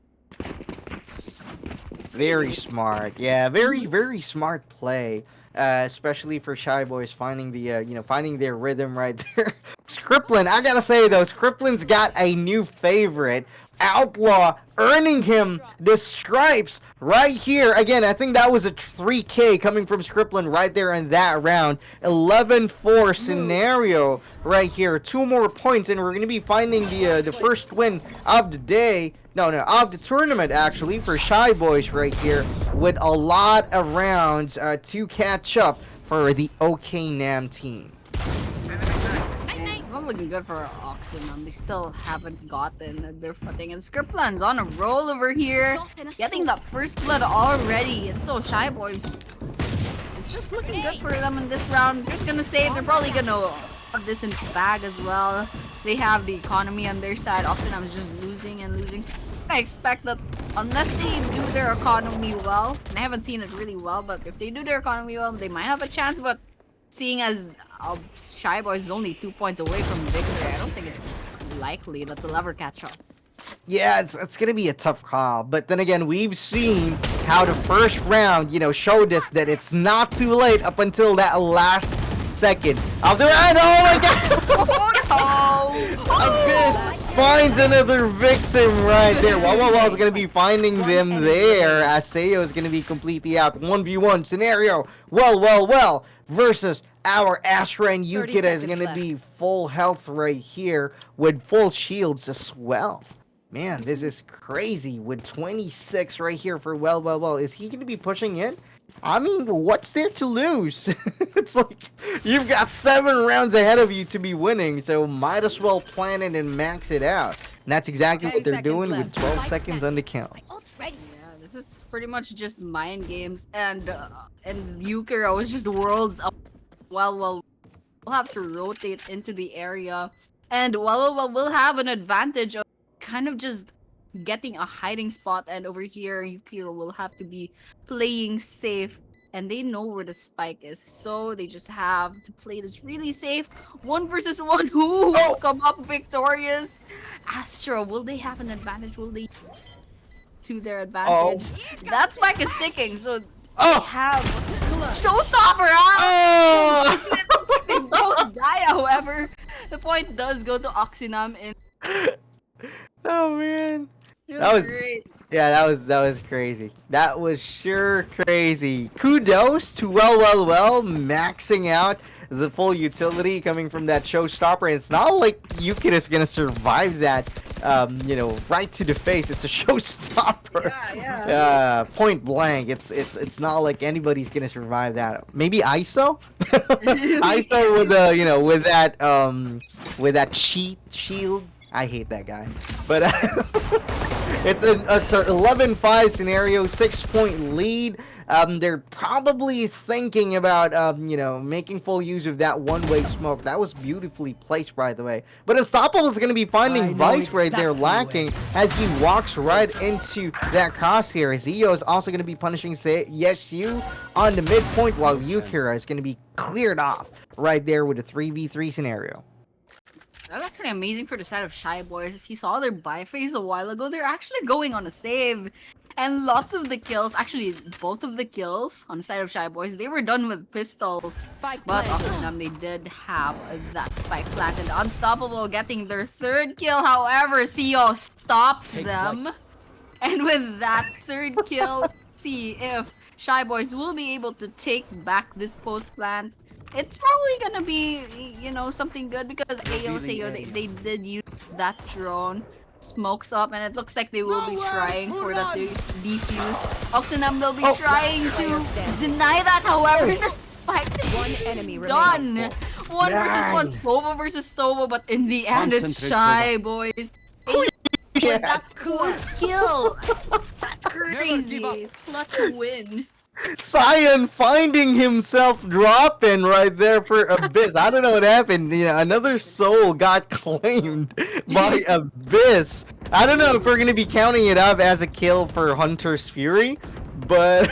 S2: Very smart. Yeah, very smart play. Especially for Shy Boys finding the finding their rhythm right there. Scriptlin, I gotta say though, Scriptlin's got a new favorite. Outlaw earning him the stripes right here. Again, I think that was a 3K coming from Scriptlin right there in that round. 11-4 scenario right here. 2 more points and we're going to be finding the first win of the day. No, of the tournament actually for Shy Boys right here with a lot of rounds to catch up for the OK Nam team.
S1: It's not looking good for Oxenum. They still haven't gotten their footing. And Scriptlin's on a roll over here, getting that first blood already. And so Shy Boys, it's just looking good for them in this round. They're just gonna save. They're probably gonna put this in the bag as well. They have the economy on their side. Oxenum is just losing and losing. I expect that unless they do their economy well, and I haven't seen it really well, but if they do their economy well, they might have a chance. But seeing as Shy Boys is only 2 points away from victory, I don't think it's likely that they'll ever catch up.
S2: Yeah, it's gonna be a tough call, but then again, we've seen how the first round, showed us that it's not too late up until that last second of the round. Oh my god! Abyss finds another victim right there. Wall's gonna be finding them there. Aseo is gonna be completely out. 1v1 scenario. Well, versus our Astra and
S3: 30
S2: Yukita is
S3: seconds
S2: gonna be full health right here with full shields as well. Man, this is crazy with 26 right here for well. Is he gonna be pushing in? I mean, what's there to lose? It's like you've got 7 rounds ahead of you to be winning, so might as well plan it and max it out. And that's exactly
S3: 10
S2: what they're
S3: seconds
S2: doing
S3: left.
S2: with 12 seconds on the count.
S7: My ult's ready.
S1: Yeah, this is pretty much just mind games, and Yukira was just worlds up. Well, we'll have to rotate into the area, and we'll have an advantage of kind of just getting a hiding spot, and over here Yukira will have to be playing safe, and they know where the spike is, so they just have to play this really safe. 1 versus 1, who will come up victorious? Astro, will they have an advantage? Will they to their advantage? That spike is sticking, so they have showstopper. They both die, however. The point does go to Oxenum, and
S2: Oh man.
S1: it
S2: That was-
S1: great.
S2: Yeah, that was crazy. That was sure crazy. Kudos to well, maxing out the full utility coming from that showstopper. It's not like Yukita is gonna survive that, right to the face. It's a showstopper.
S1: Yeah.
S2: Point blank. It's not like anybody's gonna survive that. Maybe ISO. ISO with that cheat shield. I hate that guy, but it's an 11-5 scenario, 6-point lead. They're probably thinking about making full use of that one-way smoke. That was beautifully placed, by the way. But Unstoppable is going to be finding Vice right there lacking as he walks right into that crosshair. Zio is also going to be punishing Yeshu on the midpoint, while Yukira is going to be cleared off right there with a 3v3 scenario.
S1: That's actually amazing for the side of Shy Boys. If you saw their buy phase a while ago, they're actually going on a save. And lots of the kills, actually both of the kills on the side of Shy Boys, they were done with pistols.
S3: Spike
S1: But
S3: planted.
S1: Oxenham, they did have that spike planted. Unstoppable getting their third kill. However, CEO stops
S6: Take
S1: them. And with that third kill, see if Shy Boys will be able to take back this post plant. It's probably gonna be, something good because AOSAO, they did use that drone. Smokes up, and it looks like they will be trying for that defuse. Oxenham will be trying to deny that, however, the spike
S3: One enemy remaining.
S1: done. One versus one, Stova versus Stova, but in the end, it's
S6: Concentrate,
S1: Shy Boys. With that
S3: Cool.
S1: kill. That's
S6: give
S1: crazy.
S6: up.
S1: Clutch win.
S2: Cyan finding himself dropping right there for Abyss. I don't know what happened. Another soul got claimed by Abyss. I don't know if we're gonna be counting it up as a kill for Hunter's Fury, but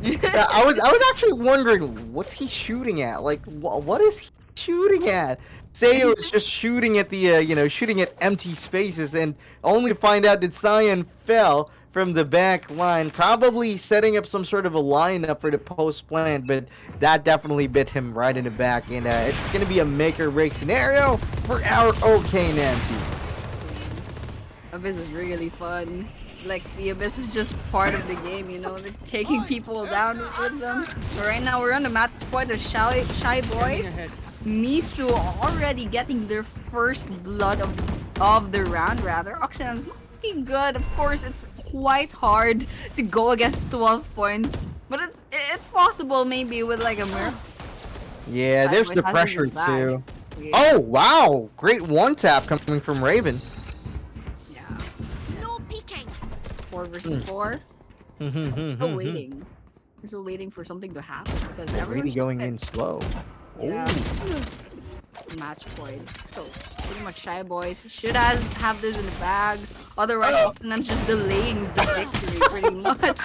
S2: yeah, I was actually wondering what's he shooting at? Like, what is he shooting at? Sayo is just shooting at the shooting at empty spaces, and only to find out that Cyan fell from the back line, probably setting up some sort of a lineup for the post plant, but that definitely bit him right in the back, and it's gonna be a make or break scenario for our OK Nam team.
S1: Abyss is really fun. Like, the Abyss is just part of the game, they're taking people down with them. But right now, we're on the match point of Shy Boys. Misu already getting their first blood of the round, rather. Oxenham's looking good. Of course, it's quite hard to go against 12 points, but it's possible maybe with like a mirror.
S2: Yeah,
S1: Shy
S2: there's
S1: Boys
S2: the
S1: has it
S2: pressure
S1: in the bag.
S2: too.
S1: Yeah.
S2: Oh wow, great one tap coming from Raven.
S1: Yeah.
S5: No peeking.
S1: 4 versus 4.
S2: Really
S1: Still waiting. We're still waiting for something to happen because everyone's just
S2: going
S1: like-
S2: in slow.
S1: Yeah. Match points. So pretty much Shy Boys should have this in the bag. Otherwise, Oxenham's just delaying the victory pretty much.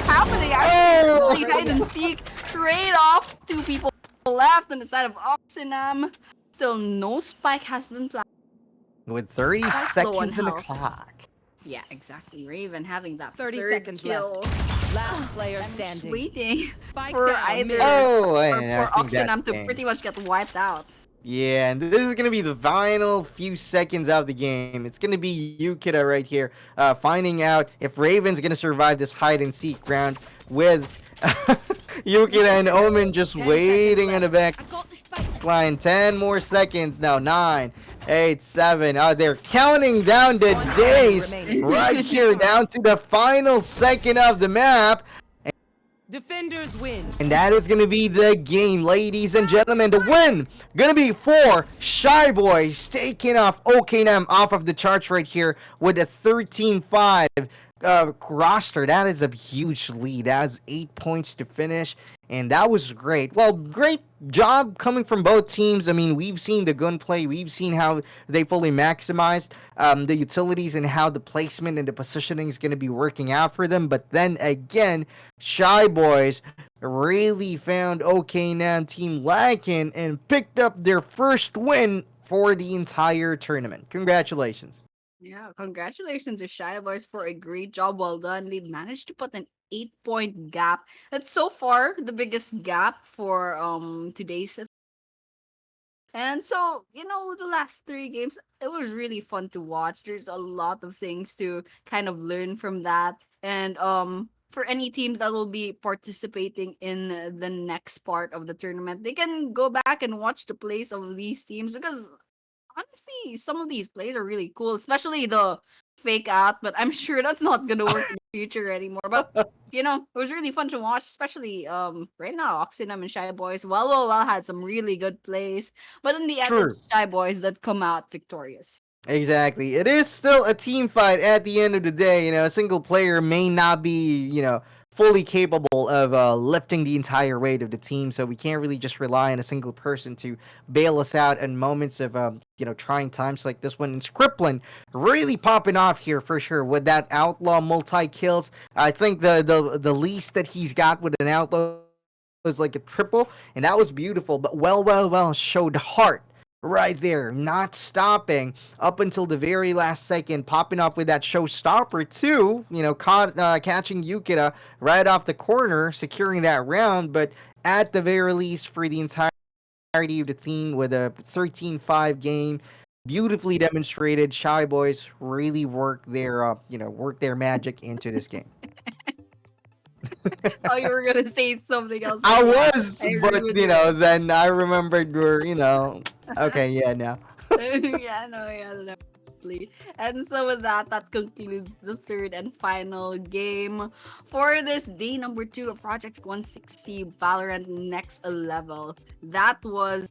S1: Happening actually. Hide and seek. Trade off. 2 people left on the side of Oxenham. Still no spike has been planted.
S2: With 30
S1: Quite low on
S2: seconds in the
S1: health.
S2: clock.
S1: Yeah, exactly. Raven having that
S3: 30
S1: third
S3: seconds
S1: kill.
S3: Last player
S1: I'm just
S3: standing.
S1: waiting
S3: Spike
S1: for
S3: down.
S1: either
S3: mid.
S2: Oh,
S1: or
S2: yeah,
S1: for
S2: I think that's
S1: Oxenham to
S2: game.
S1: pretty much get wiped out.
S2: Yeah, and this is gonna be the final few seconds of the game. It's gonna be Yukita right here, finding out if Raven's gonna survive this hide and seek round with Yukita and Omen just
S3: 10
S2: waiting
S3: seconds
S2: on the back
S5: I got the spike.
S2: line. 10 more seconds now. 9, 8, 7. They're counting down the
S3: One
S2: days
S3: remaining.
S2: right here down to the final second of the map.
S3: Defenders win.
S2: And that is going to be the game, ladies and gentlemen. The win going to be for Shy Boys, taking off OKNM off of the charts right here with a 13-5 roster. That is a huge lead. That's 8 points to finish, and that was great. Well, great job coming from both teams. I mean, we've seen the gunplay. We've seen how they fully maximized the utilities and how the placement and the positioning is going to be working out for them. But then again, Shy Boys really found OKNam team lacking and picked up their first win for the entire tournament. Congratulations.
S1: Yeah, congratulations to Shy Boys for a great job. Well done. They managed to put an 8-point gap. That's so far the biggest gap for today's. And so, the last 3 games, it was really fun to watch. There's a lot of things to kind of learn from that. And for any teams that will be participating in the next part of the tournament, they can go back and watch the plays of these teams because honestly, some of these plays are really cool, especially the fake out, but I'm sure that's not gonna work in the future anymore. But it was really fun to watch, especially right now, Oxenham and Shy Boys. Well had some really good plays, but in the end,
S2: True.
S1: it's Shy Boys that come out victorious.
S2: Exactly. It is still a team fight at the end of the day. A single player may not be, fully capable of lifting the entire weight of the team, so we can't really just rely on a single person to bail us out in moments of, trying times like this one. And Scripplin really popping off here for sure with that outlaw multi-kills. I think the least that he's got with an outlaw was like a triple, and that was beautiful, but well showed heart right there, not stopping up until the very last second, popping off with that showstopper too. Catching Yukita right off the corner, securing that round. But at the very least, for the entirety of the team, with a 13-5 game, beautifully demonstrated. Shy Boys really work their magic into this game.
S1: Oh, you were gonna say something else.
S2: I
S1: But yeah,
S2: was,
S1: I agree
S2: but
S1: with you.
S2: then I remembered okay, yeah, no.
S1: Yeah, no, yeah, definitely. And so with that, that concludes the third and final game for this day number 2 of Project 160 Valorant Next Level. That was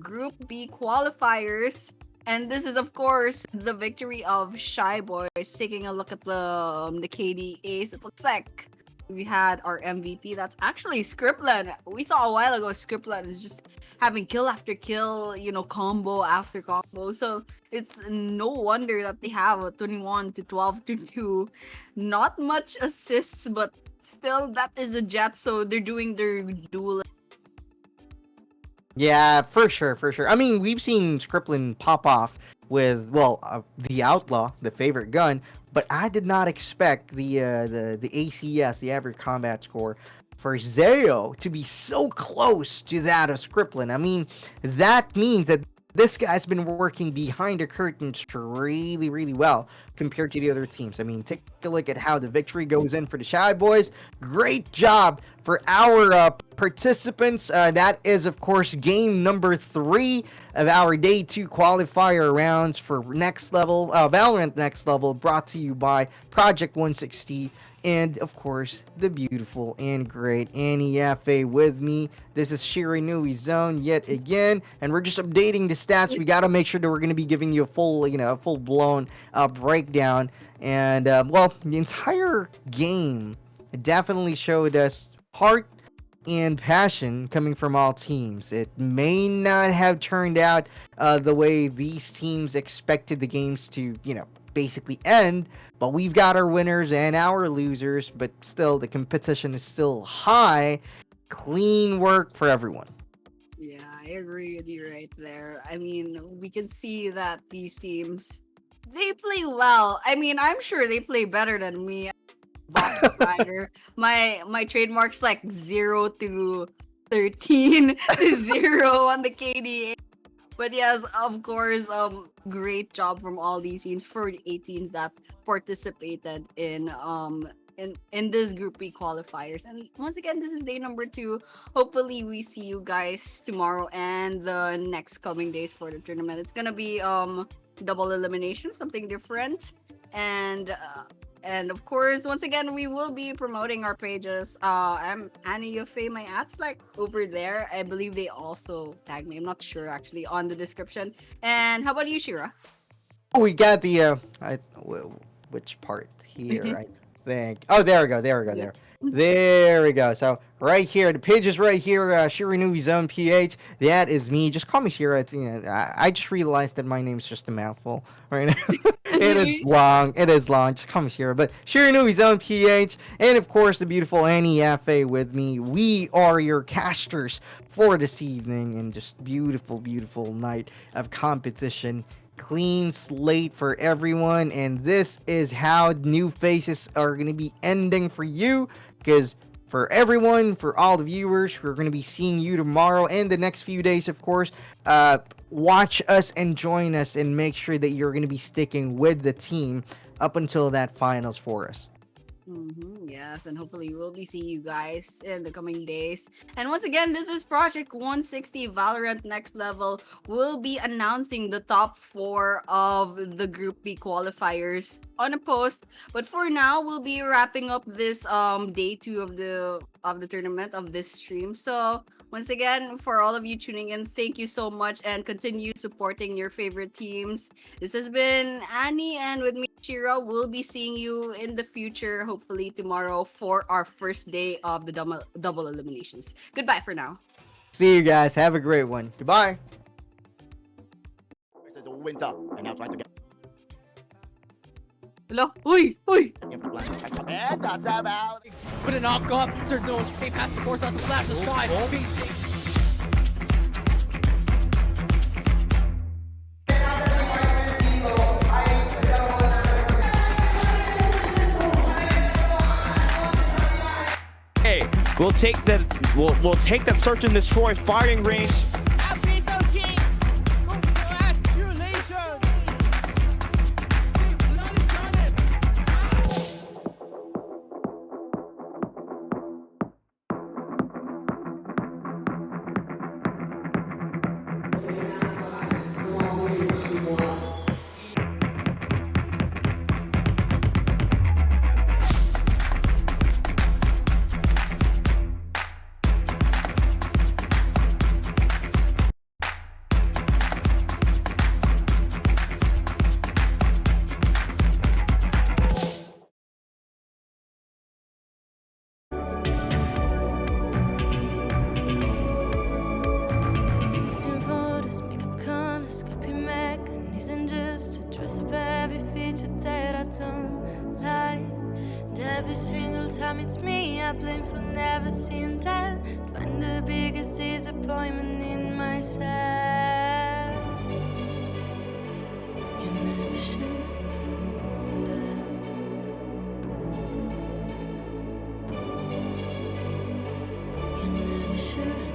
S1: Group B qualifiers. And this is, of course, the victory of Shy Boys. Taking a look at the KD Ace, it looks like we had our MVP. That's actually Scriptland. We saw a while ago Scriptland is just having kill after kill, combo after combo. So it's no wonder that they have a 21 to 12 to 2. Not much assists, but still that is a jet. So they're doing their duel.
S2: Yeah, for sure, for sure. I mean, we've seen Scriptlin pop off with the Outlaw, the favorite gun, but I did not expect the ACS, the average combat score, for Zayo to be so close to that of Scriptlin. I mean, that means that this guy's been working behind the curtains really, really well compared to the other teams. I mean, take a look at how the victory goes in for the Shy Boys. Great job for our participants. That is, of course, game number 3 of our day 2 qualifier rounds for Next Level, Valorant Next Level, brought to you by Project 160. And, of course, the beautiful and great Annie Yaffe with me. This is Shiranui Zone yet again. And we're just updating the stats. We got to make sure that we're going to be giving you a full-blown breakdown. And, the entire game definitely showed us heart and passion coming from all teams. It may not have turned out the way these teams expected the games to, basically end, but we've got our winners and our losers, but still the competition is still high. Clean work for everyone.
S1: Yeah, I agree with you right there. I mean, we can see that these teams, they play well. I mean, I'm sure they play better than me. Bot Rider. My trademark's like 0 to 13 to 0 on the KDA. But yes, of course, great job from all these teams for the 18s that participated in this Group B qualifiers. And once again, this is day number 2. Hopefully, we see you guys tomorrow and the next coming days for the tournament. It's gonna be double elimination, something different, and of course, once again, we will be promoting our pages. I'm Annie Yaffe, my ad's like over there. I believe they also tag me. I'm not sure actually on the description. And how about you, Shira?
S2: Oh, we got the which part here? I think. Oh, there we go. There we go. So right here, the page is right here. Shiranui Zone PH. That is me. Just call me Shira. It's, I just realized that my name's just a mouthful right now. It is long. Just call me Shira. But Shiranui Zone PH, and of course the beautiful Annie Yaffe with me. We are your casters for this evening, and just beautiful, beautiful night of competition. Clean slate for everyone, and this is how new faces are going to be ending for you, because for everyone, for all the viewers, we're going to be seeing you tomorrow and the next few days, of course. Watch us and join us, and make sure that you're going to be sticking with the team up until that finals for us.
S1: Yes, and hopefully we'll be seeing you guys in the coming days. And once again, this is Project 160 Valorant Next Level. We'll be announcing the top 4 of the Group B qualifiers on a post. But for now, we'll be wrapping up this day 2 of the tournament, of this stream. So once again, for all of you tuning in, thank you so much, and continue supporting your favorite teams. This has been Annie, and with me, Shira. We'll be seeing you in the future, hopefully tomorrow, for our first day of the double eliminations. Goodbye for now.
S2: See you guys. Have a great one. Goodbye.
S8: Versus Winter, and now trying to get
S1: Hello? Uy! Uy!
S8: him to blind check. And that's about.
S9: But a knock up, there's no escape, has to force out the flash, the sky.
S10: We'll take that search and destroy firing range.
S11: Posting photos, makeup corners, copy mechanism just to dress up every feature that I don't like. And every single time it's me, I blame for never seeing that. Find the biggest disappointment in myself. You never should have known that. You never should have.